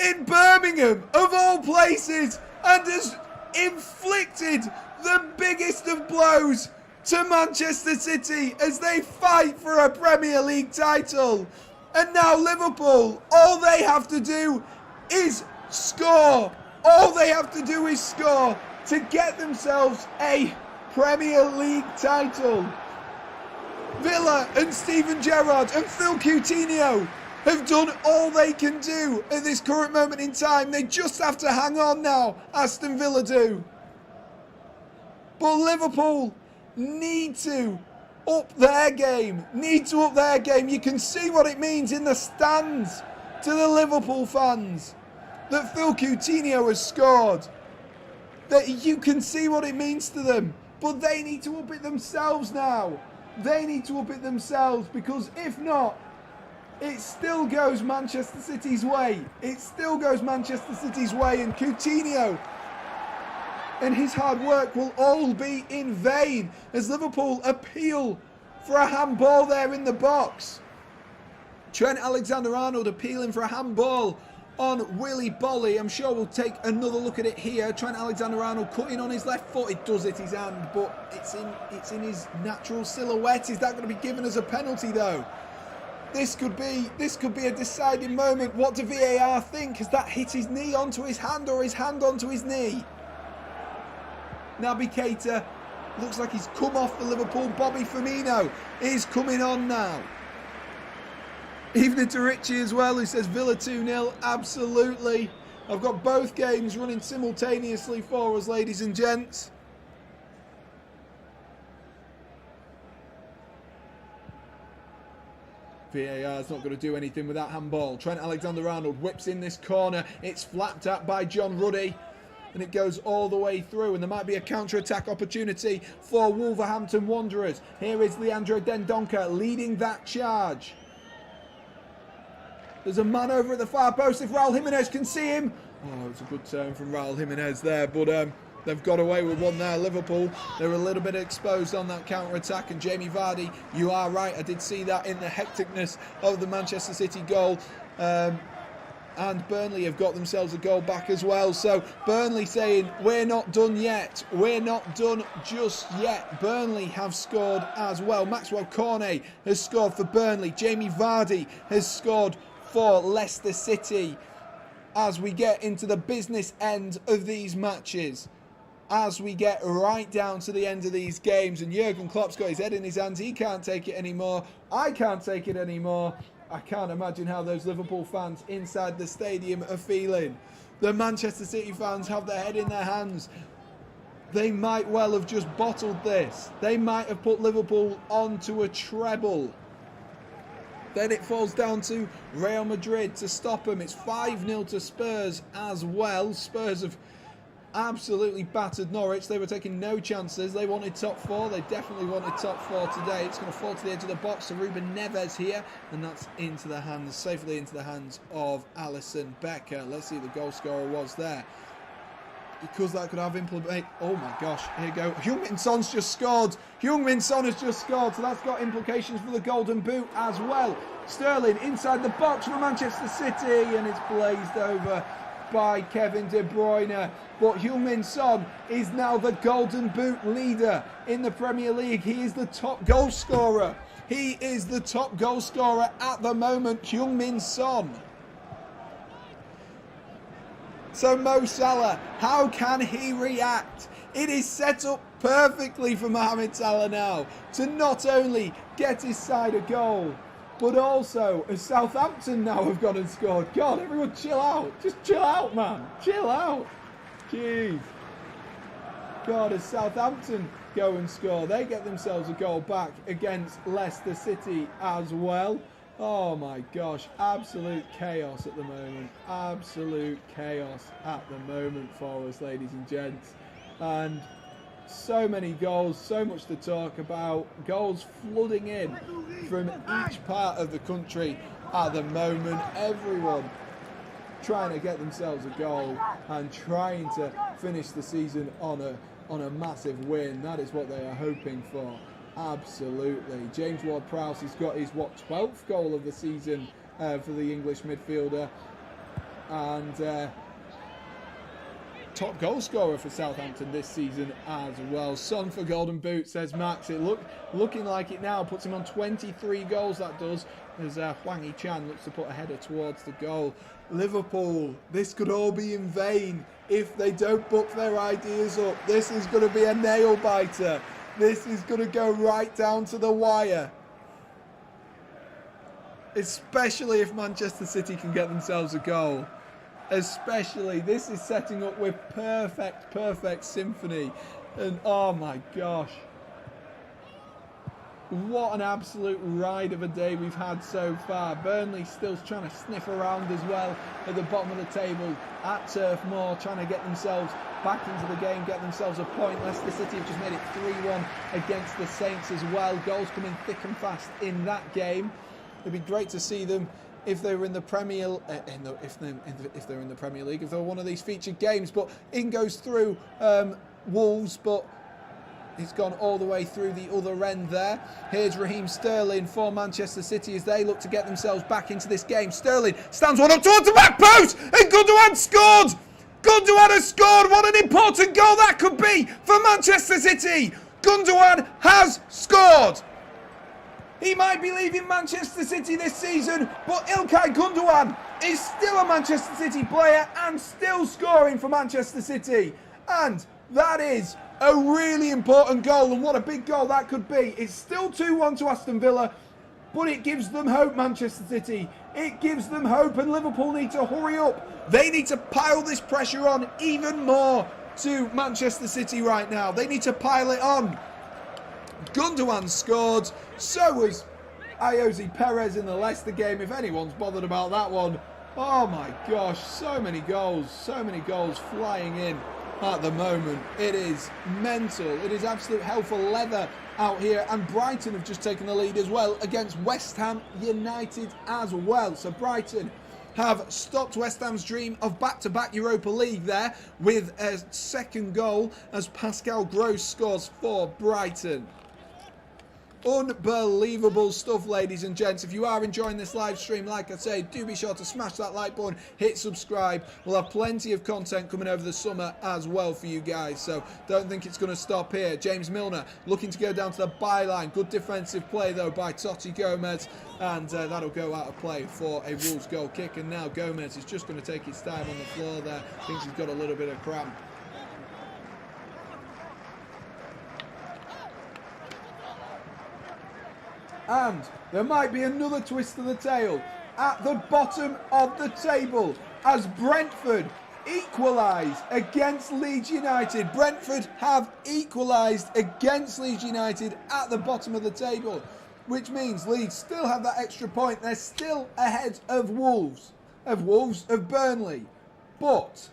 in Birmingham, of all places, and has inflicted the biggest of blows to Manchester City as they fight for a Premier League title. And now Liverpool, all they have to do is score. All they have to do is score to get themselves a Premier League title. Villa and Steven Gerrard and Phil Coutinho have done all they can do at this current moment in time. They just have to hang on now. Aston Villa do. But Liverpool need to up their game. You can see what it means in the stands to the Liverpool fans that Phil Coutinho has scored. That you can see what it means to them. But they need to up it themselves now. They need to up it themselves, because if not, it still goes Manchester City's way. And Coutinho and his hard work will all be in vain as Liverpool appeal for a handball there in the box. Trent Alexander-Arnold appealing for a handball on Willy Bolly. I'm sure we'll take another look at it here. Trent Alexander-Arnold cutting on his left foot. It does hit his hand, but it's in his natural silhouette. Is that going to be given as a penalty though? This could be a deciding moment. What do VAR think? Has that hit his knee onto his hand or his hand onto his knee? Naby Keita looks like he's come off for Liverpool. Bobby Firmino is coming on now. Evening to Richie as well, who says Villa 2-0. Absolutely. I've got both games running simultaneously for us, ladies and gents. VAR is not going to do anything with that handball. Trent Alexander-Arnold whips in this corner. It's flapped at by John Ruddy. And it goes all the way through. And there might be a counter-attack opportunity for Wolverhampton Wanderers. Here is Leandro Dendoncker leading that charge. There's a man over at the far post if Raul Jimenez can see him. Oh, it's a good turn from Raul Jimenez there, but they've got away with one there. Liverpool, they're a little bit exposed on that counter-attack, and Jamie Vardy, you are right, I did see that in the hecticness of the Manchester City goal. And Burnley have got themselves a goal back as well. So Burnley saying, we're not done yet. We're not done just yet. Burnley have scored as well. Maxwell Cornet has scored for Burnley. Jamie Vardy has scored for Leicester City as we get into the business end of these matches, as we get right down to the end of these games, and Jurgen Klopp's got his head in his hands. He can't take it anymore. I can't take it anymore. I can't imagine how those Liverpool fans inside the stadium are feeling. The Manchester City fans have their head in their hands. they might well have just bottled this. They might have put Liverpool onto a treble. Then it falls down to Real Madrid to stop them. It's 5-0 to Spurs as well. Spurs have absolutely battered Norwich. They were taking no chances. They wanted top four. They definitely wanted top four today. It's going to fall to the edge of the box to Ruben Neves here. And that's into the hands, safely into the hands of Alisson Becker. Let's see who the goal scorer was there. Because that could have implications. Oh my gosh, here you go. Heung-min Son's just scored. Heung-min Son has just scored, so that's got implications for the Golden Boot as well. Sterling inside the box for Manchester City, and it's blazed over by Kevin De Bruyne. But Heung-min Son is now the Golden Boot leader in the Premier League. He is the top goal scorer. He is the top goal scorer at the moment, Heung-min Son. So Mo Salah, how can he react? It is set up perfectly for Mohamed Salah now to not only get his side a goal, but also as Southampton now have gone and scored. God, everyone chill out. Just chill out, man. Chill out. Jeez. God, as Southampton go and score, they get themselves a goal back against Leicester City as well. Oh my gosh, absolute chaos at the moment. Absolute chaos at the moment for us, ladies and gents. And so many goals, so much to talk about. Goals flooding in from each part of the country at the moment. Everyone trying to get themselves a goal and trying to finish the season on a massive win. That is what they are hoping for. Absolutely. James Ward-Prowse has got his 12th goal of the season for the English midfielder, and top goal scorer for Southampton this season as well. Son for Golden Boot, says Max. It looking like it now. Puts him on 23 goals, that does, as Hwang Hee-chan looks to put a header towards the goal. Liverpool, this could all be in vain if they don't book their ideas up. This is going to be a nail biter. This is going to go right down to the wire. Especially if Manchester City can get themselves a goal. Especially, this is setting up with perfect symphony. And oh my gosh. What an absolute ride of a day we've had so far. Burnley still trying to sniff around as well at the bottom of the table at Turf Moor, trying to get themselves back into the game, get themselves a point. Leicester City have just made it 3-1 against the Saints as well. Goals coming thick and fast in that game. It'd be great to see them if they were in the Premier, if they're in the Premier League, if they were one of these featured games. But in goes through Wolves, but he's gone all the way through the other end there. Here's Raheem Sterling for Manchester City as they look to get themselves back into this game. Sterling stands one up towards the back post, and Gundogan scored! Gundogan has scored! What an important goal that could be for Manchester City! Gundogan has scored! He might be leaving Manchester City this season, but Ilkay Gundogan is still a Manchester City player and still scoring for Manchester City. And that is a really important goal, and what a big goal that could be. It's still 2-1 to Aston Villa, but it gives them hope, Manchester City. It gives them hope, and Liverpool need to hurry up. They need to pile this pressure on even more to Manchester City right now. They need to pile it on. Gundogan scored, so was Ayoze Perez in the Leicester game, if anyone's bothered about that one. Oh my gosh, so many goals flying in at the moment. It is mental. It is absolute hell for leather out here, and Brighton have just taken the lead as well against West Ham United as well. So Brighton have stopped West Ham's dream of back-to-back Europa League there with a second goal as Pascal Gross scores for Brighton. Unbelievable stuff, ladies and gents. If you are enjoying this live stream, like I say, do be sure to smash that like button, hit subscribe. We'll have plenty of content coming over the summer as well for you guys, so don't think it's going to stop here. James Milner looking to go down to the byline. Good defensive play though by Totti Gomez, and that'll go out of play for a Wolves goal kick. And now Gomez is just going to take his time on the floor there. Thinks he's got a little bit of cramp. And there might be another twist of the tail at the bottom of the table as Brentford equalised against Leeds United. Brentford have equalised against Leeds United at the bottom of the table, which means Leeds still have that extra point. They're still ahead of Burnley. But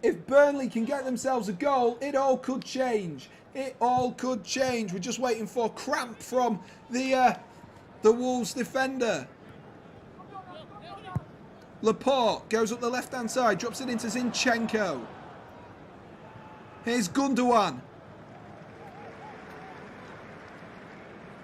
if Burnley can get themselves a goal, it all could change. It all could change. We're just waiting for cramp from the Wolves defender. Laporte goes up the left-hand side, drops it into Zinchenko. Here's Gundogan.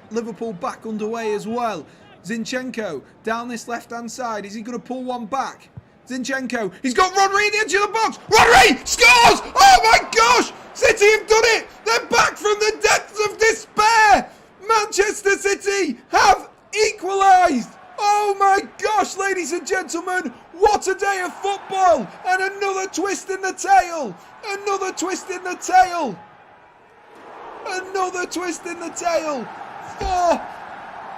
Liverpool back underway as well. Zinchenko down this left-hand side. Is he going to pull one back? Zinchenko. He's got Rodri in the edge of the box. Rodri scores! Oh my gosh! City have done it! They're back from the depths of despair! Manchester City have equalised! Oh my gosh, ladies and gentlemen, what a day of football! And another twist in the tail! Another twist in the tail! Another twist in the tail for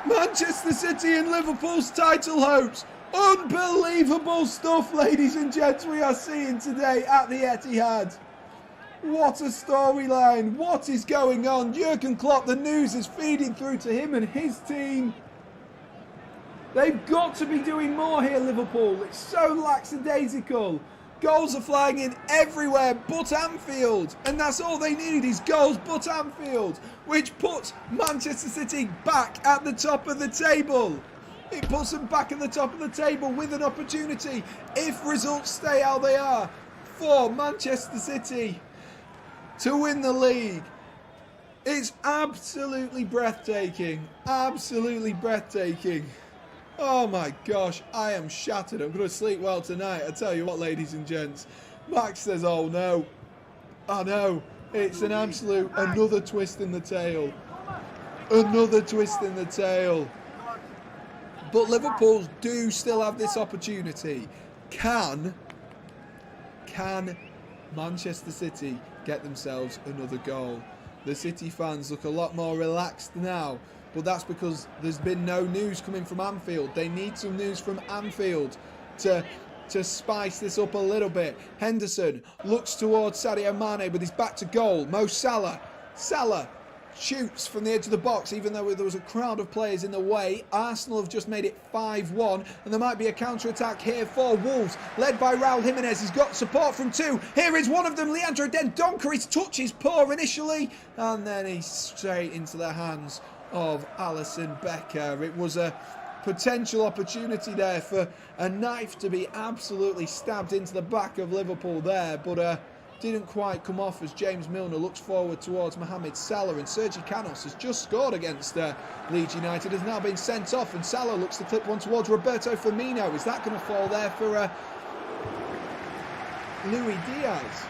Manchester City and Liverpool's title hopes. Unbelievable stuff, ladies and gents, we are seeing today at the Etihad. What a storyline! What is going on? Jurgen Klopp, the news is feeding through to him and his team. They've got to be doing more here, Liverpool. It's so lackadaisical. Goals are flying in everywhere but Anfield. And that's all they need is goals but Anfield. Which puts Manchester City back at the top of the table. It puts them back at the top of the table with an opportunity, if results stay how they are, for Manchester City to win the league. It's absolutely breathtaking. Absolutely breathtaking. Oh my gosh, I am shattered. I'm going to sleep well tonight. I tell you what, ladies and gents. Max says, oh no. I know. It's an absolute, another twist in the tail. Another twist in the tail. But Liverpool do still have this opportunity. Can Manchester City get themselves another goal? The City fans look a lot more relaxed now. But that's because there's been no news coming from Anfield. They need some news from Anfield to spice this up a little bit. Henderson looks towards Sadio Mane with his back to goal. Mo Salah. Salah shoots from the edge of the box, even though there was a crowd of players in the way. Arsenal have just made it 5-1, and there might be a counter-attack here for Wolves, led by Raul Jimenez. He's got support from two. Here is one of them, Leandro Dendoncker. His touch is poor initially, and then he's straight into the hands of Alisson Becker. It was a potential opportunity there for a knife to be absolutely stabbed into the back of Liverpool there, but didn't quite come off as James Milner looks forward towards Mohamed Salah, and Sergi Canos has just scored against Leeds United, has now been sent off, and Salah looks to clip one towards Roberto Firmino. Is that going to fall there for Luis Diaz?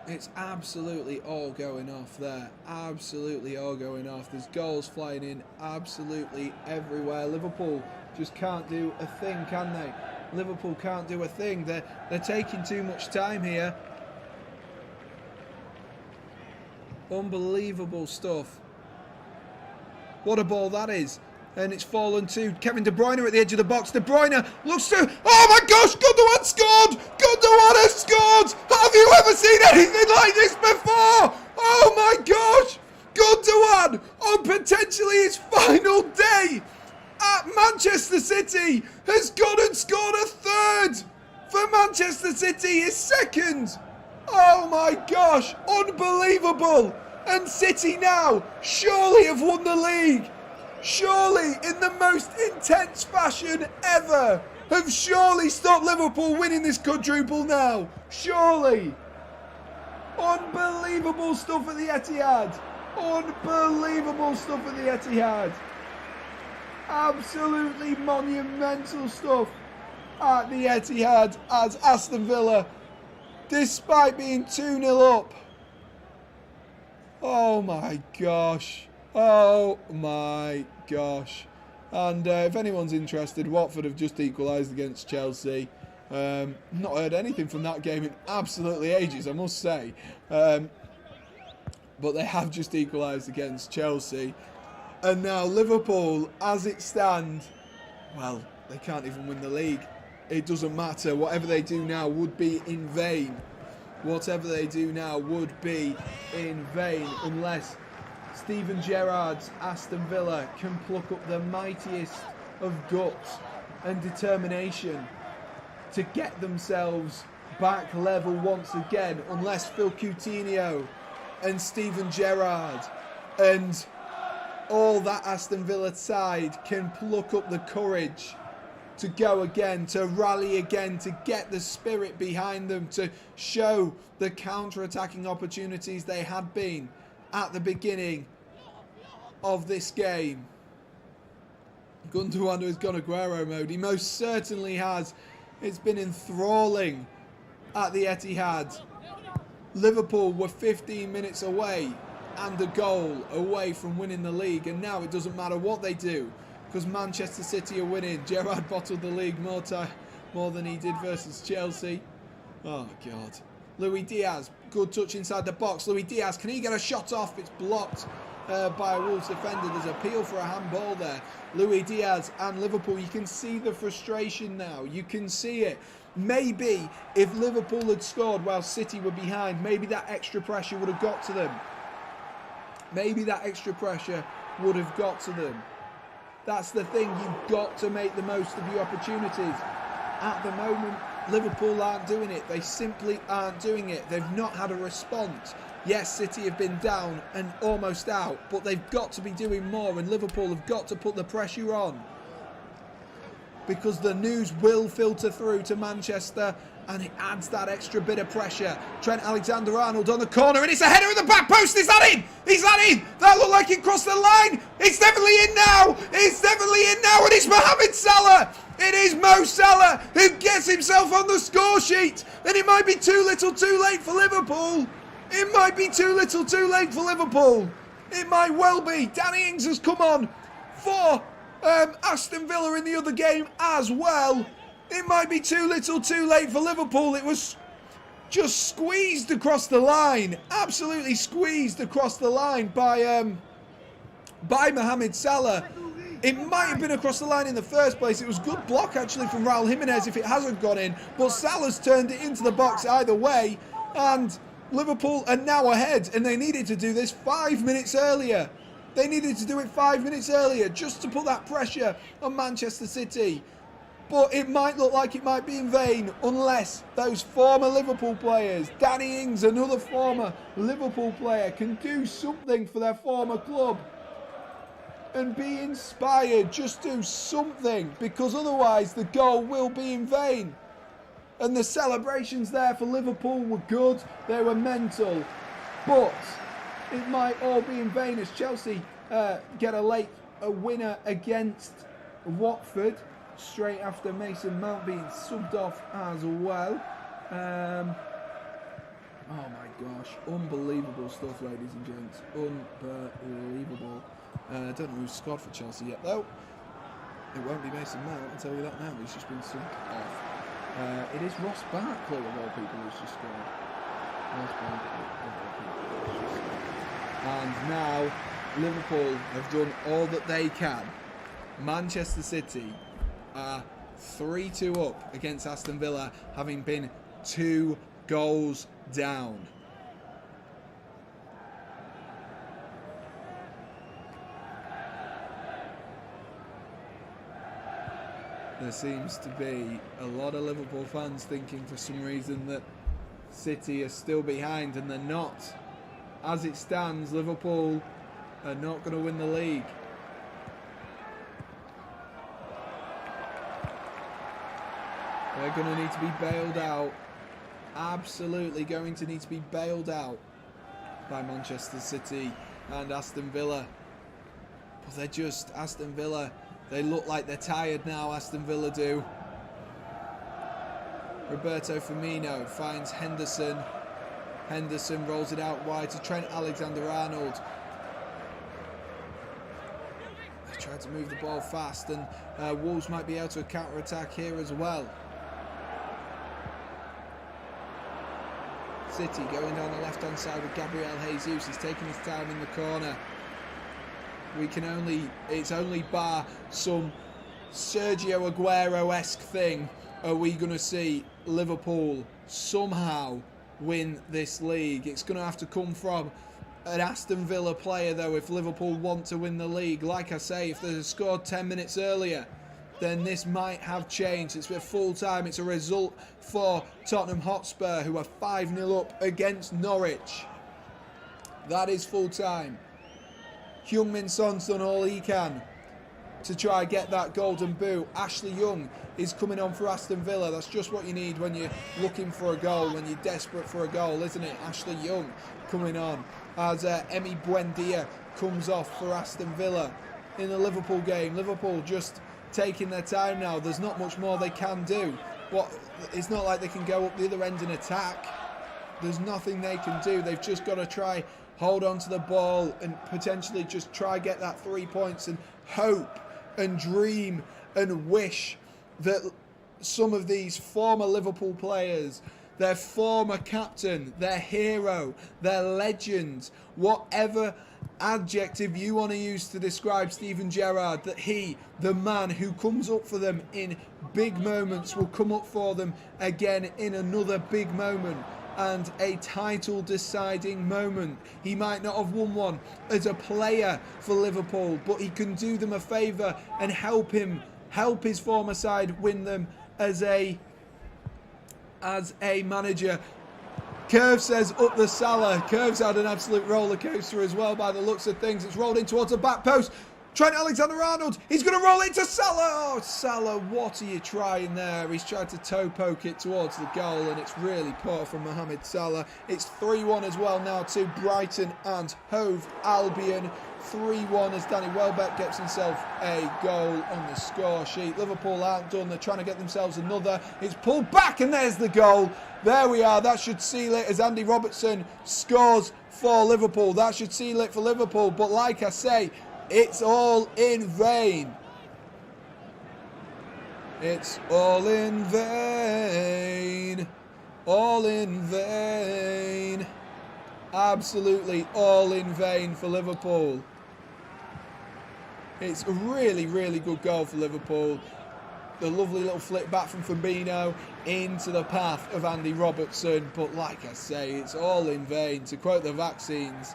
It's absolutely all going off there. Absolutely all going off. There's goals flying in absolutely everywhere. Liverpool just can't do a thing, can they? Liverpool can't do a thing. They're taking too much time here. Unbelievable stuff. What a ball that is. And it's fallen to Kevin De Bruyne at the edge of the box. De Bruyne looks to... Oh my gosh! Gundogan scored! Gundogan has scored! Have you ever seen anything like this before? Oh my gosh! Gundogan on potentially his final day at Manchester City has gone and scored a third for Manchester City, his second. Oh my gosh! Unbelievable! And City now surely have won the league. Surely, in the most intense fashion ever, have surely stopped Liverpool winning this quadruple now. Surely. Unbelievable stuff at the Etihad. Unbelievable stuff at the Etihad. Absolutely monumental stuff at the Etihad as Aston Villa, despite being 2-0 up. Oh my gosh. Oh my gosh. And if anyone's interested, Watford have just equalised against Chelsea. Not heard anything from that game in absolutely ages, I must say. But they have just equalised against Chelsea. And now Liverpool, as it stands, well, they can't even win the league. It doesn't matter. Whatever they do now would be in vain. Whatever they do now would be in vain unless Steven Gerrard's Aston Villa can pluck up the mightiest of guts and determination to get themselves back level once again. Unless Phil Coutinho and Steven Gerrard and all that Aston Villa side can pluck up the courage to go again, to rally again, to get the spirit behind them, to show the counter-attacking opportunities they had been at the beginning of this game. Gundogan has gone Aguero mode. He most certainly has. It's been enthralling at the Etihad. Liverpool were 15 minutes away and a goal away from winning the league, and now it doesn't matter what they do because Manchester City are winning. Gerrard bottled the league more than he did versus Chelsea. Oh God. Luis Diaz, good touch inside the box. Luis Diaz, can he get a shot off? It's blocked by a Wolves defender. There's appeal for a handball there. Luis Diaz and Liverpool, you can see the frustration now. You can see it. Maybe if Liverpool had scored while City were behind, maybe that extra pressure would have got to them. Maybe that extra pressure would have got to them. That's the thing. You've got to make the most of your opportunities. At the moment, Liverpool aren't doing it. They simply aren't doing it. They've not had a response. Yes, City have been down and almost out, but they've got to be doing more, and Liverpool have got to put the pressure on. Because the news will filter through to Manchester, and it adds that extra bit of pressure. Trent Alexander-Arnold on the corner, and it's a header in the back post. Is that in? Is that in? That looked like it crossed the line. It's definitely in now. It's definitely in now, and it's Mohamed Salah. It is Mo Salah who gets himself on the score sheet, and it might be too little too late for Liverpool. It might be too little too late for Liverpool. It might well be. Danny Ings has come on for Aston Villa in the other game as well. It might be too little too late for Liverpool. It was just squeezed across the line. Absolutely squeezed across the line by Mohamed Salah. It might have been across the line in the first place. It was good block actually from Raul Jimenez if it hasn't gone in. But Salah's turned it into the box either way. And Liverpool are now ahead. And they needed to do this 5 minutes earlier. They needed to do it 5 minutes earlier just to put that pressure on Manchester City. But it might look like it might be in vain unless those former Liverpool players, Danny Ings, another former Liverpool player, can do something for their former club and be inspired. Just do something, because otherwise the goal will be in vain. And the celebrations there for Liverpool were good. They were mental. But it might all be in vain as Chelsea get a winner against Watford straight after Mason Mount being subbed off as well. Oh my gosh, unbelievable stuff, ladies and gents. Unbelievable. I don't know who's scored for Chelsea yet though. It won't be Mason Mount, I'll tell you that now. He's just been subbed off. It is Ross Barkley of all people who's just scored. Ross Barkley of all people who's just scored. And now Liverpool have done all that they can. Manchester City are 3-2 up against Aston Villa, having been 2 goals down. There seems to be a lot of Liverpool fans thinking for some reason that City are still behind, and they're not. As it stands, Liverpool are not going to win the league. They're going to need to be bailed out. Absolutely going to need to be bailed out by Manchester City and Aston Villa. But they're just Aston Villa. They look like they're tired now, Aston Villa do. Roberto Firmino finds Henderson. Henderson rolls it out wide to Trent Alexander-Arnold. They tried to move the ball fast, and Wolves might be able to counter-attack here as well. City going down the left-hand side with Gabriel Jesus. He's taking his time in the corner. It's only bar some Sergio Aguero-esque thing are we going to see Liverpool somehow win this league. It's going to have to come from an Aston Villa player, though, if Liverpool want to win the league. Like I say, if they had scored 10 minutes earlier, then this might have changed. It's a full time. It's a result for Tottenham Hotspur, who are 5-0 up against Norwich. That is full time. Heung-min Son's done all he can to try get that golden boot. Ashley Young is coming on for Aston Villa. That's just what you need when you're looking for a goal, when you're desperate for a goal, isn't it? Ashley Young coming on as Emi Buendia comes off for Aston Villa. In the Liverpool game, Liverpool just taking their time now. There's not much more they can do. It's not like they can go up the other end and attack. There's nothing they can do. They've just got to try hold on to the ball and potentially just try get that 3 points and hope and dream and wish that some of these former Liverpool players, their former captain, their hero, their legend, whatever adjective you want to use to describe Steven Gerrard, that he, the man who comes up for them in big moments, will come up for them again in another big moment and a title deciding moment. He might not have won one as a player for Liverpool, but he can do them a favour and help his former side win them as a manager. Curve says up the Salah. Curve's had an absolute roller coaster as well by the looks of things. It's rolled in towards the back post. Trent Alexander-Arnold, he's going to roll into Salah. Oh, Salah, what are you trying there? He's tried to toe poke it towards the goal, and it's really poor from Mohamed Salah. It's 3-1 as well now to Brighton and Hove Albion. 3-1 as Danny Welbeck gets himself a goal on the score sheet. Liverpool aren't done. They're trying to get themselves another. It's pulled back, and there's the goal. There we are. That should seal it as Andy Robertson scores for Liverpool. That should seal it for Liverpool. But like I say, it's all in vain. It's all in vain. All in vain. Absolutely all in vain for Liverpool. It's a really, really good goal for Liverpool. The lovely little flick back from Fabinho into the path of Andy Robertson. But like I say, it's all in vain. To quote the vaccines,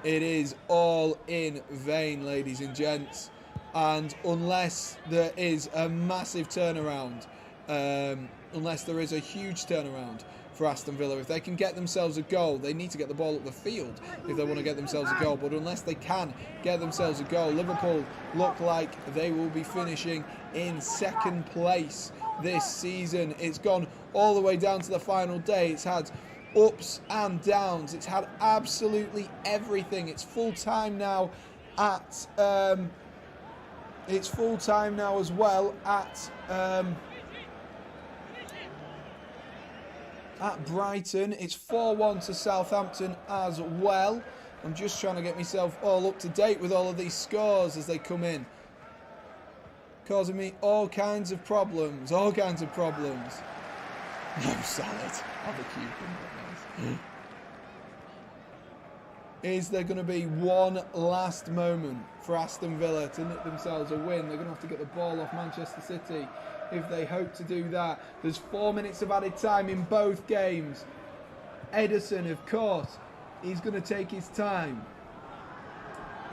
it is all in vain, ladies and gents. And unless there is a massive turnaround, unless there is a huge turnaround for Aston Villa, if they can get themselves a goal, they need to get the ball up the field if they want to get themselves a goal. But unless they can get themselves a goal, Liverpool look like they will be finishing in second place this season. It's gone all the way down to the final day. It's had ups and downs. It's had absolutely everything. It's full time now at as well at Brighton. It's 4-1 to Southampton as well. I'm just trying to get myself all up to date with all of these scores as they come in, causing me all kinds of problems. No salad. Have a cucumber. Is there going to be one last moment for Aston Villa to nip themselves a win? They're going to have to get the ball off Manchester City if they hope to do that. There's 4 minutes of added time in both games. Ederson, of course, he's going to take his time.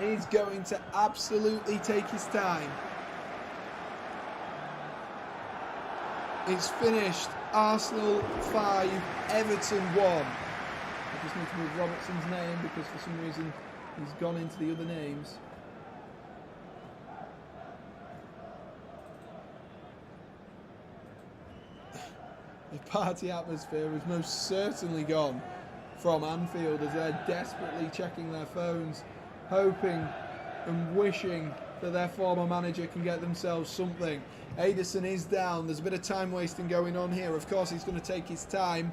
He's going to absolutely take his time. It's finished. Arsenal 5, Everton 1. I just need to move Robertson's name because for some reason he's gone into the other names. The party atmosphere has most certainly gone from Anfield as they're desperately checking their phones, hoping and wishing that their former manager can get themselves something. Ederson is down. There's a bit of time wasting going on here. Of course, he's going to take his time.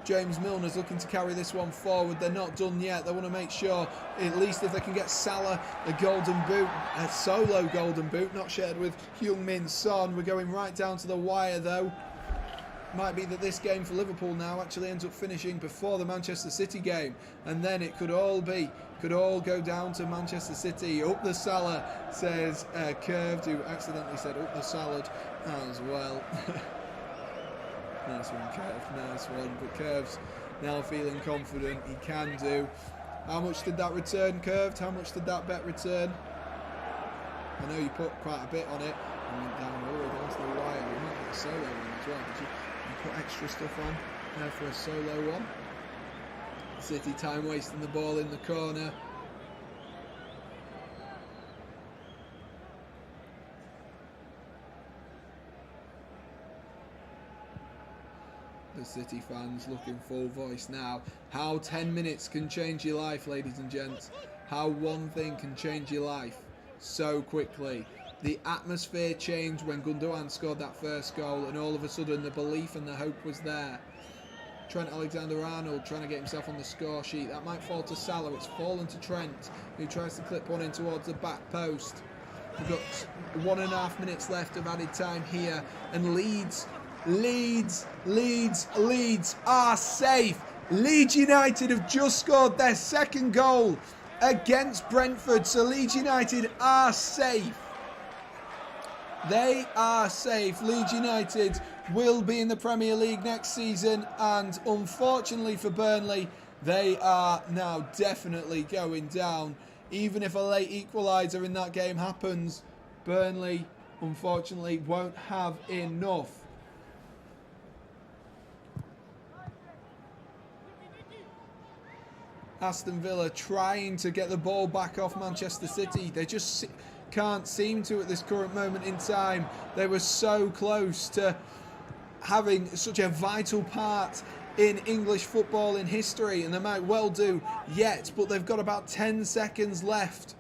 James Milner's looking to carry this one forward. They're not done yet. They want to make sure, at least if they can get Salah a golden boot, a solo golden boot, not shared with Heung-min Son. We're going right down to the wire, though. might be that this game for Liverpool now actually ends up finishing before the Manchester City game, and then it could all go down to Manchester City. Up the Salah, says Curved, who accidentally said up the salad as well. Nice one, Curved, nice one. But Curved's now feeling confident he can do. How much did that return, Curved? How much did that bet return? I know you put quite a bit on it. And went down all the way down to the wire. You might get a solo one as well, did you? You put extra stuff on for a solo one. City time wasting the ball in the corner. The City fans looking full voice now. How 10 minutes can change your life, ladies and gents. How one thing can change your life so quickly. The atmosphere changed when Gundogan scored that first goal, and all of a sudden the belief and the hope was there. Trent Alexander-Arnold trying to get himself on the score sheet. That might fall to Salah. It's fallen to Trent, who tries to clip one in towards the back post. We've got 1.5 minutes left of added time here, and Leeds are safe. Leeds United have just scored their second goal against Brentford, so Leeds United are safe. They are safe. Leeds United will be in the Premier League next season, and unfortunately for Burnley, they are now definitely going down. Even if a late equaliser in that game happens, Burnley unfortunately won't have enough. Aston Villa trying to get the ball back off Manchester City. They just can't seem to at this current moment in time. They were so close to having such a vital part in English football in history, and they might well do yet, but they've got about 10 seconds left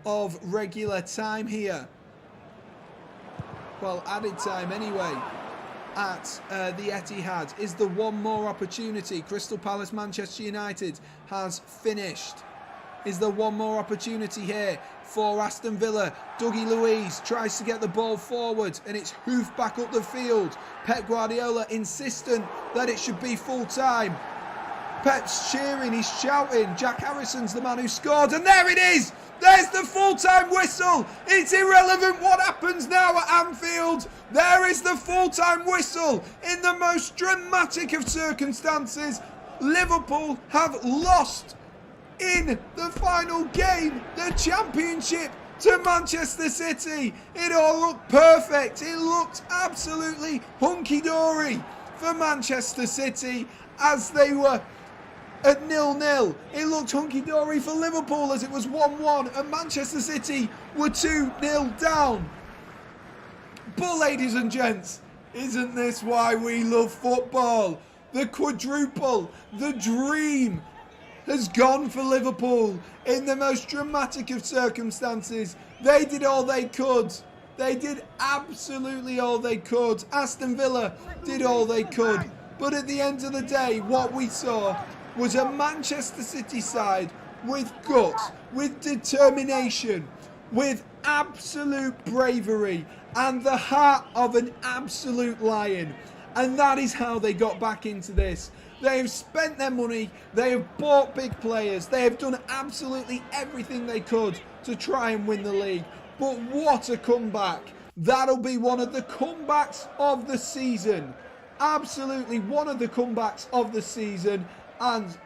of regular time here. Well, added time anyway at the Etihad. Is there one more opportunity? Crystal Palace, Manchester United has finished. Is there one more opportunity here for Aston Villa? Dougie Luiz tries to get the ball forward, and it's hoofed back up the field. Pep Guardiola insistent that it should be full time. Pep's cheering, he's shouting. Jack Harrison's the man who scored, and there it is! There's the full-time whistle! It's irrelevant what happens now at Anfield. There is the full-time whistle in the most dramatic of circumstances. Liverpool have lost in the final game, the championship, to Manchester City. It all looked perfect. It looked absolutely hunky-dory for Manchester City as they were at 0-0. It looked hunky-dory for Liverpool as it was 1-1 and Manchester City were 2-0 down. But ladies and gents, isn't this why we love football? The quadruple, the dream has gone for Liverpool in the most dramatic of circumstances. They did all they could. They did absolutely all they could. Aston Villa did all they could. But at the end of the day, what we saw was a Manchester City side with guts, with determination, with absolute bravery and the heart of an absolute lion. And that is how they got back into this. They have spent their money, they have bought big players, they have done absolutely everything they could to try and win the league. But what a comeback. That'll be one of the comebacks of the season. Absolutely one of the comebacks of the season and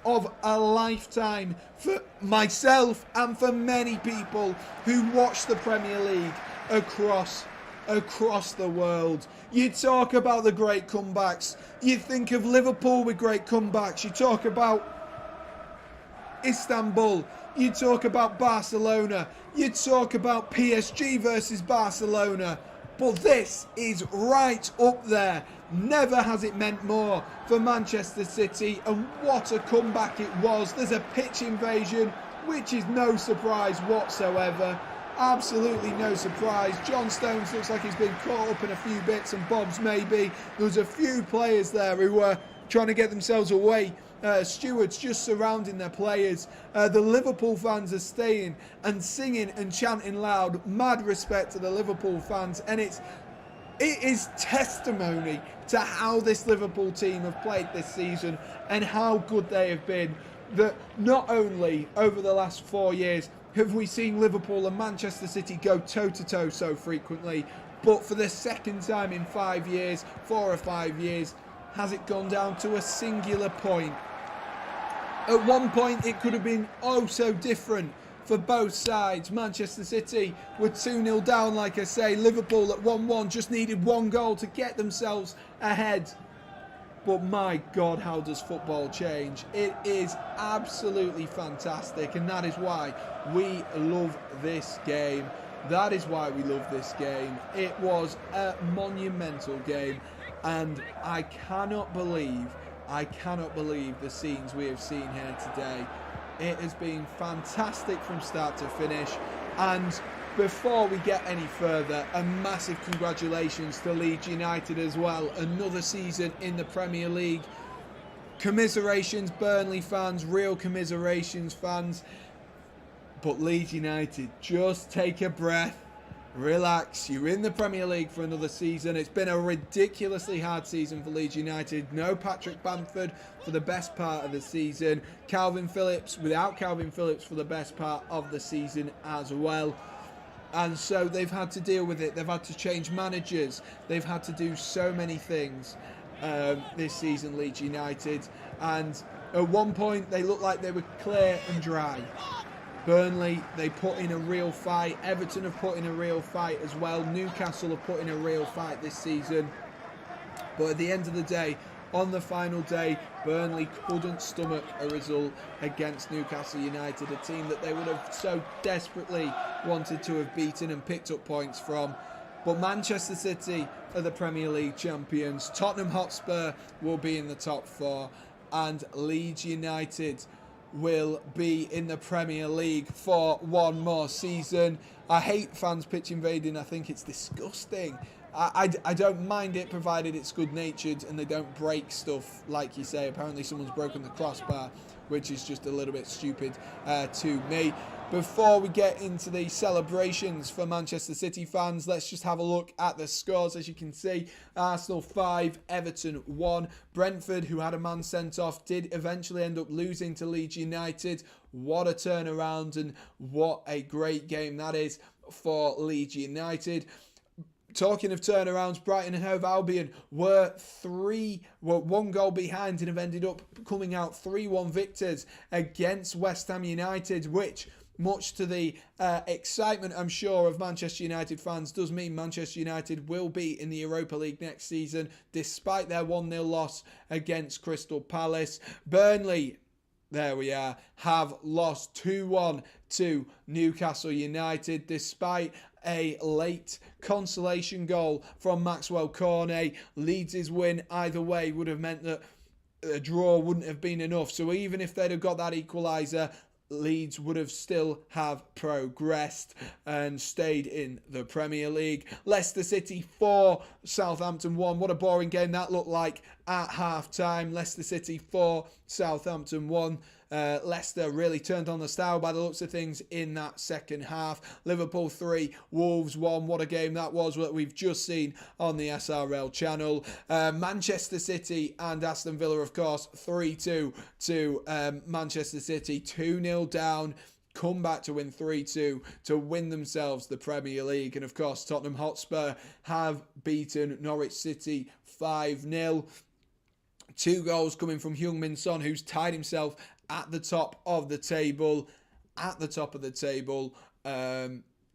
of a lifetime for myself and for many people who watch the Premier League across the world. You talk about the great comebacks. You think of Liverpool with great comebacks. You talk about Istanbul. You talk about Barcelona. You talk about PSG versus Barcelona. But this is right up there. Never has it meant more for Manchester City, and what a comeback it was. There's a pitch invasion, which is no surprise whatsoever. Absolutely no surprise. John Stones looks like he's been caught up in a few bits and bobs maybe. There was a few players there who were trying to get themselves away. Stewards just surrounding their players. The Liverpool fans are staying and singing and chanting loud. Mad respect to the Liverpool fans, and it's It is testimony to how this Liverpool team have played this season and how good they have been, that not only over the last 4 years have we seen Liverpool and Manchester City go toe-to-toe so frequently, but for the second time in 5 years, 4 or 5 years, has it gone down to a singular point. At one point it could have been oh so different for both sides. Manchester City were 2-0 down, like I say. Liverpool at 1-1 just needed one goal to get themselves ahead. But my God, how does football change? It is absolutely fantastic, and that is why we love this game. That is why we love this game. It was a monumental game, and I cannot believe the scenes we have seen here today. It has been fantastic from start to finish, and before we get any further, a massive congratulations to Leeds United as well. Another season in the Premier League. Commiserations, Burnley fans, real commiserations, fans. But Leeds United, just take a breath, relax. You're in the Premier League for another season. It's been a ridiculously hard season for Leeds United. No Patrick Bamford for the best part of the season. Without Calvin Phillips for the best part of the season as well. And so they've had to deal with it. They've had to change managers. They've had to do so many things this season, Leeds United. And at one point, they looked like they were clear and dry. Burnley, they put in a real fight. Everton have put in a real fight as well. Newcastle have put in a real fight this season. But at the end of the day, on the final day, Burnley couldn't stomach a result against Newcastle United, a team that they would have so desperately wanted to have beaten and picked up points from. But Manchester City are the Premier League champions. Tottenham Hotspur will be in the top 4, and Leeds United will be in the Premier League for one more season. I hate fans pitch invading. I think it's disgusting. I don't mind it, provided it's good-natured and they don't break stuff, like you say. Apparently someone's broken the crossbar, which is just a little bit stupid to me. Before we get into the celebrations for Manchester City fans, let's just have a look at the scores. As you can see, Arsenal 5, Everton 1. Brentford, who had a man sent off, did eventually end up losing to Leeds United. What a turnaround, and what a great game that is for Leeds United. Talking of turnarounds, Brighton and Hove Albion were 1 goal behind and have ended up coming out 3-1 victors against West Ham United, which, much to the excitement, I'm sure, of Manchester United fans, does mean Manchester United will be in the Europa League next season, despite their 1-0 loss against Crystal Palace. Burnley, there we are, have lost 2-1 to Newcastle United, despite a late consolation goal from Maxwell Cornet. Leeds' win either way would have meant that a draw wouldn't have been enough. So even if they'd have got that equaliser, Leeds would have still have progressed and stayed in the Premier League. Leicester City 4, Southampton 1. What a boring game that looked like at half-time. Leicester City 4, Southampton 1. Leicester really turned on the style by the looks of things in that second half. Liverpool 3, Wolves 1. What a game that was, what we've just seen on the SRL channel. Manchester City and Aston Villa, of course, 3-2 to Manchester City. 2-0 down. Come back to win 3-2 to win themselves the Premier League. And of course, Tottenham Hotspur have beaten Norwich City 5-0. 2 goals coming from Heung-min Son, who's tied himself at the top of the table,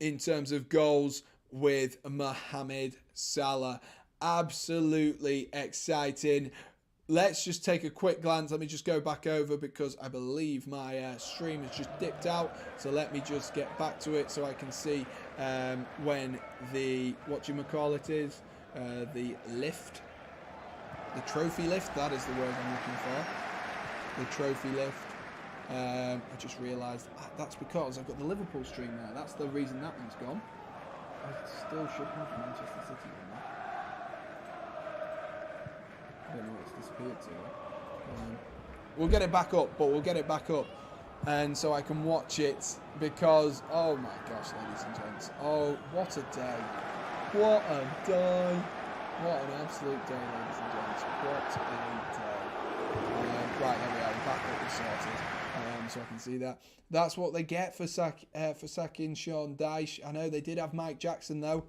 in terms of goals with Mohamed Salah. Absolutely exciting. Let's just take a quick glance. Let me just go back over, because I believe my stream has just dipped out. So let me just get back to it so I can see when the, whatchamacallit is, the lift. The trophy lift, that is the word I'm looking for. The trophy lift. I just realised that's because I've got the Liverpool stream there. That's the reason that one's gone. I still should have Manchester City on there. I don't know what it's disappeared to. We'll get it back up, but we'll get it back up. And so I can watch it, because, oh my gosh, ladies and gents. Oh, what a day. What a day. What an absolute day, ladies and gents. What a day. Right, there we are. The back up is sorted, so I can see that. That's what they get for sacking Sean Dyche. I know they did have Mike Jackson, though.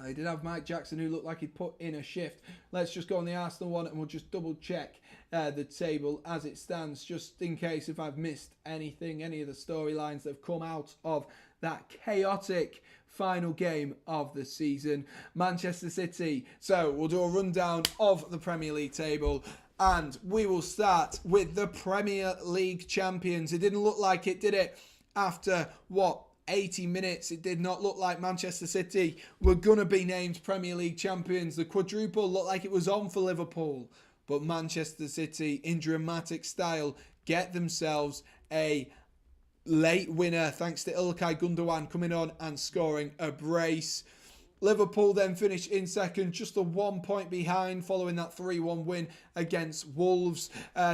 They did have Mike Jackson, who looked like he'd put in a shift. Let's just go on the Arsenal one, and we'll just double check the table as it stands, just in case if I've missed anything, any of the storylines that have come out of that chaotic final game of the season. Manchester City. So we'll do a rundown of the Premier League table, and we will start with the Premier League champions. It didn't look like it, did it? After, 80 minutes, it did not look like Manchester City were going to be named Premier League champions. The quadruple looked like it was on for Liverpool, but Manchester City, in dramatic style, get themselves a late winner thanks to Ilkay Gundogan coming on and scoring a brace. Liverpool then finished in second, just a 1 point behind following that 3-1 win against Wolves.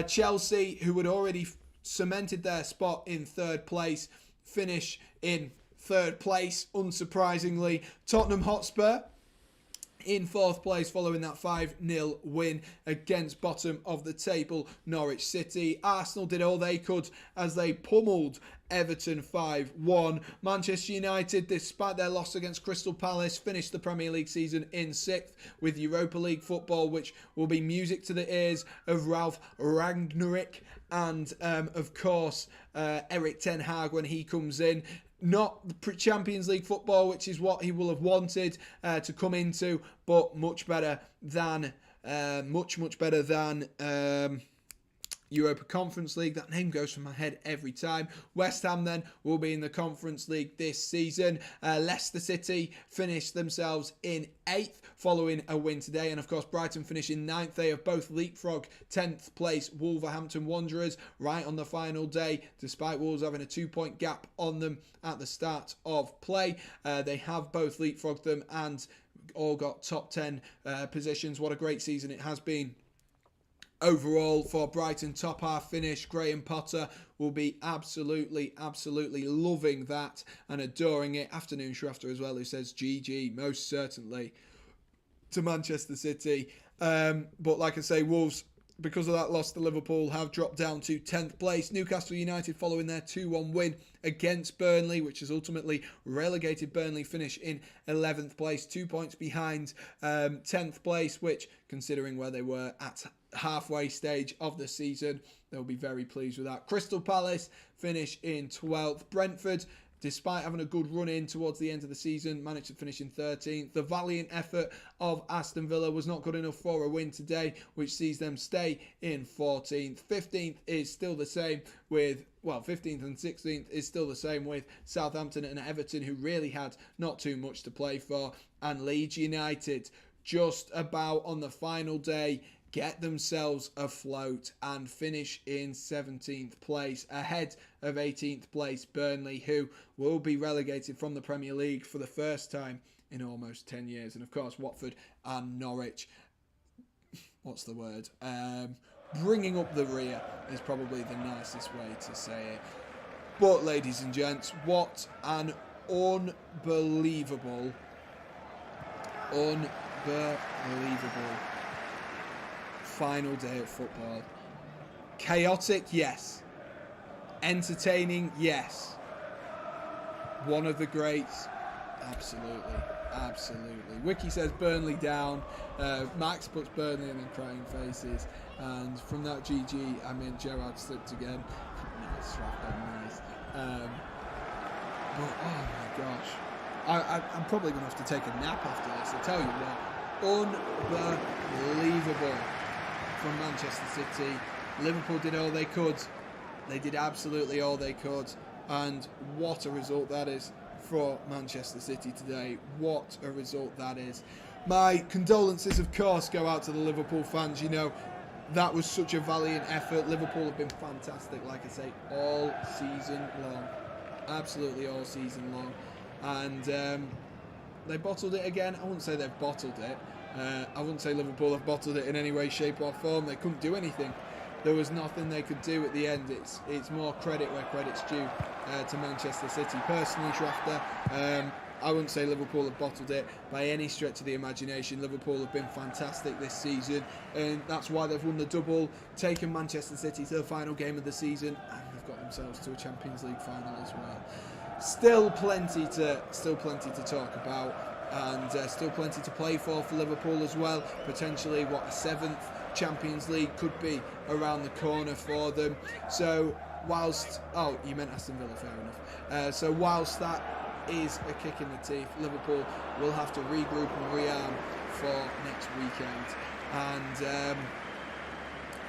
Chelsea, who had already cemented their spot in third place, finish in third place, unsurprisingly. Tottenham Hotspur in fourth place following that 5-0 win against bottom of the table Norwich City. Arsenal did all they could as they pummeled Everton 5-1. Manchester United, despite their loss against Crystal Palace, finished the Premier League season in sixth with Europa League football, which will be music to the ears of Ralph Rangnick and, of course, Erik ten Hag when he comes in. Not the Champions League football, which is what he will have wanted to come into, but much better than Europa Conference League. That name goes from my head every time. West Ham then will be in the Conference League this season. Leicester City finished themselves in 8th following a win today. And of course, Brighton finish in 9th. They have both leapfrog 10th place Wolverhampton Wanderers right on the final day, despite Wolves having a 2-point gap on them at the start of play. They have both leapfrogged them and all got top 10 positions. What a great season it has been overall for Brighton. Top half finish. Graham Potter will be absolutely loving that and adoring it. Afternoon Shrafter as well, who says GG, most certainly, to Manchester City. But like I say, Wolves, because of that loss to Liverpool, have dropped down to 10th place. Newcastle United, following their 2-1 win against Burnley, which has ultimately relegated Burnley, finish in 11th place, 2 points behind 10th place, which, considering where they were at halfway stage of the season, they'll be very pleased with that. Crystal Palace finish in 12th. Brentford, despite having a good run in towards the end of the season, managed to finish in 13th. The valiant effort of Aston Villa was not good enough for a win today, which sees them stay in 14th. 15th is still the same with, 15th and 16th is still the same with Southampton and Everton, who really had not too much to play for. And Leeds United, just about on the final day, get themselves afloat and finish in 17th place, ahead of 18th place Burnley, who will be relegated from the Premier League for the first time in almost 10 years. And of course, Watford and Norwich, bringing up the rear is probably the nicest way to say it. But ladies and gents, what an unbelievable final day of football. Chaotic, yes. Entertaining, yes. One of the greats, absolutely. Wiki says Burnley down. Max puts Burnley and then crying faces. And from that GG, I mean Gerrard slipped again. Nice, nice. But oh my gosh, I'm probably going to have to take a nap after this. I tell you what, unbelievable from Manchester City. Liverpool did all they could. They did absolutely all they could. And what a result that is for Manchester City today. What a result that is. My condolences, of course, go out to the Liverpool fans. You know, that was such a valiant effort. Liverpool have been fantastic, like I say, all season long. Absolutely all season long. And they bottled it again. I wouldn't say they've bottled it. I wouldn't say Liverpool have bottled it in any way, shape or form. They couldn't do anything. There was nothing they could do at the end. It's more credit where credit's due to Manchester City. Personally, Shrafter, I wouldn't say Liverpool have bottled it by any stretch of the imagination. Liverpool have been fantastic this season, and that's why they've won the double, taken Manchester City to the final game of the season, and they've got themselves to a Champions League final as well. Still plenty to talk about, and still plenty to play for Liverpool as well. Potentially, a 7th Champions League could be around the corner for them. So whilst, oh, you meant Aston Villa, fair enough. So whilst that is a kick in the teeth, Liverpool will have to regroup and rearm for next weekend, and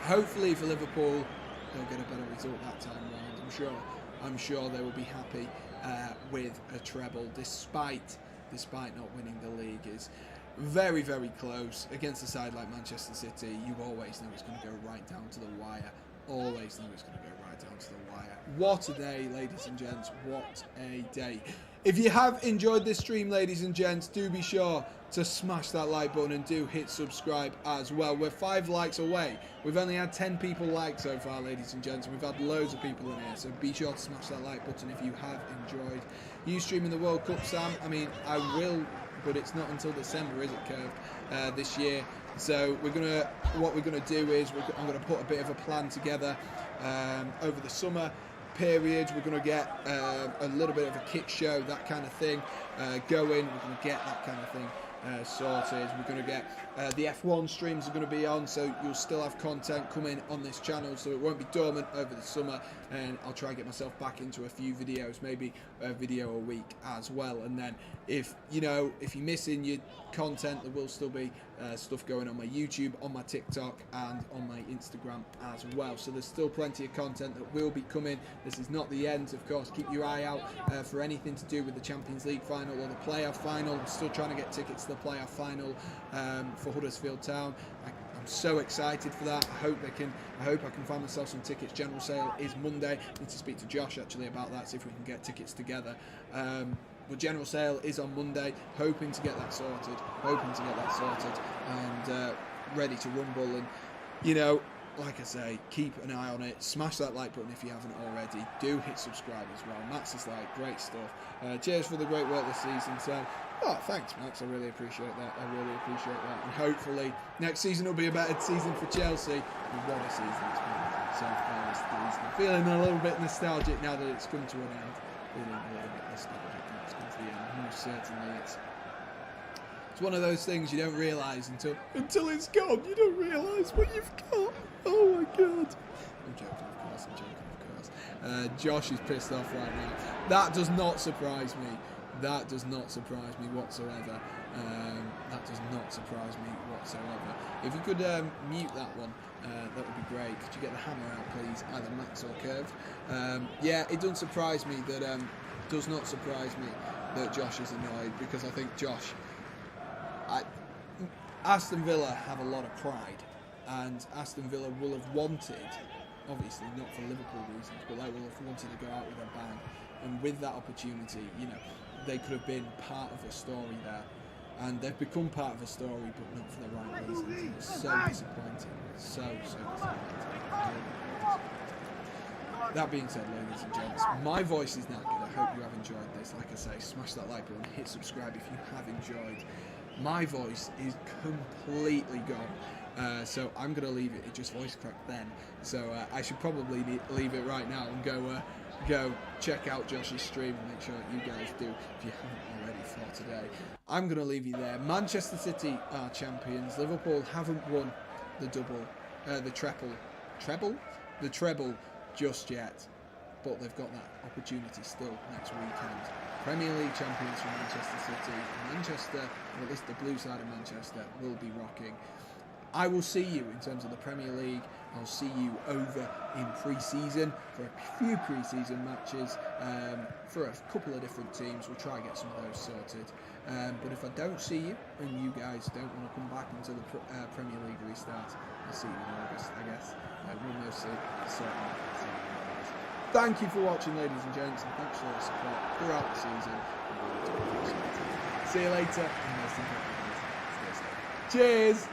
hopefully for Liverpool they'll get a better result that time round. I'm sure they will be happy with a treble, despite not winning the league. Is very, very close against a side like Manchester City. You always know it's going to go right down to the wire. Always know it's going to go right down to the wire. What a day, ladies and gents. What a day. If you have enjoyed this stream, ladies and gents, do be sure to smash that like button and do hit subscribe as well. We're 5 likes away. We've only had 10 people like so far, ladies and gents. We've had loads of people in here, so be sure to smash that like button if you have enjoyed. You streaming the World Cup, Sam? I mean, I will, but it's not until December, is it, Curve, this year. So what we're gonna do is I'm gonna put a bit of a plan together over the summer period. We're going to get a little bit of a kit show, that kind of thing, going. We're going to get that kind of thing sorted. We're going to get the F1 streams are going to be on, so you'll still have content coming on this channel, so it won't be dormant over the summer, and I'll try and get myself back into a few videos, maybe a video a week as well. And then if you're missing your content, there will still be stuff going on my YouTube, on my TikTok, and on my Instagram as well. So there's still plenty of content that will be coming. This is not the end, of course. Keep your eye out for anything to do with the Champions League final or the playoff final. I'm still trying to get tickets to the playoff final for Huddersfield Town. I'm so excited for that. I hope I can find myself some tickets. General sale is Monday. I need to speak to Josh actually about that, see if we can get tickets together. But general sale is on Monday. Hoping to get that sorted. And ready to rumble. And like I say, keep an eye on it. Smash that like button if you haven't already. Do hit subscribe as well. Max is like, great stuff. Cheers for the great work this season. So, thanks, Max. I really appreciate that. And hopefully next season will be a better season for Chelsea. What a season it's been so far this season. I'm feeling a little bit nostalgic now that it's come to an end. Feeling a little bit nostalgic now it's come to the end. Most certainly it's one of those things you don't realise until it's gone. You don't realise what you've got. Oh my god. I'm joking, of course. Josh is pissed off right now. That does not surprise me. Whatsoever. If you could mute that one, that would be great. Could you get the hammer out, please? Either Max or Curve. Yeah, it does not surprise me that Josh is annoyed, because I think Josh... Aston Villa have a lot of pride, and Aston Villa will have wanted, obviously not for Liverpool reasons, but they will have wanted to go out with a bang, and with that opportunity, they could have been part of a story there, and they've become part of a story, but not for the right reasons. It's so disappointing. So disappointing. That being said, ladies and gents, my voice is not good. I hope you have enjoyed this. Like I say, smash that like button, hit subscribe if you have enjoyed. My voice is completely gone, so I'm going to leave it. It just voice cracked then, so I should probably leave it right now and go check out Josh's stream and make sure that you guys do if you haven't already for today. I'm going to leave you there. Manchester City are champions. Liverpool haven't won the treble just yet, but they've got that opportunity still next weekend. Premier League champions for Manchester City. Manchester, or at least the blue side of Manchester, will be rocking. I will see you in terms of the Premier League. I'll see you over in pre-season for a few pre-season matches for a couple of different teams. We'll try and get some of those sorted. But if I don't see you and you guys don't want to come back until the Premier League restarts, I'll see you in August, I guess. We'll mostly certainly see you in August. Thank you for watching, ladies and gents, and thanks for your support throughout the season. See you later. And cheers.